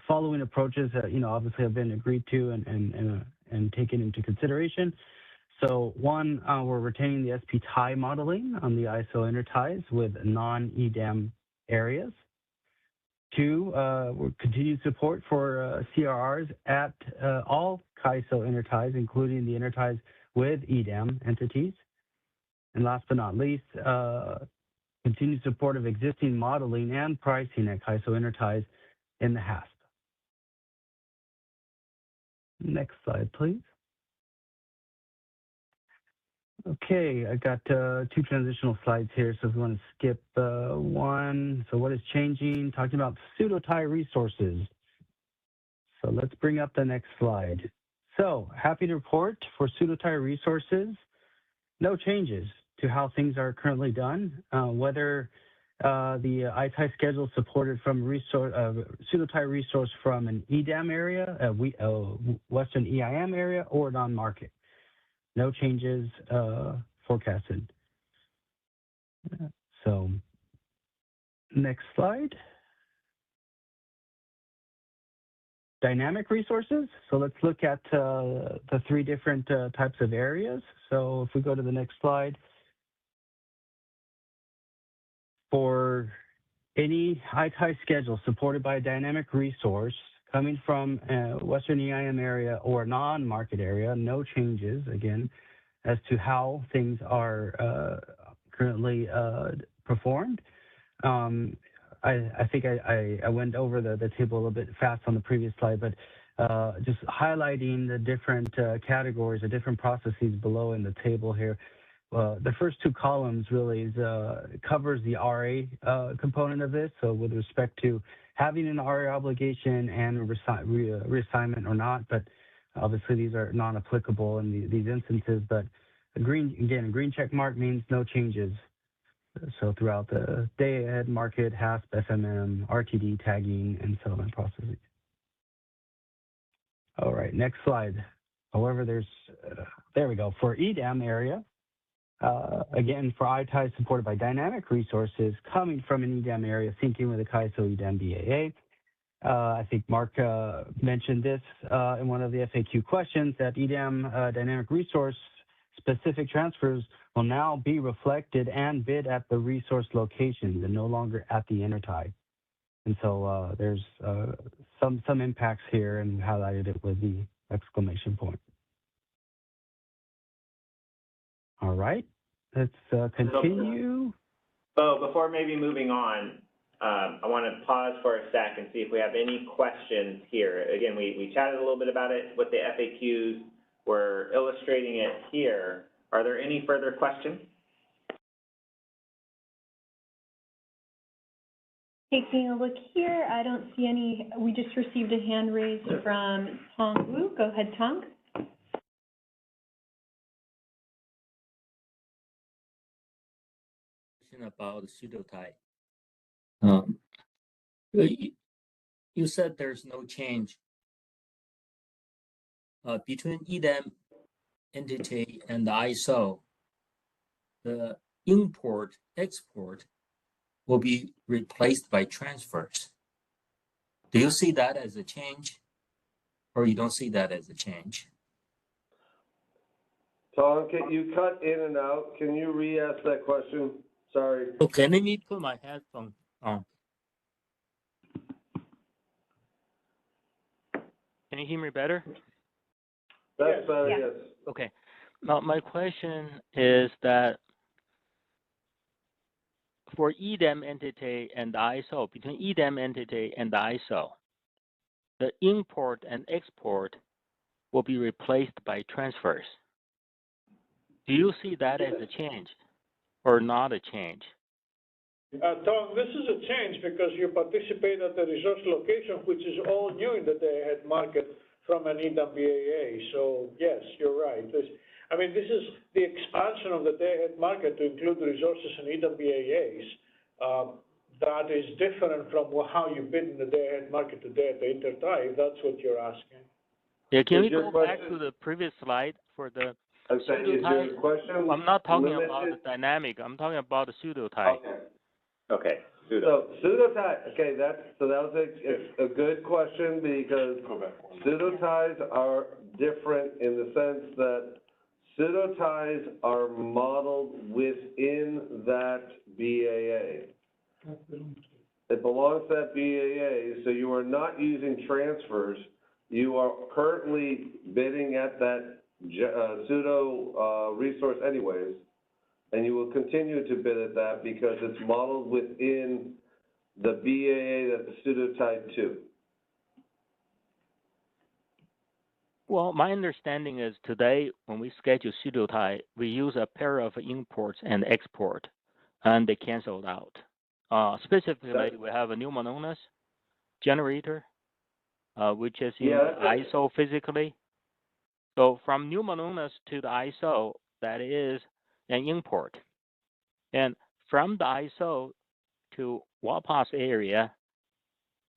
following approaches that obviously have been agreed to and taken into consideration. So one, we're retaining the SP-tie modeling on the ISO interties with non-EDAM areas. Two, we're continued support for CRRs at all CAISO interties, including the interties with EDAM entities. And last but not least, continued support of existing modeling and pricing at CAISO interties in the HASP. Next slide, please. Okay, I got two transitional slides here, so if we want to skip one. So what is changing? Talking about pseudo-tie resources. So let's bring up the next slide. So happy to report for pseudo-tie resources, no changes to how things are currently done. Whether the ITI schedule supported from pseudo-tie resource from an EDAM area, Western EIM area, or non-market. No changes forecasted. So next slide. Dynamic resources. So let's look at the three different types of areas. So if we go to the next slide. For any ITI schedule supported by a dynamic resource coming from a Western EIM area or non-market area, no changes, again, as to how things are currently performed. I think I went over the table a little bit fast on the previous slide, but just highlighting the different categories, the different processes below in the table here. The first two columns really covers the RA component of this. So with respect to having an RA obligation and reassignment or not, but obviously these are non-applicable in these instances. But a green check mark means no changes. So throughout the day ahead market, HASP, SMM, RTD tagging, and settlement processes. All right, next slide. However, there we go. For EDAM area, again, for ITIs supported by dynamic resources coming from an EDAM area, syncing with the CAISO EDAM BAA. I think Mark mentioned this in one of the FAQ questions, that EDAM dynamic resource specific transfers will now be reflected and bid at the resource locations and no longer at the intertie. And so there's some impacts here, and highlighted it with the exclamation point. All right, let's continue. So before maybe moving on, I want to pause for a sec and see if we have any questions here. Again, we chatted a little bit about it with the FAQs. We're illustrating it here. Are there any further questions? Taking a look here, I don't see any. We just received a hand raised from Tong Wu. Go ahead, Tong. About pseudo-tie. You said there's no change between EDAM entity and the ISO. The import export will be replaced by transfers. Do you see that as a change, or you don't see that as a change? Tom, you cut in and out. Can you re-ask that question? Sorry. Okay, let me put my headphone on. Can you hear me better? That's better, yes. Okay. Now, my question is that for EDAM entity and the ISO, between EDAM entity and the ISO, the import and export will be replaced by transfers. Do you see that as a change or not a change? Tom, this is a change because you participate at the resource location, which is all new in the day-ahead market from an EDAM BAA. So yes, you're right. This is the expansion of the day-ahead market to include resources in EDAM BAAs. That is different from how you bid in the day-ahead market today at the Intertie, if that's what you're asking. Yeah, can we go back to the previous slide for the pseudo-tie? I'm not talking about the dynamic. I'm talking about the pseudo-tie. Okay. So pseudo-tie, okay, that was a good question because pseudo-ties are different in the sense that pseudo-ties are modeled within that BAA. It belongs to that BAA, so you are not using transfers. You are currently bidding at that pseudo resource anyways, and you will continue to bid at that because it's modeled within the BAA that the pseudo tied to. Well, my understanding is today when we schedule pseudo-tie, we use a pair of imports and export, and they canceled out. Specifically, we have a pneumononas generator, which is in ISO physically. So from pneumononas to the ISO, that is an import. And from the ISO to WAPAS area,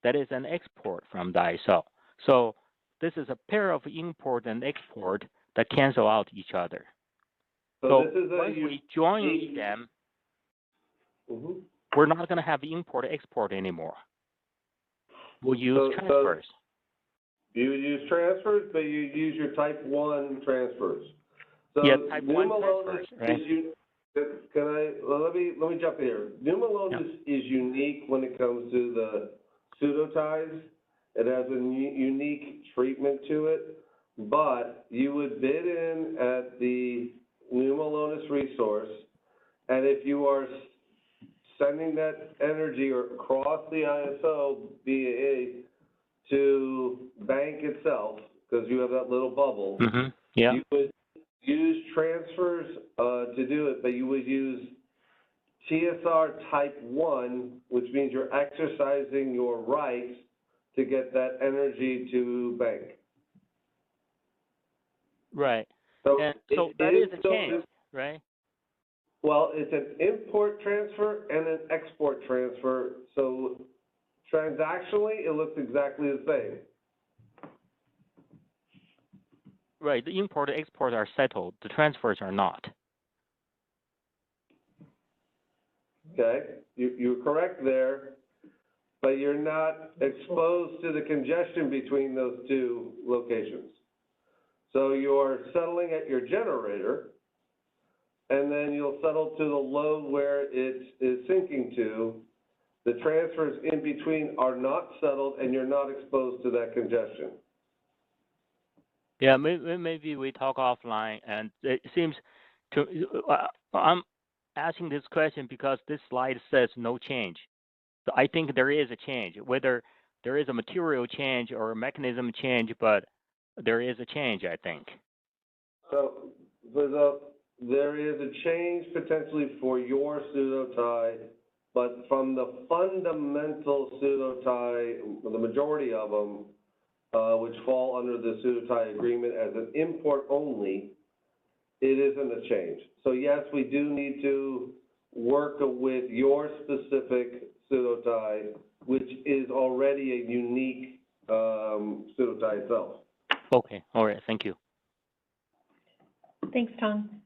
that is an export from the ISO. So this is a pair of import and export that cancel out each other. So once we join them, we're not going to have import-export anymore. We'll use transfers. You use transfers, but you use your type 1 transfers. So yeah, type 1 transfers, right? Let me jump in here. Pneumononas is unique when it comes to the pseudo-ties. It has a unique treatment to it, but you would bid in at the pneumolonas resource, and if you are sending that energy across the ISO BAA to bank itself, because you have that little bubble, you would use transfers to do it, but you would use TSR type 1, which means you're exercising your rights to get that energy to bank. Right. So, so that is a change, right? Well, it's an import transfer and an export transfer. So transactionally, it looks exactly the same. Right. The import and export are settled. The transfers are not. Okay. You're correct there, but you're not exposed to the congestion between those two locations. So you're settling at your generator, and then you'll settle to the load where it is sinking to. The transfers in between are not settled, and you're not exposed to that congestion. Yeah, maybe we talk offline, and it seems to, I'm asking this question because this slide says no change. So I think there is a change, whether there is a material change or a mechanism change, but there is a change, I think. So there is a change potentially for your pseudo-tie, but from the fundamental pseudo-tie, the majority of them, which fall under the pseudo-tie agreement as an import only, it isn't a change. So yes, we do need to work with your specific pseudo-tie, which is already a unique pseudo-tie itself. Okay, all right, thank you. Thanks, Tom.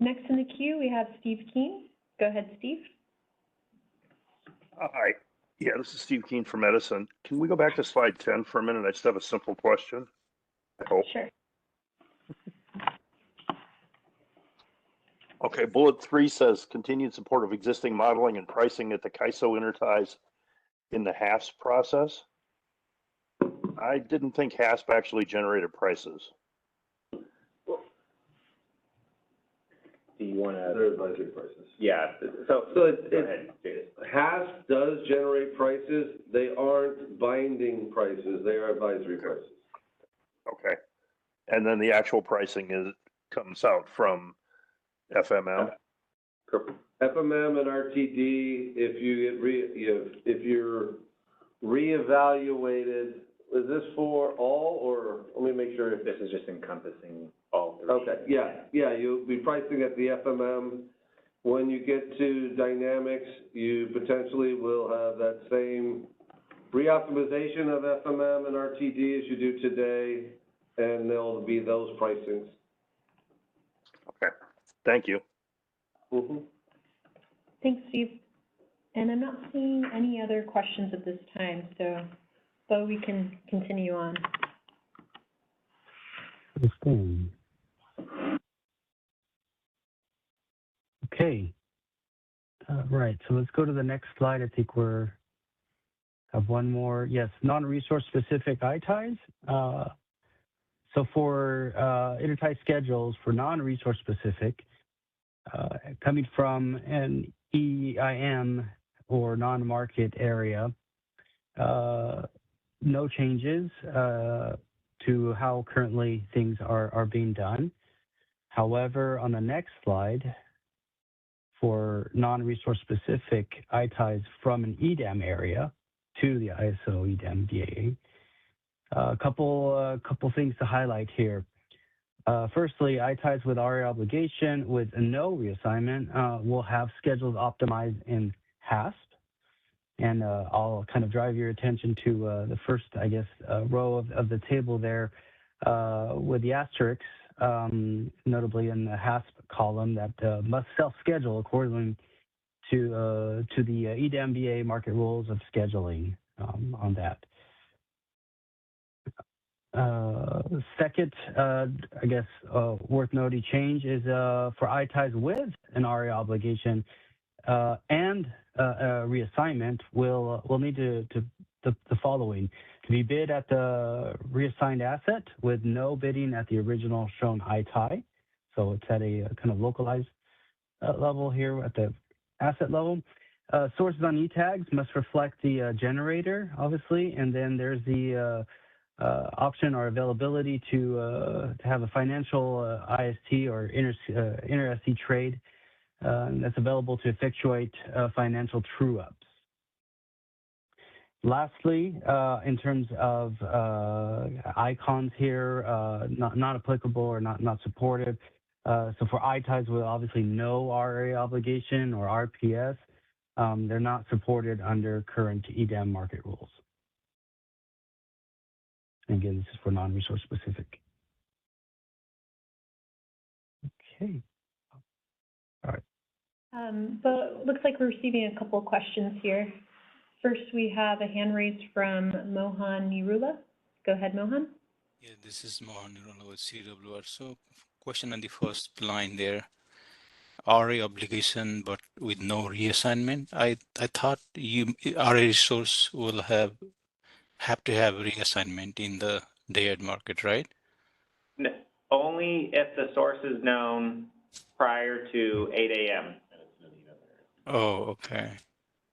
Next in the queue, we have Steve Keen. Go ahead, Steve. Hi. Yeah, this is Steve Keen from Edison. Can we go back to slide 10 for a minute? I just have a simple question. I hope. Sure. Okay, bullet 3 says continued support of existing modeling and pricing at the KISO interties in the HASP process. I didn't think HASP actually generated prices. Do you want to? They're advisory prices. Yeah, so HASP does generate prices. They aren't binding prices. They are advisory prices. Okay. And then the actual pricing comes out from FMM? FMM and RTD, if you get if you're reevaluated, is this for all, or let me make sure if this is just encompassing all three? Okay, yeah, you'll be pricing at the FMM. When you get to dynamics, you potentially will have that same reoptimization of FMM and RTD as you do today, and there'll be those pricings. Okay, thank you. Thanks, Steve. And I'm not seeing any other questions at this time, so we can continue on. Okay. Right, so let's go to the next slide. I think have one more. Yes, non-resource specific ITIEs. So for intertie schedules for non-resource specific, coming from an EIM or non-market area, no changes to how currently things are being done. However, on the next slide, for non-resource specific ITIEs from an EDAM area to the ISO EDAM DAA, a couple things to highlight here. Firstly, ITIEs with RA obligation with no reassignment will have schedules optimized in HASP. And I'll kind of drive your attention to the first, I guess, row of the table there with the asterisks, notably in the HASP column that must self-schedule according to the EDAM BA market rules of scheduling on that. Second, I guess, worth noting change is for ITIEs with an RA obligation and a reassignment will need the following: to be bid at the reassigned asset with no bidding at the original shown ITIE. So it's at a kind of localized level here at the asset level. Sources on E-tags must reflect the generator, obviously, and then there's the option or availability to have a financial IST or inter-SC trade that's available to effectuate financial true-ups. Lastly, in terms of icons here, not applicable or not supported. So for ITIEs with obviously no RA obligation or RPS, they're not supported under current EDAM market rules. Again, this is for non-resource specific. Okay. All right. So it looks like we're receiving a couple of questions here. First, we have a hand raised from Mohan Nirula. Go ahead, Mohan. Yeah, this is Mohan Nirula with CWR. So question on the first line there. RA obligation, but with no reassignment. I thought RA resource will have to have reassignment in the day-ahead market, right? No, only if the source is known prior to 8 a.m. Oh, okay.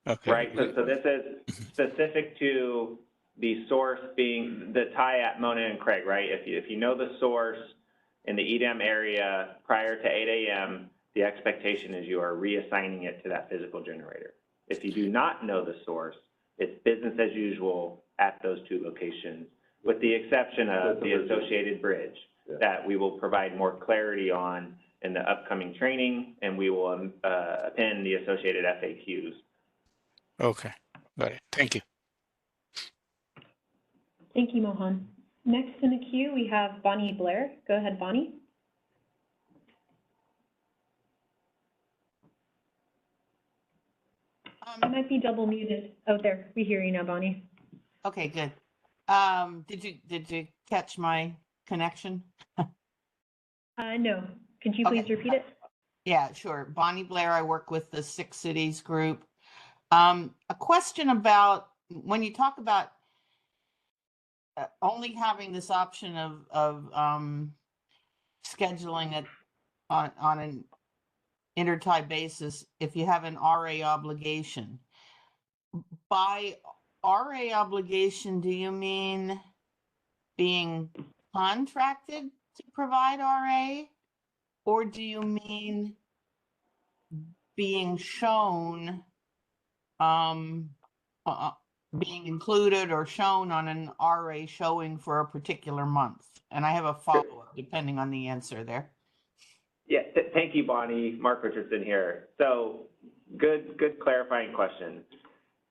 Okay. Right, so this is specific to the source being the tie at Mona and Craig, right? If you know the source in the EDAM area prior to 8 a.m., the expectation is you are reassigning it to that physical generator. If you do not know the source, it's business as usual at those two locations, with the exception of the associated bridge that we will provide more clarity on in the upcoming training, and we will append the associated FAQs. Okay, got it. Thank you. Thank you, Mohan. Next in the queue, we have Bonnie Blair. Go ahead, Bonnie. You might be double muted. Oh, there. We hear you now, Bonnie. Okay, good. Did you catch my connection? No. Could you please repeat it? Yeah, sure. Bonnie Blair, I work with the Six Cities group. A question about when you talk about only having this option of scheduling it on an intertie basis if you have an RA obligation. By RA obligation, do you mean being contracted to provide RA? Or do you mean being shown, being included or shown on an RA showing for a particular month? And I have a follow-up depending on the answer there. Yeah, thank you, Bonnie. Mark Richardson here. So good clarifying question.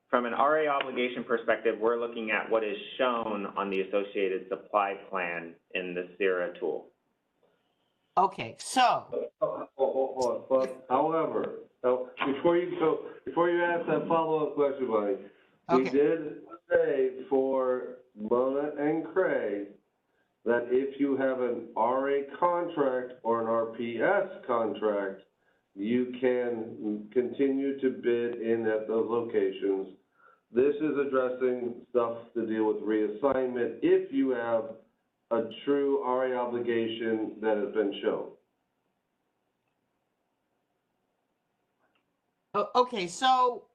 From an RA obligation perspective, we're looking at what is shown on the associated supply plan in the CIRA tool. Okay, so. But however, before you ask that follow-up question, Bonnie, we did say for Mona and Craig that if you have an RA contract or an RPS contract, you can continue to bid in at those locations. This is addressing stuff to deal with reassignment if you have a true RA obligation that has been shown. Okay, so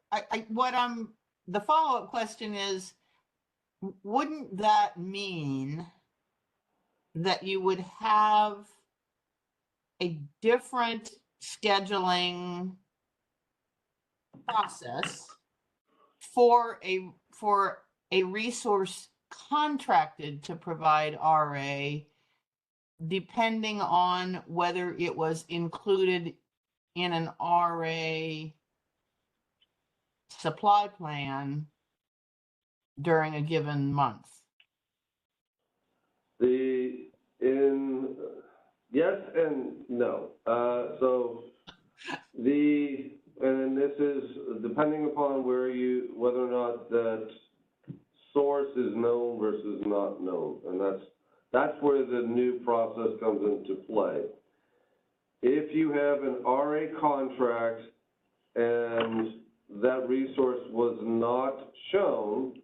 the follow-up question is, wouldn't that mean that you would have a different scheduling process for a resource contracted to provide RA, depending on whether it was included in an RA supply plan during a given month? Yes and no. And this is depending upon whether or not that source is known versus not known, and that's where the new process comes into play. If you have an RA contract and that resource was not shown,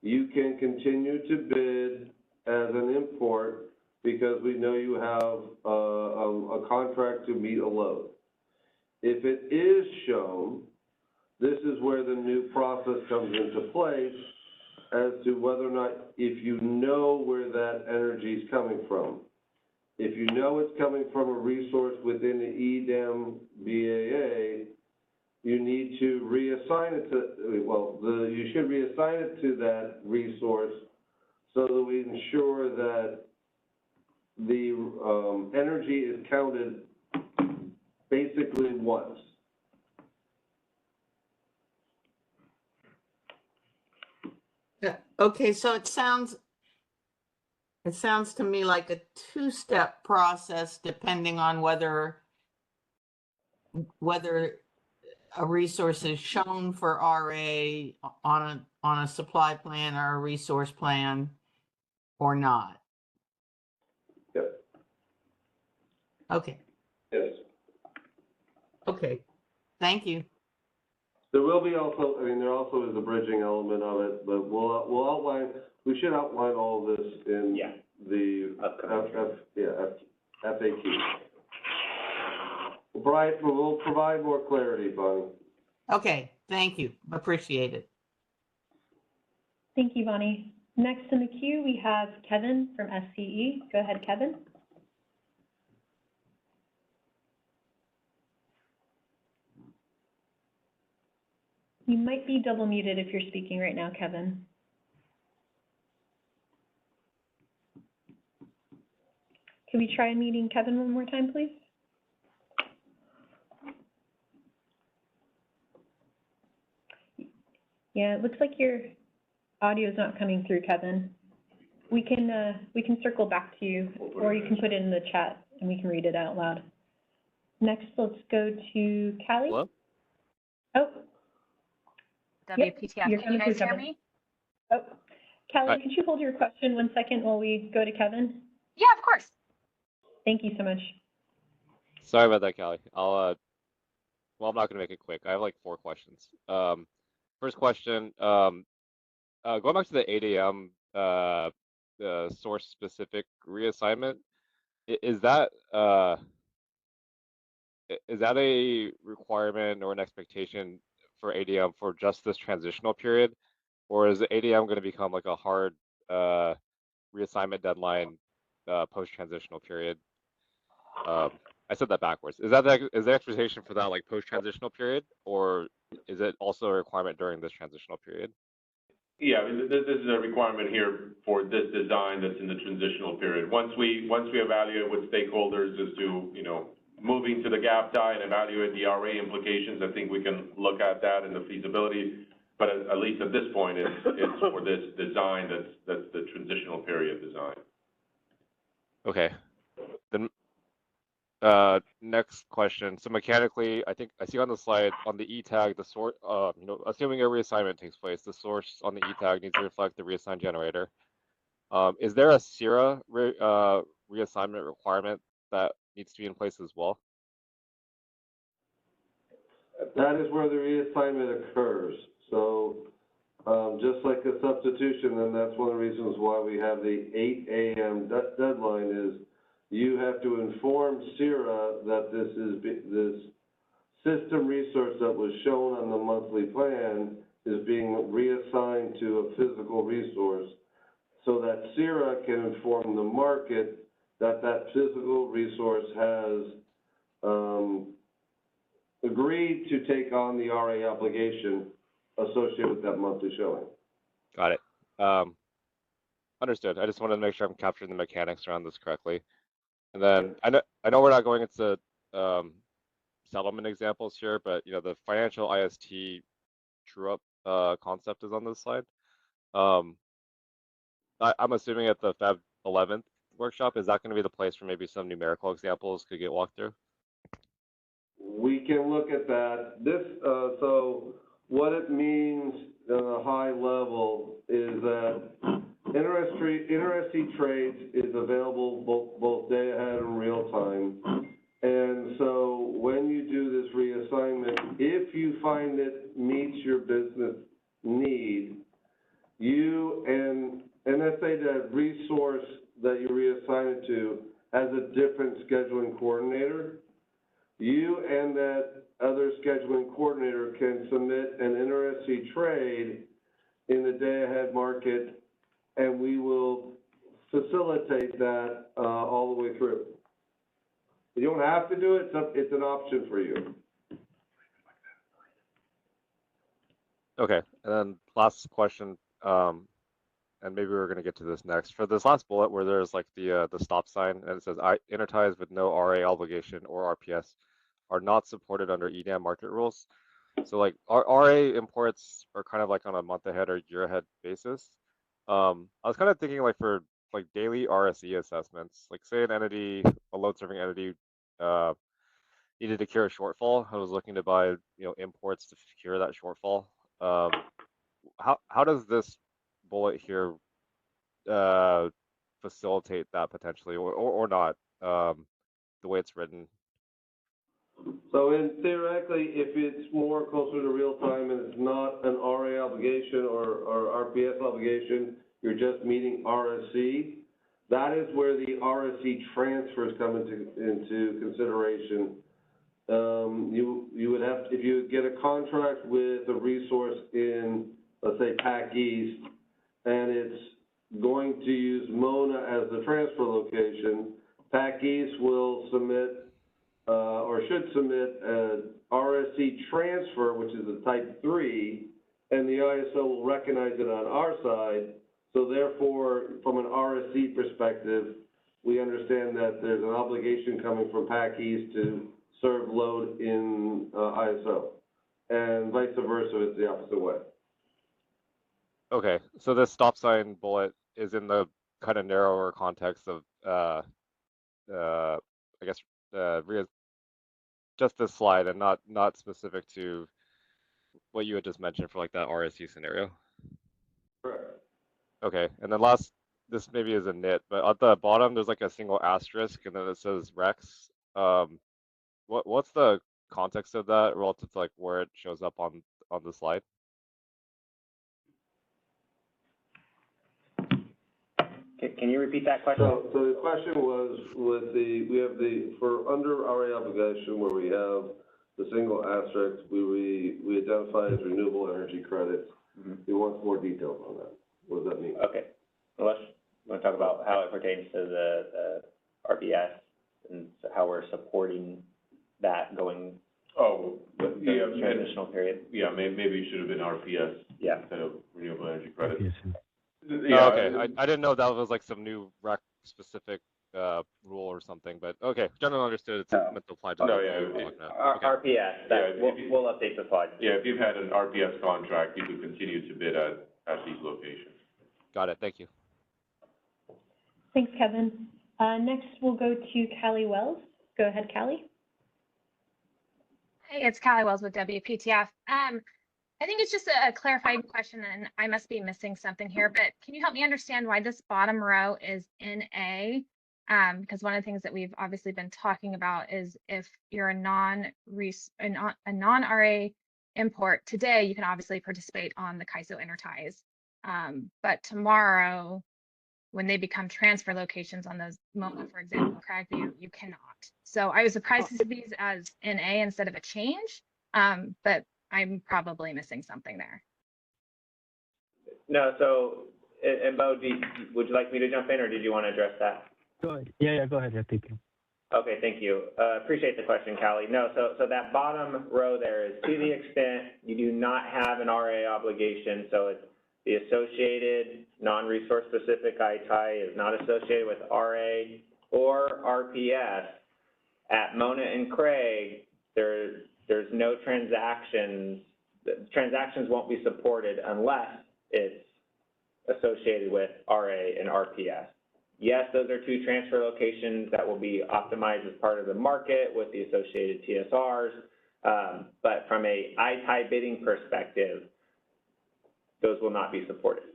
you can continue to bid as an import because we know you have a contract to meet a load. If it is shown, this is where the new process comes into place as to whether or not, if you know where that energy is coming from. If you know it's coming from a resource within the EDAM BAA, you need to reassign it to, you should reassign it to that resource so that we ensure that the energy is counted basically once. Yeah. Okay, so it sounds to me like a two-step process depending on whether a resource is shown for RA on a supply plan or a resource plan or not. Yep. Okay. Yes. Okay. Thank you. There will be also, there also is a bridging element of it, but we should outline all of this in the FAQ. We'll provide more clarity, Bonnie. Okay, thank you. Appreciate it. Thank you, Bonnie. Next in the queue, we have Kevin from SCE. Go ahead, Kevin. You might be double muted if you're speaking right now, Kevin. Can we try unmuting Kevin one more time, please? Yeah, it looks like your audio is not coming through, Kevin. We can circle back to you, or you can put it in the chat and we can read it out loud. Next, let's go to Callie. Hello? Oh. WPTF, Yep, can you guys hear me? Oh, Callie, could you hold your question 1 second while we go to Kevin? Yeah, of course. Thank you so much. Sorry about that, Callie. Well, I'm not gonna make it quick. I have like 4 questions. First question, going back to the EDAM, source specific reassignment, is that a requirement or an expectation for EDAM for just this transitional period, or is the EDAM going to become like a hard reassignment deadline post transitional period? I said that backwards. Is the expectation for that like post transitional period, or is it also a requirement during this transitional period? Yeah, I mean, this is a requirement here for this design that's in the transitional period. Once we evaluate with stakeholders as to, you know, moving to the gap tie and evaluate the RA implications, I think we can look at that in the feasibility. But at least at this point, it's for this design that's the transitional period design. Okay. Then next question. So mechanically, I think I see on the slide on the E tag, the source, you know, assuming a reassignment takes place, the source on the E tag needs to reflect the reassigned generator. Is there a CIRA reassignment requirement that needs to be in place as well? That is where the reassignment occurs. So just like a substitution, and that's one of the reasons why we have the 8 a.m. deadline is you have to inform CIRA that this system resource that was shown on the monthly plan is being reassigned to a physical resource so that CIRA can inform the market that that physical resource has agreed to take on the RA obligation associated with that monthly showing. Got it. Understood. I just wanted to make sure I'm capturing the mechanics around this correctly. And then I know we're not going into settlement examples here, but you know the financial IST true up concept is on this slide. I'm assuming at the Feb 11th workshop, is that going to be the place where maybe some numerical examples could get walked through? We can look at that. So what it means at a high level is that Intertie trades is available both day ahead and real time. And so when you do this reassignment, if you find it meets your business need, and let's say that resource that you reassign it to has a different scheduling coordinator, you and that other scheduling coordinator can submit an Intertie trade in the day-ahead market, and we will facilitate that all the way through. You don't have to do it, it's an option for you. Okay, and then last question, and maybe we're going to get to this next. For this last bullet where there's like the stop sign and it says Interties with no RA obligation or RPS are not supported under EDAM market rules. So like RA imports are kind of like on a month ahead or year ahead basis. I was kind of thinking like for like daily RSE assessments, like say an entity, a load serving entity needed to cure a shortfall. I was looking to buy, you know, imports to cure that shortfall. How does this bullet here facilitate that potentially or not, the way it's written? So theoretically, if it's more closer to real time and it's not an RA obligation or RPS obligation, you're just meeting RSC, that is where the RSC transfers come into consideration. You would have, if you get a contract with a resource in, let's say, PAC East, and it's going to use Mona as the transfer location, PAC East will submit or should submit a RSC transfer, which is a type 3, and the ISO will recognize it on our side. So therefore, from an RSC perspective, we understand that there's an obligation coming from PAC East to serve load in ISO, and vice versa, it's the opposite way. Okay, so this stop sign bullet is in the kind of narrower context of, I guess, just this slide and not specific to what you had just mentioned for like that RSU scenario. Correct. Okay, and then last, this maybe is a nit, but at the bottom there's like a single asterisk and then it says Rex. what's the context of that relative to like where it shows up on the slide? Can you repeat that question? So the question was for under RA obligation where we have the single asterisk, we identify as renewable energy credits. Mm-hmm. We want more details on that. What does that mean? Okay. Unless you want to talk about how it pertains to the RBS and how we're supporting that going the transitional period. Yeah, maybe it should have been RPS instead of renewable energy credits. Yeah, okay. I didn't know that was like some new REC specific rule or something, but okay. Generally understood it's meant to apply to RPS. We'll update the slide. Yeah, if you've had an RPS contract, you could continue to bid at these locations. Got it. Thank you. Thanks, Kevin. Next, we'll go to Callie Wells. Go ahead, Callie. Hey, it's Callie Wells with WPTF. I think it's just a clarifying question, and I must be missing something here, but can you help me understand why this bottom row is NA? Because one of the things that we've obviously been talking about is if you're a non-RA import today, you can obviously participate on the CAISO interties. But tomorrow, when they become transfer locations on those MONA, for example, Cragview, you cannot. So I was surprised to see these as NA instead of a change, but I'm probably missing something there. No, so, and Bo, would you like me to jump in, or did you want to address that? Go ahead. Yeah, go ahead. Thank you. Okay, thank you. Appreciate the question, Callie. No, so that bottom row there is to the extent you do not have an RA obligation, so it's the associated non-resource specific ITI is not associated with RA or RPS. At Mona and Craig, there's no transactions. Transactions won't be supported unless it's associated with RA and RPS. Yes, those are two transfer locations that will be optimized as part of the market with the associated TSRs. But from a ITI bidding perspective, those will not be supported.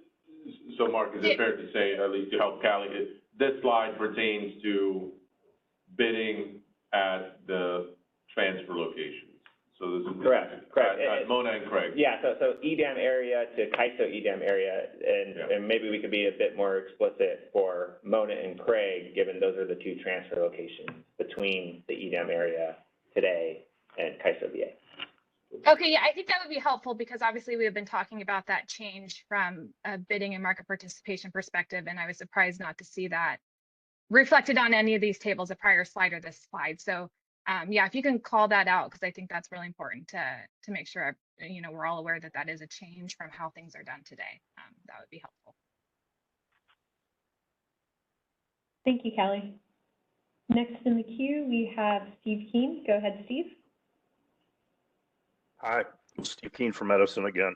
So Mark, is it fair to say, at least to help Callie, this slide pertains to bidding at the transfer locations? So this is correct. At Mona and Craig. Yeah, so EDAM area to CAISO EDAM area, and maybe we could be a bit more explicit for Mona and Craig, given those are the two transfer locations between the EDAM area today and CAISO VA. Okay, yeah, I think that would be helpful because obviously we have been talking about that change from a bidding and market participation perspective, and I was surprised not to see that reflected on any of these tables, a prior slide or this slide. So yeah, if you can call that out, because I think that's really important to make sure we're all aware that that is a change from how things are done today. That would be helpful. Thank you, Callie. Next in the queue, we have Steve Keen. Go ahead, Steve. Hi, Steve Keen from Edison again.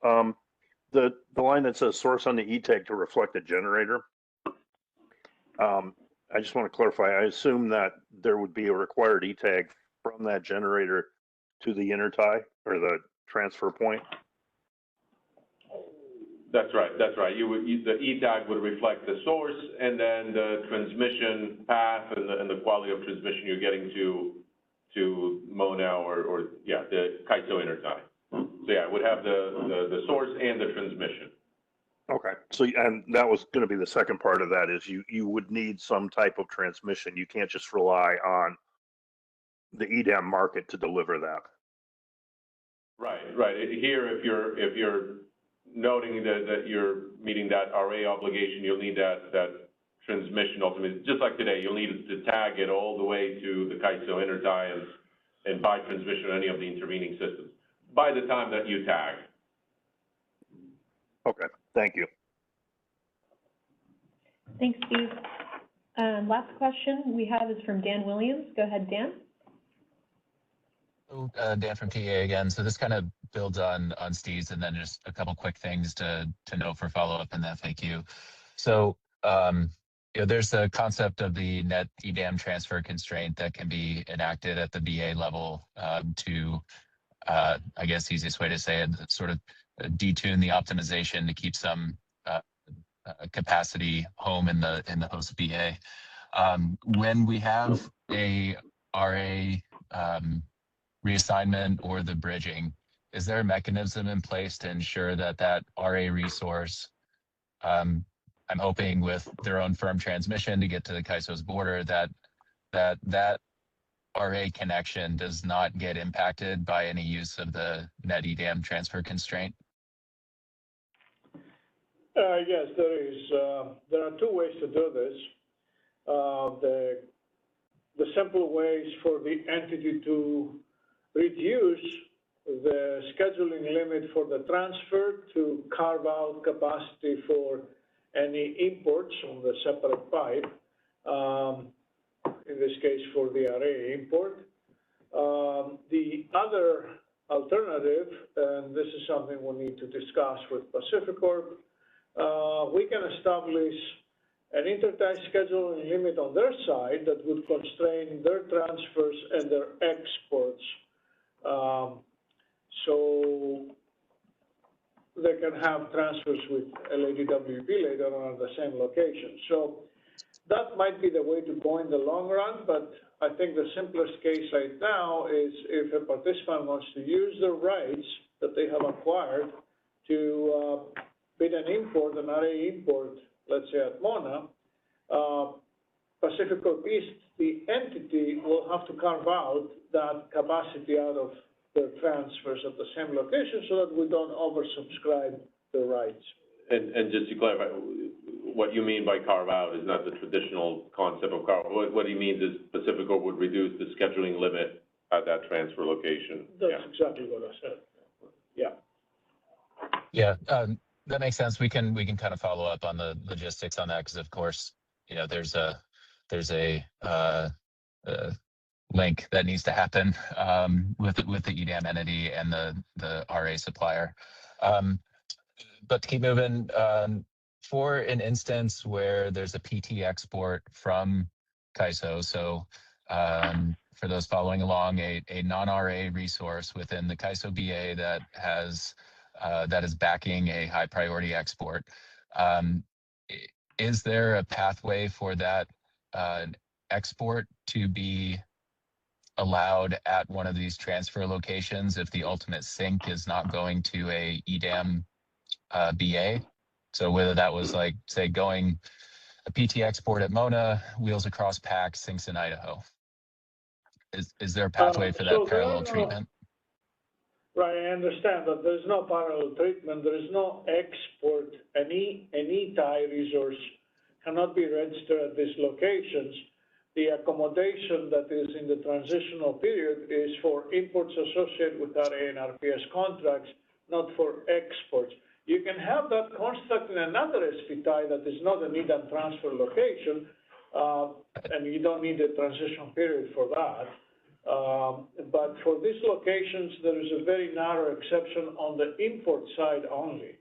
The line that says source on the e-tag to reflect a generator. I just want to clarify, I assume that there would be a required e-tag from that generator to the intertie or the transfer point? That's right. The e-tag would reflect the source and then the transmission path and the quality of transmission you're getting to Mona or the CAISO intertie. So yeah, it would have the source and the transmission. Okay, so and that was going to be the second part of that is you would need some type of transmission. You can't just rely on the EDAM market to deliver that. Right. Here, if you're noting that you're meeting that RA obligation, you'll need that transmission ultimately. Just like today, you'll need to tag it all the way to the CAISO intertie and by transmission or any of the intervening systems by the time that you tag. Okay, thank you. Thanks, Steve. Last question we have is from Dan Williams. Go ahead, Dan. Dan from TA again. So this kind of builds on Steve's, and then just a couple quick things to note for follow-up in the FAQ. So there's a concept of the net EDAM transfer constraint that can be enacted at the BA level to, I guess, easiest way to say it, sort of detune the optimization to keep some capacity home in the host BA. When we have a RA reassignment or the bridging, is there a mechanism in place to ensure that that RA resource, I'm hoping with their own firm transmission to get to the CAISO's border, that RA connection does not get impacted by any use of the net EDAM transfer constraint? Yes, there is. There are two ways to do this. The simple way is for the entity to reduce the scheduling limit for the transfer to carve out capacity for any imports on the separate pipe, in this case for the RA import. The other alternative, and this is something we need to discuss with Pacificorp, we can establish an intertie scheduling limit on their side that would constrain their transfers and their exports. So they can have transfers with LADWP later on at the same location. So that might be the way to go in the long run, but I think the simplest case right now is if a participant wants to use the rights that they have acquired to bid an import, an RA import, let's say at Mona, Pacificorp East, the entity will have to carve out that capacity out of their transfers at the same location so that we don't oversubscribe the rights. And just to clarify, what you mean by carve out is not the traditional concept of carve out. What he means is Pacificorp would reduce the scheduling limit at that transfer location. That's exactly what I said. Yeah. Yeah, that makes sense. We can kind of follow up on the logistics on that because, of course, you know, there's a link that needs to happen with the EDAM entity and the RA supplier. But to keep moving, for an instance where there's a PT export from CAISO, so for those following along, a non-RA resource within the CAISO BA that is backing a high priority export, is there a pathway for that export to be allowed at one of these transfer locations if the ultimate sink is not going to a EDAM BA? So whether that was like, say, going a PT export at Mona, wheels across PAC, sinks in Idaho. Is there a pathway for that parallel treatment? Right, I understand that there's no parallel treatment. There is no export. Any tie resource cannot be registered at these locations. The accommodation that is in the transitional period is for imports associated with RA and RPS contracts, not for exports. You can have that construct in another SP tie that is not an EDAM transfer location, and you don't need a transition period for that. But for these locations, there is a very narrow exception on the import side only.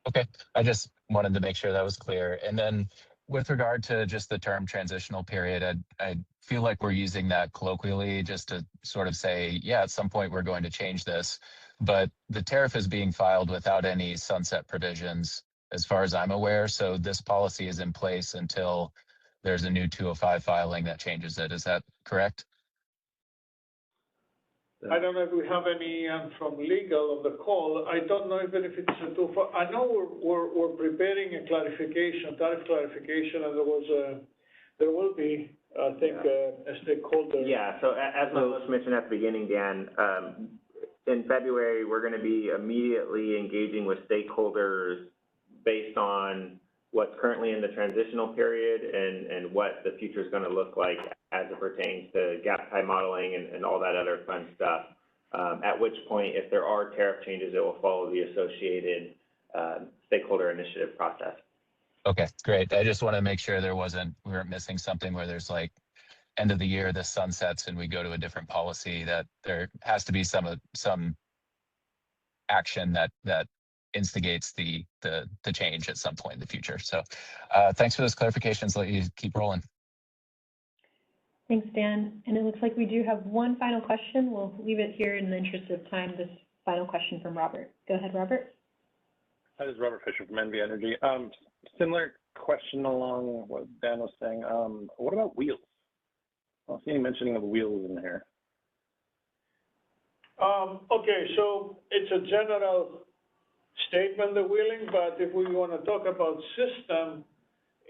Okay, I just wanted to make sure that was clear. And then with regard to just the term transitional period, I feel like we're using that colloquially just to sort of say, yeah, at some point we're going to change this. But the tariff is being filed without any sunset provisions, as far as I'm aware. So this policy is in place until there's a new 205 filing that changes it. Is that correct? I don't know if we have any from legal on the call. I don't know even if it's a 205. I know we're preparing a clarification, tariff clarification, and there will be, I think, a stakeholder. Yeah, so as Melissa mentioned at the beginning, Dan, in February, we're going to be immediately engaging with stakeholders based on what's currently in the transitional period and what the future is going to look like as it pertains to gap tie modeling and all that other fun stuff. At which point, if there are tariff changes, it will follow the associated stakeholder initiative process. Okay, great. I just want to make sure we weren't missing something where there's like end of the year, this sunsets and we go to a different policy, that there has to be some action that instigates the change at some point in the future. So thanks for those clarifications. Let you keep rolling. Thanks, Dan. And it looks like we do have one final question. We'll leave it here in the interest of time. This final question from Robert. Go ahead, Robert. Hi, this is Robert Fisher from NV Energy. Similar question along what Dan was saying. What about wheels? don't see any mentioning of wheels in here. Okay, so it's a general statement, the wheeling, but if we want to talk about system,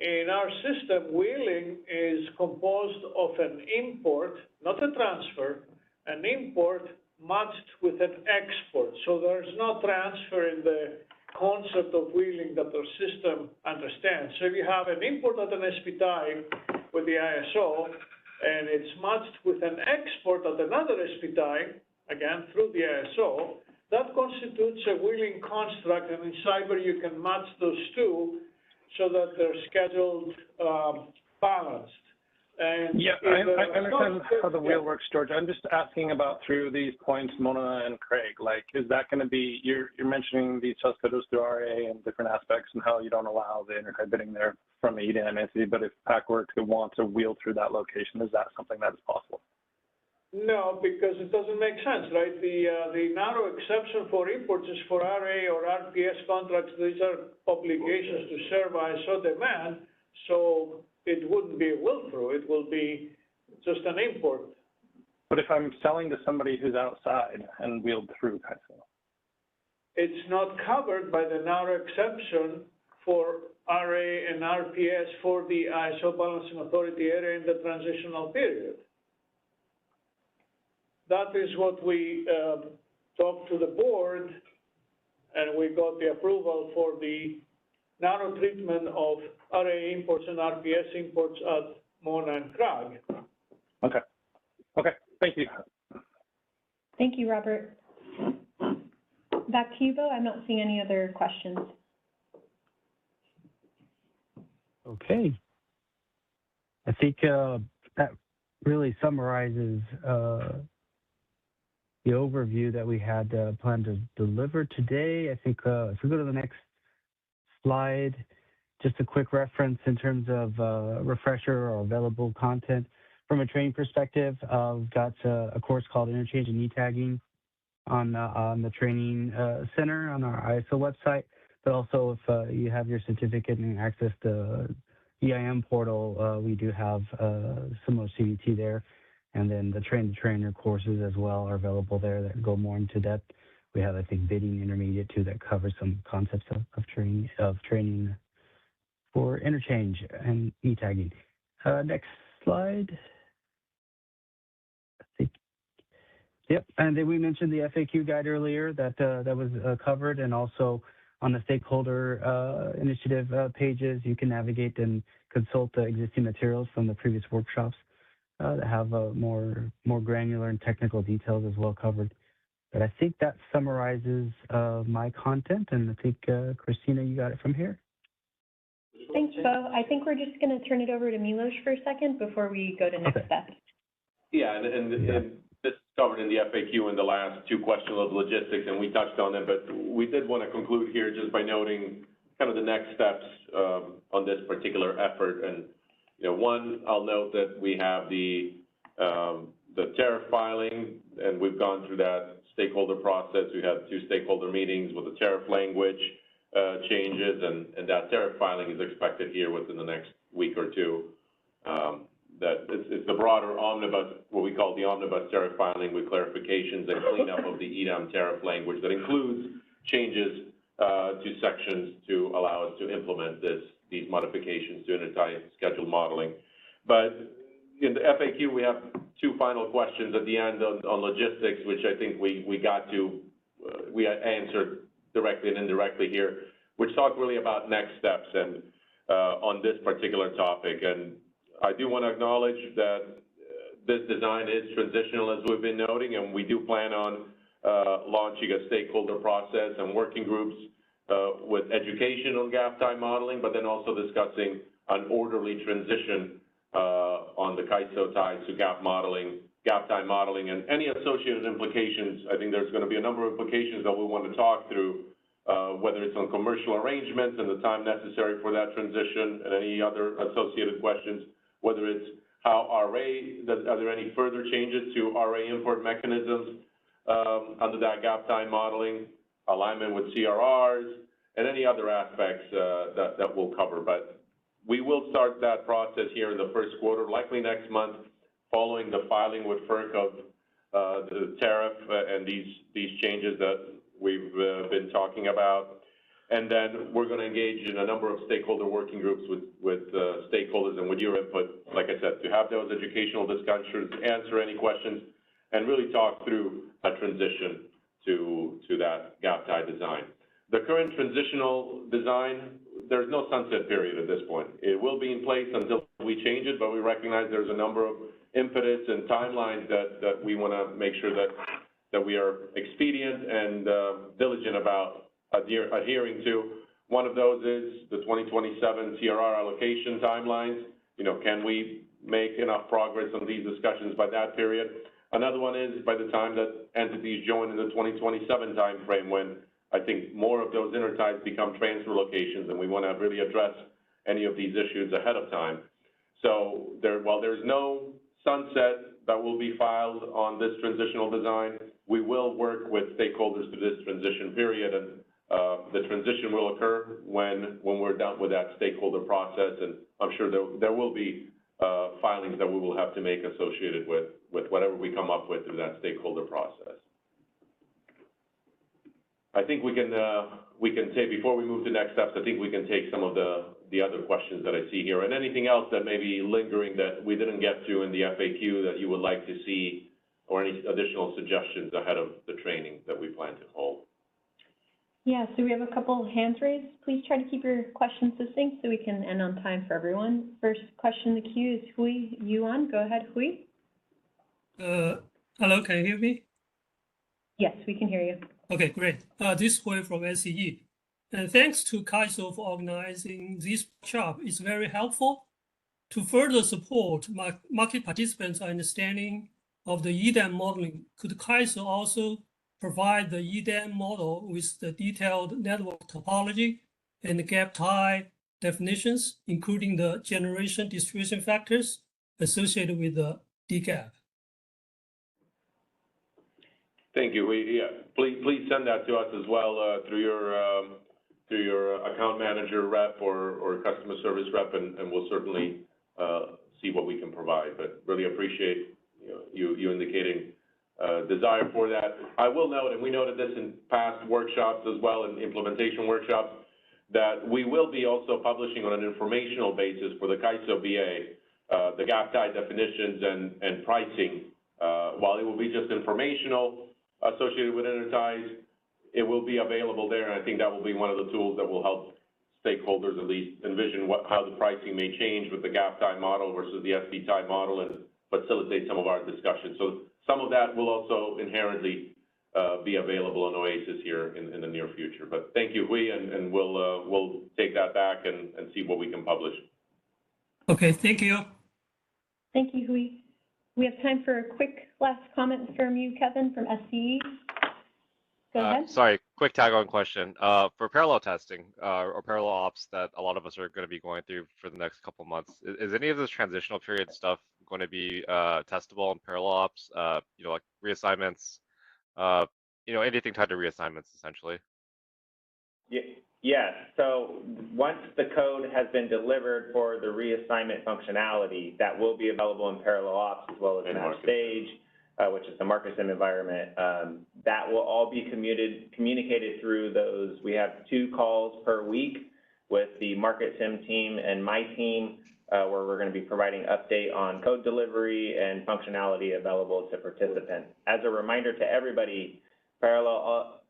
in our system, wheeling is composed of an import, not a transfer, an import matched with an export. So there's no transfer in the concept of wheeling that our system understands. So if you have an import at an SP type with the ISO, and it's matched with an export at another SP type, again, through the ISO, that constitutes a wheeling construct, and in cyber you can match those two so that they're scheduled balanced. And yeah, I understand how the wheel works, George. I'm just asking about through these points, Mona and Craig. Like, is that going to be, you're mentioning these subschedules through RA and different aspects and how you don't allow the intertie bidding there from the EDAM entity, but if PackWorks wants a wheel through that location, is that something that is possible? No, because it doesn't make sense, right? The narrow exception for imports is for RA or RPS contracts. These are obligations to serve ISO demand, so it wouldn't be a will through. It will be just an import. But if I'm selling to somebody who's outside and wheeled through KISO? It's not covered by the narrow exception for RA and RPS for the ISO balancing authority area in the transitional period. That is what we talked to the board, and we got the approval for the narrow treatment of RA imports and RPS imports at Mona and Craig. Okay. Okay. Thank you. Thank you, Robert. Back to you, Bo. I'm not seeing any other questions. Okay. I think that really summarizes the overview that we had planned to deliver today. I think if we go to the next slide, just a quick reference in terms of refresher or available content. From a training perspective, we've got a course called Interchange and E-Tagging on the training center on our ISO website. But also if you have your certificate and access to EIM portal, we do have similar CVT there. And then the train-the-trainer courses as well are available there that go more into depth. We have, I think, bidding intermediate too that covers some concepts of training for interchange and e-tagging. Next slide. I think, yep. And then we mentioned the FAQ guide earlier that was covered, and also on the stakeholder initiative pages, you can navigate and consult the existing materials from the previous workshops that have more granular and technical details as well covered. But I think that summarizes my content, and I think, Christina, you got it from here. Thanks, Bo. I think we're just going to turn it over to Milos for a second before we go to next steps. Yeah, and this is covered in the FAQ in the last two questions of logistics, and we touched on it, but we did want to conclude here just by noting kind of the next steps on this particular effort. And one, I'll note that we have the tariff filing, and we've gone through that stakeholder process. We had 2 stakeholder meetings with the tariff language changes, and that tariff filing is expected here within the next week or two. That it's the broader omnibus, what we call the omnibus tariff filing with clarifications and cleanup of the EDAM tariff language that includes changes to sections to allow us to implement these modifications to intertie schedule modeling. But in the FAQ, we have 2 final questions at the end on logistics, which I think we answered directly and indirectly here, which talk really about next steps and on this particular topic. And I do want to acknowledge that this design is transitional, as we've been noting, and we do plan on launching a stakeholder process and working groups with education on gap time modeling, but then also discussing an orderly transition on the KISO ties to gap time modeling, and any associated implications. I think there's going to be a number of implications that we want to talk through, whether it's on commercial arrangements and the time necessary for that transition, and any other associated questions, whether it's how are there any further changes to RA import mechanisms under that gap time modeling, alignment with CRRs, and any other aspects that we'll cover. But we will start that process here in the first quarter, likely next month, following the filing with FERC of the tariff and these changes that we've been talking about. And then we're going to engage in a number of stakeholder working groups with stakeholders and with your input, like I said, to have those educational discussions, answer any questions, and really talk through a transition to that gap tie design. The current transitional design, there's no sunset period at this point. It will be in place until we change it, but we recognize there's a number of impetus and timelines that we want to make sure that we are expedient and diligent about adhering to. One of those is the 2027 TRR allocation timelines. You know, can we make enough progress on these discussions by that period? Another one is by the time that entities join in the 2027 timeframe, when I think more of those interties become transfer locations, and we want to really address any of these issues ahead of time. So while there's no sunset that will be filed on this transitional design, we will work with stakeholders through this transition period, and the transition will occur when we're done with that stakeholder process, and I'm sure there will be filings that we will have to make associated with whatever we come up with through that stakeholder process. I think we can take, before we move to next steps, I think we can take some of the other questions that I see here, and anything else that may be lingering that we didn't get to in the FAQ that you would like to see, or any additional suggestions ahead of the training that we plan to hold. Yeah, so we have a couple hands raised. Please try to keep your questions succinct so we can end on time for everyone. First question in the queue is Hui Yuan. Go ahead, Hui. Hello, can you hear me? Yes, we can hear you. Okay, great. This is Hui from SCE. And thanks to CAISO for organizing this workshop. It's very helpful to further support market participants' understanding of the EDAM modeling. Could CAISO also provide the EDAM model with the detailed network topology and the gap tie definitions, including the generation distribution factors associated with the DGAP? Thank you. Please send that to us as well through your account manager rep or customer service rep, and we'll certainly see what we can provide. But really appreciate you indicating desire for that. I will note, and we noted this in past workshops as well, in implementation workshops, that we will be also publishing on an informational basis for the CAISO BA the gap tie definitions and pricing. While it will be just informational associated with interties, it will be available there, and I think that will be one of the tools that will help stakeholders at least envision how the pricing may change with the gap tie model versus the SP tie model, and facilitate some of our discussions. So some of that will also inherently be available on OASIS here in the near future. But thank you, Hui, and we'll take that back and see what we can publish. Okay, thank you. Thank you, Hui. We have time for a quick last comment from you, Kevin, from SCE. Go ahead. Sorry, quick tag-on question. For parallel testing or parallel ops that a lot of us are going to be going through for the next couple of months, is any of this transitional period stuff going to be testable in parallel ops? You know, like reassignments, you know, anything tied to reassignments, essentially? Yes. So once the code has been delivered for the reassignment functionality, that will be available in parallel ops as well as in our stage, which is the market sim environment. That will all be communicated through those. We have 2 calls per week with the market sim team and my team, where we're going to be providing update on code delivery and functionality available to participants. As a reminder to everybody, parallel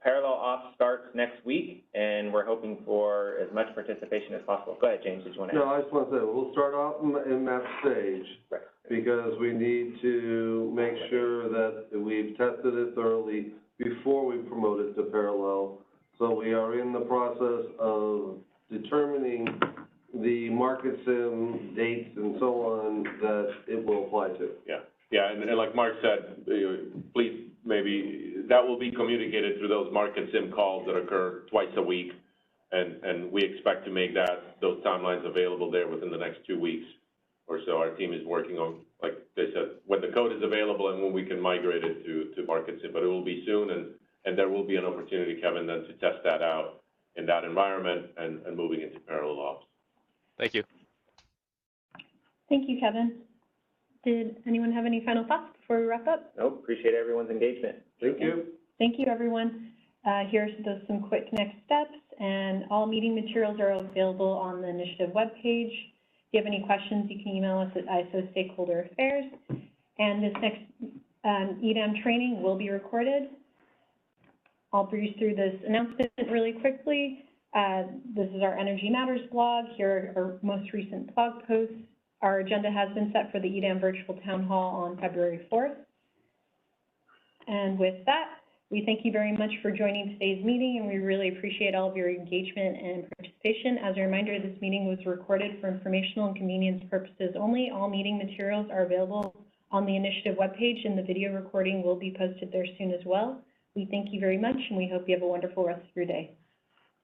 ops starts next week, and we're hoping for as much participation as possible. Go ahead, James, did you want to add? No, I just want to say, we'll start out in that stage, right, because we need to make sure that we've tested it thoroughly before we promote it to parallel. So we are in the process of determining the market sim dates and so on that it will apply to. Yeah, and like Mark said, please, maybe that will be communicated through those market sim calls that occur twice a week, and we expect to make those timelines available there within the next 2 weeks or so. Our team is working on, like they said, when the code is available and when we can migrate it to market sim, but it will be soon, and there will be an opportunity, Kevin, then to test that out in that environment and moving into parallel ops. Thank you. Thank you, Kevin. Did anyone have any final thoughts before we wrap up? Nope, appreciate everyone's engagement. Thank you. Thank you, everyone. Here's some quick next steps, and all meeting materials are available on the initiative webpage. If you have any questions, you can email us at ISO Stakeholder Affairs. And this next EDAM training will be recorded. I'll breeze through this announcement really quickly. This is our Energy Matters blog. Here are our most recent blog posts. Our agenda has been set for the EDAM Virtual Town Hall on February 4th. And with that, we thank you very much for joining today's meeting, and we really appreciate all of your engagement and participation. As a reminder, this meeting was recorded for informational and convenience purposes only. All meeting materials are available on the initiative webpage, and the video recording will be posted there soon as well. We thank you very much, and we hope you have a wonderful rest of your day.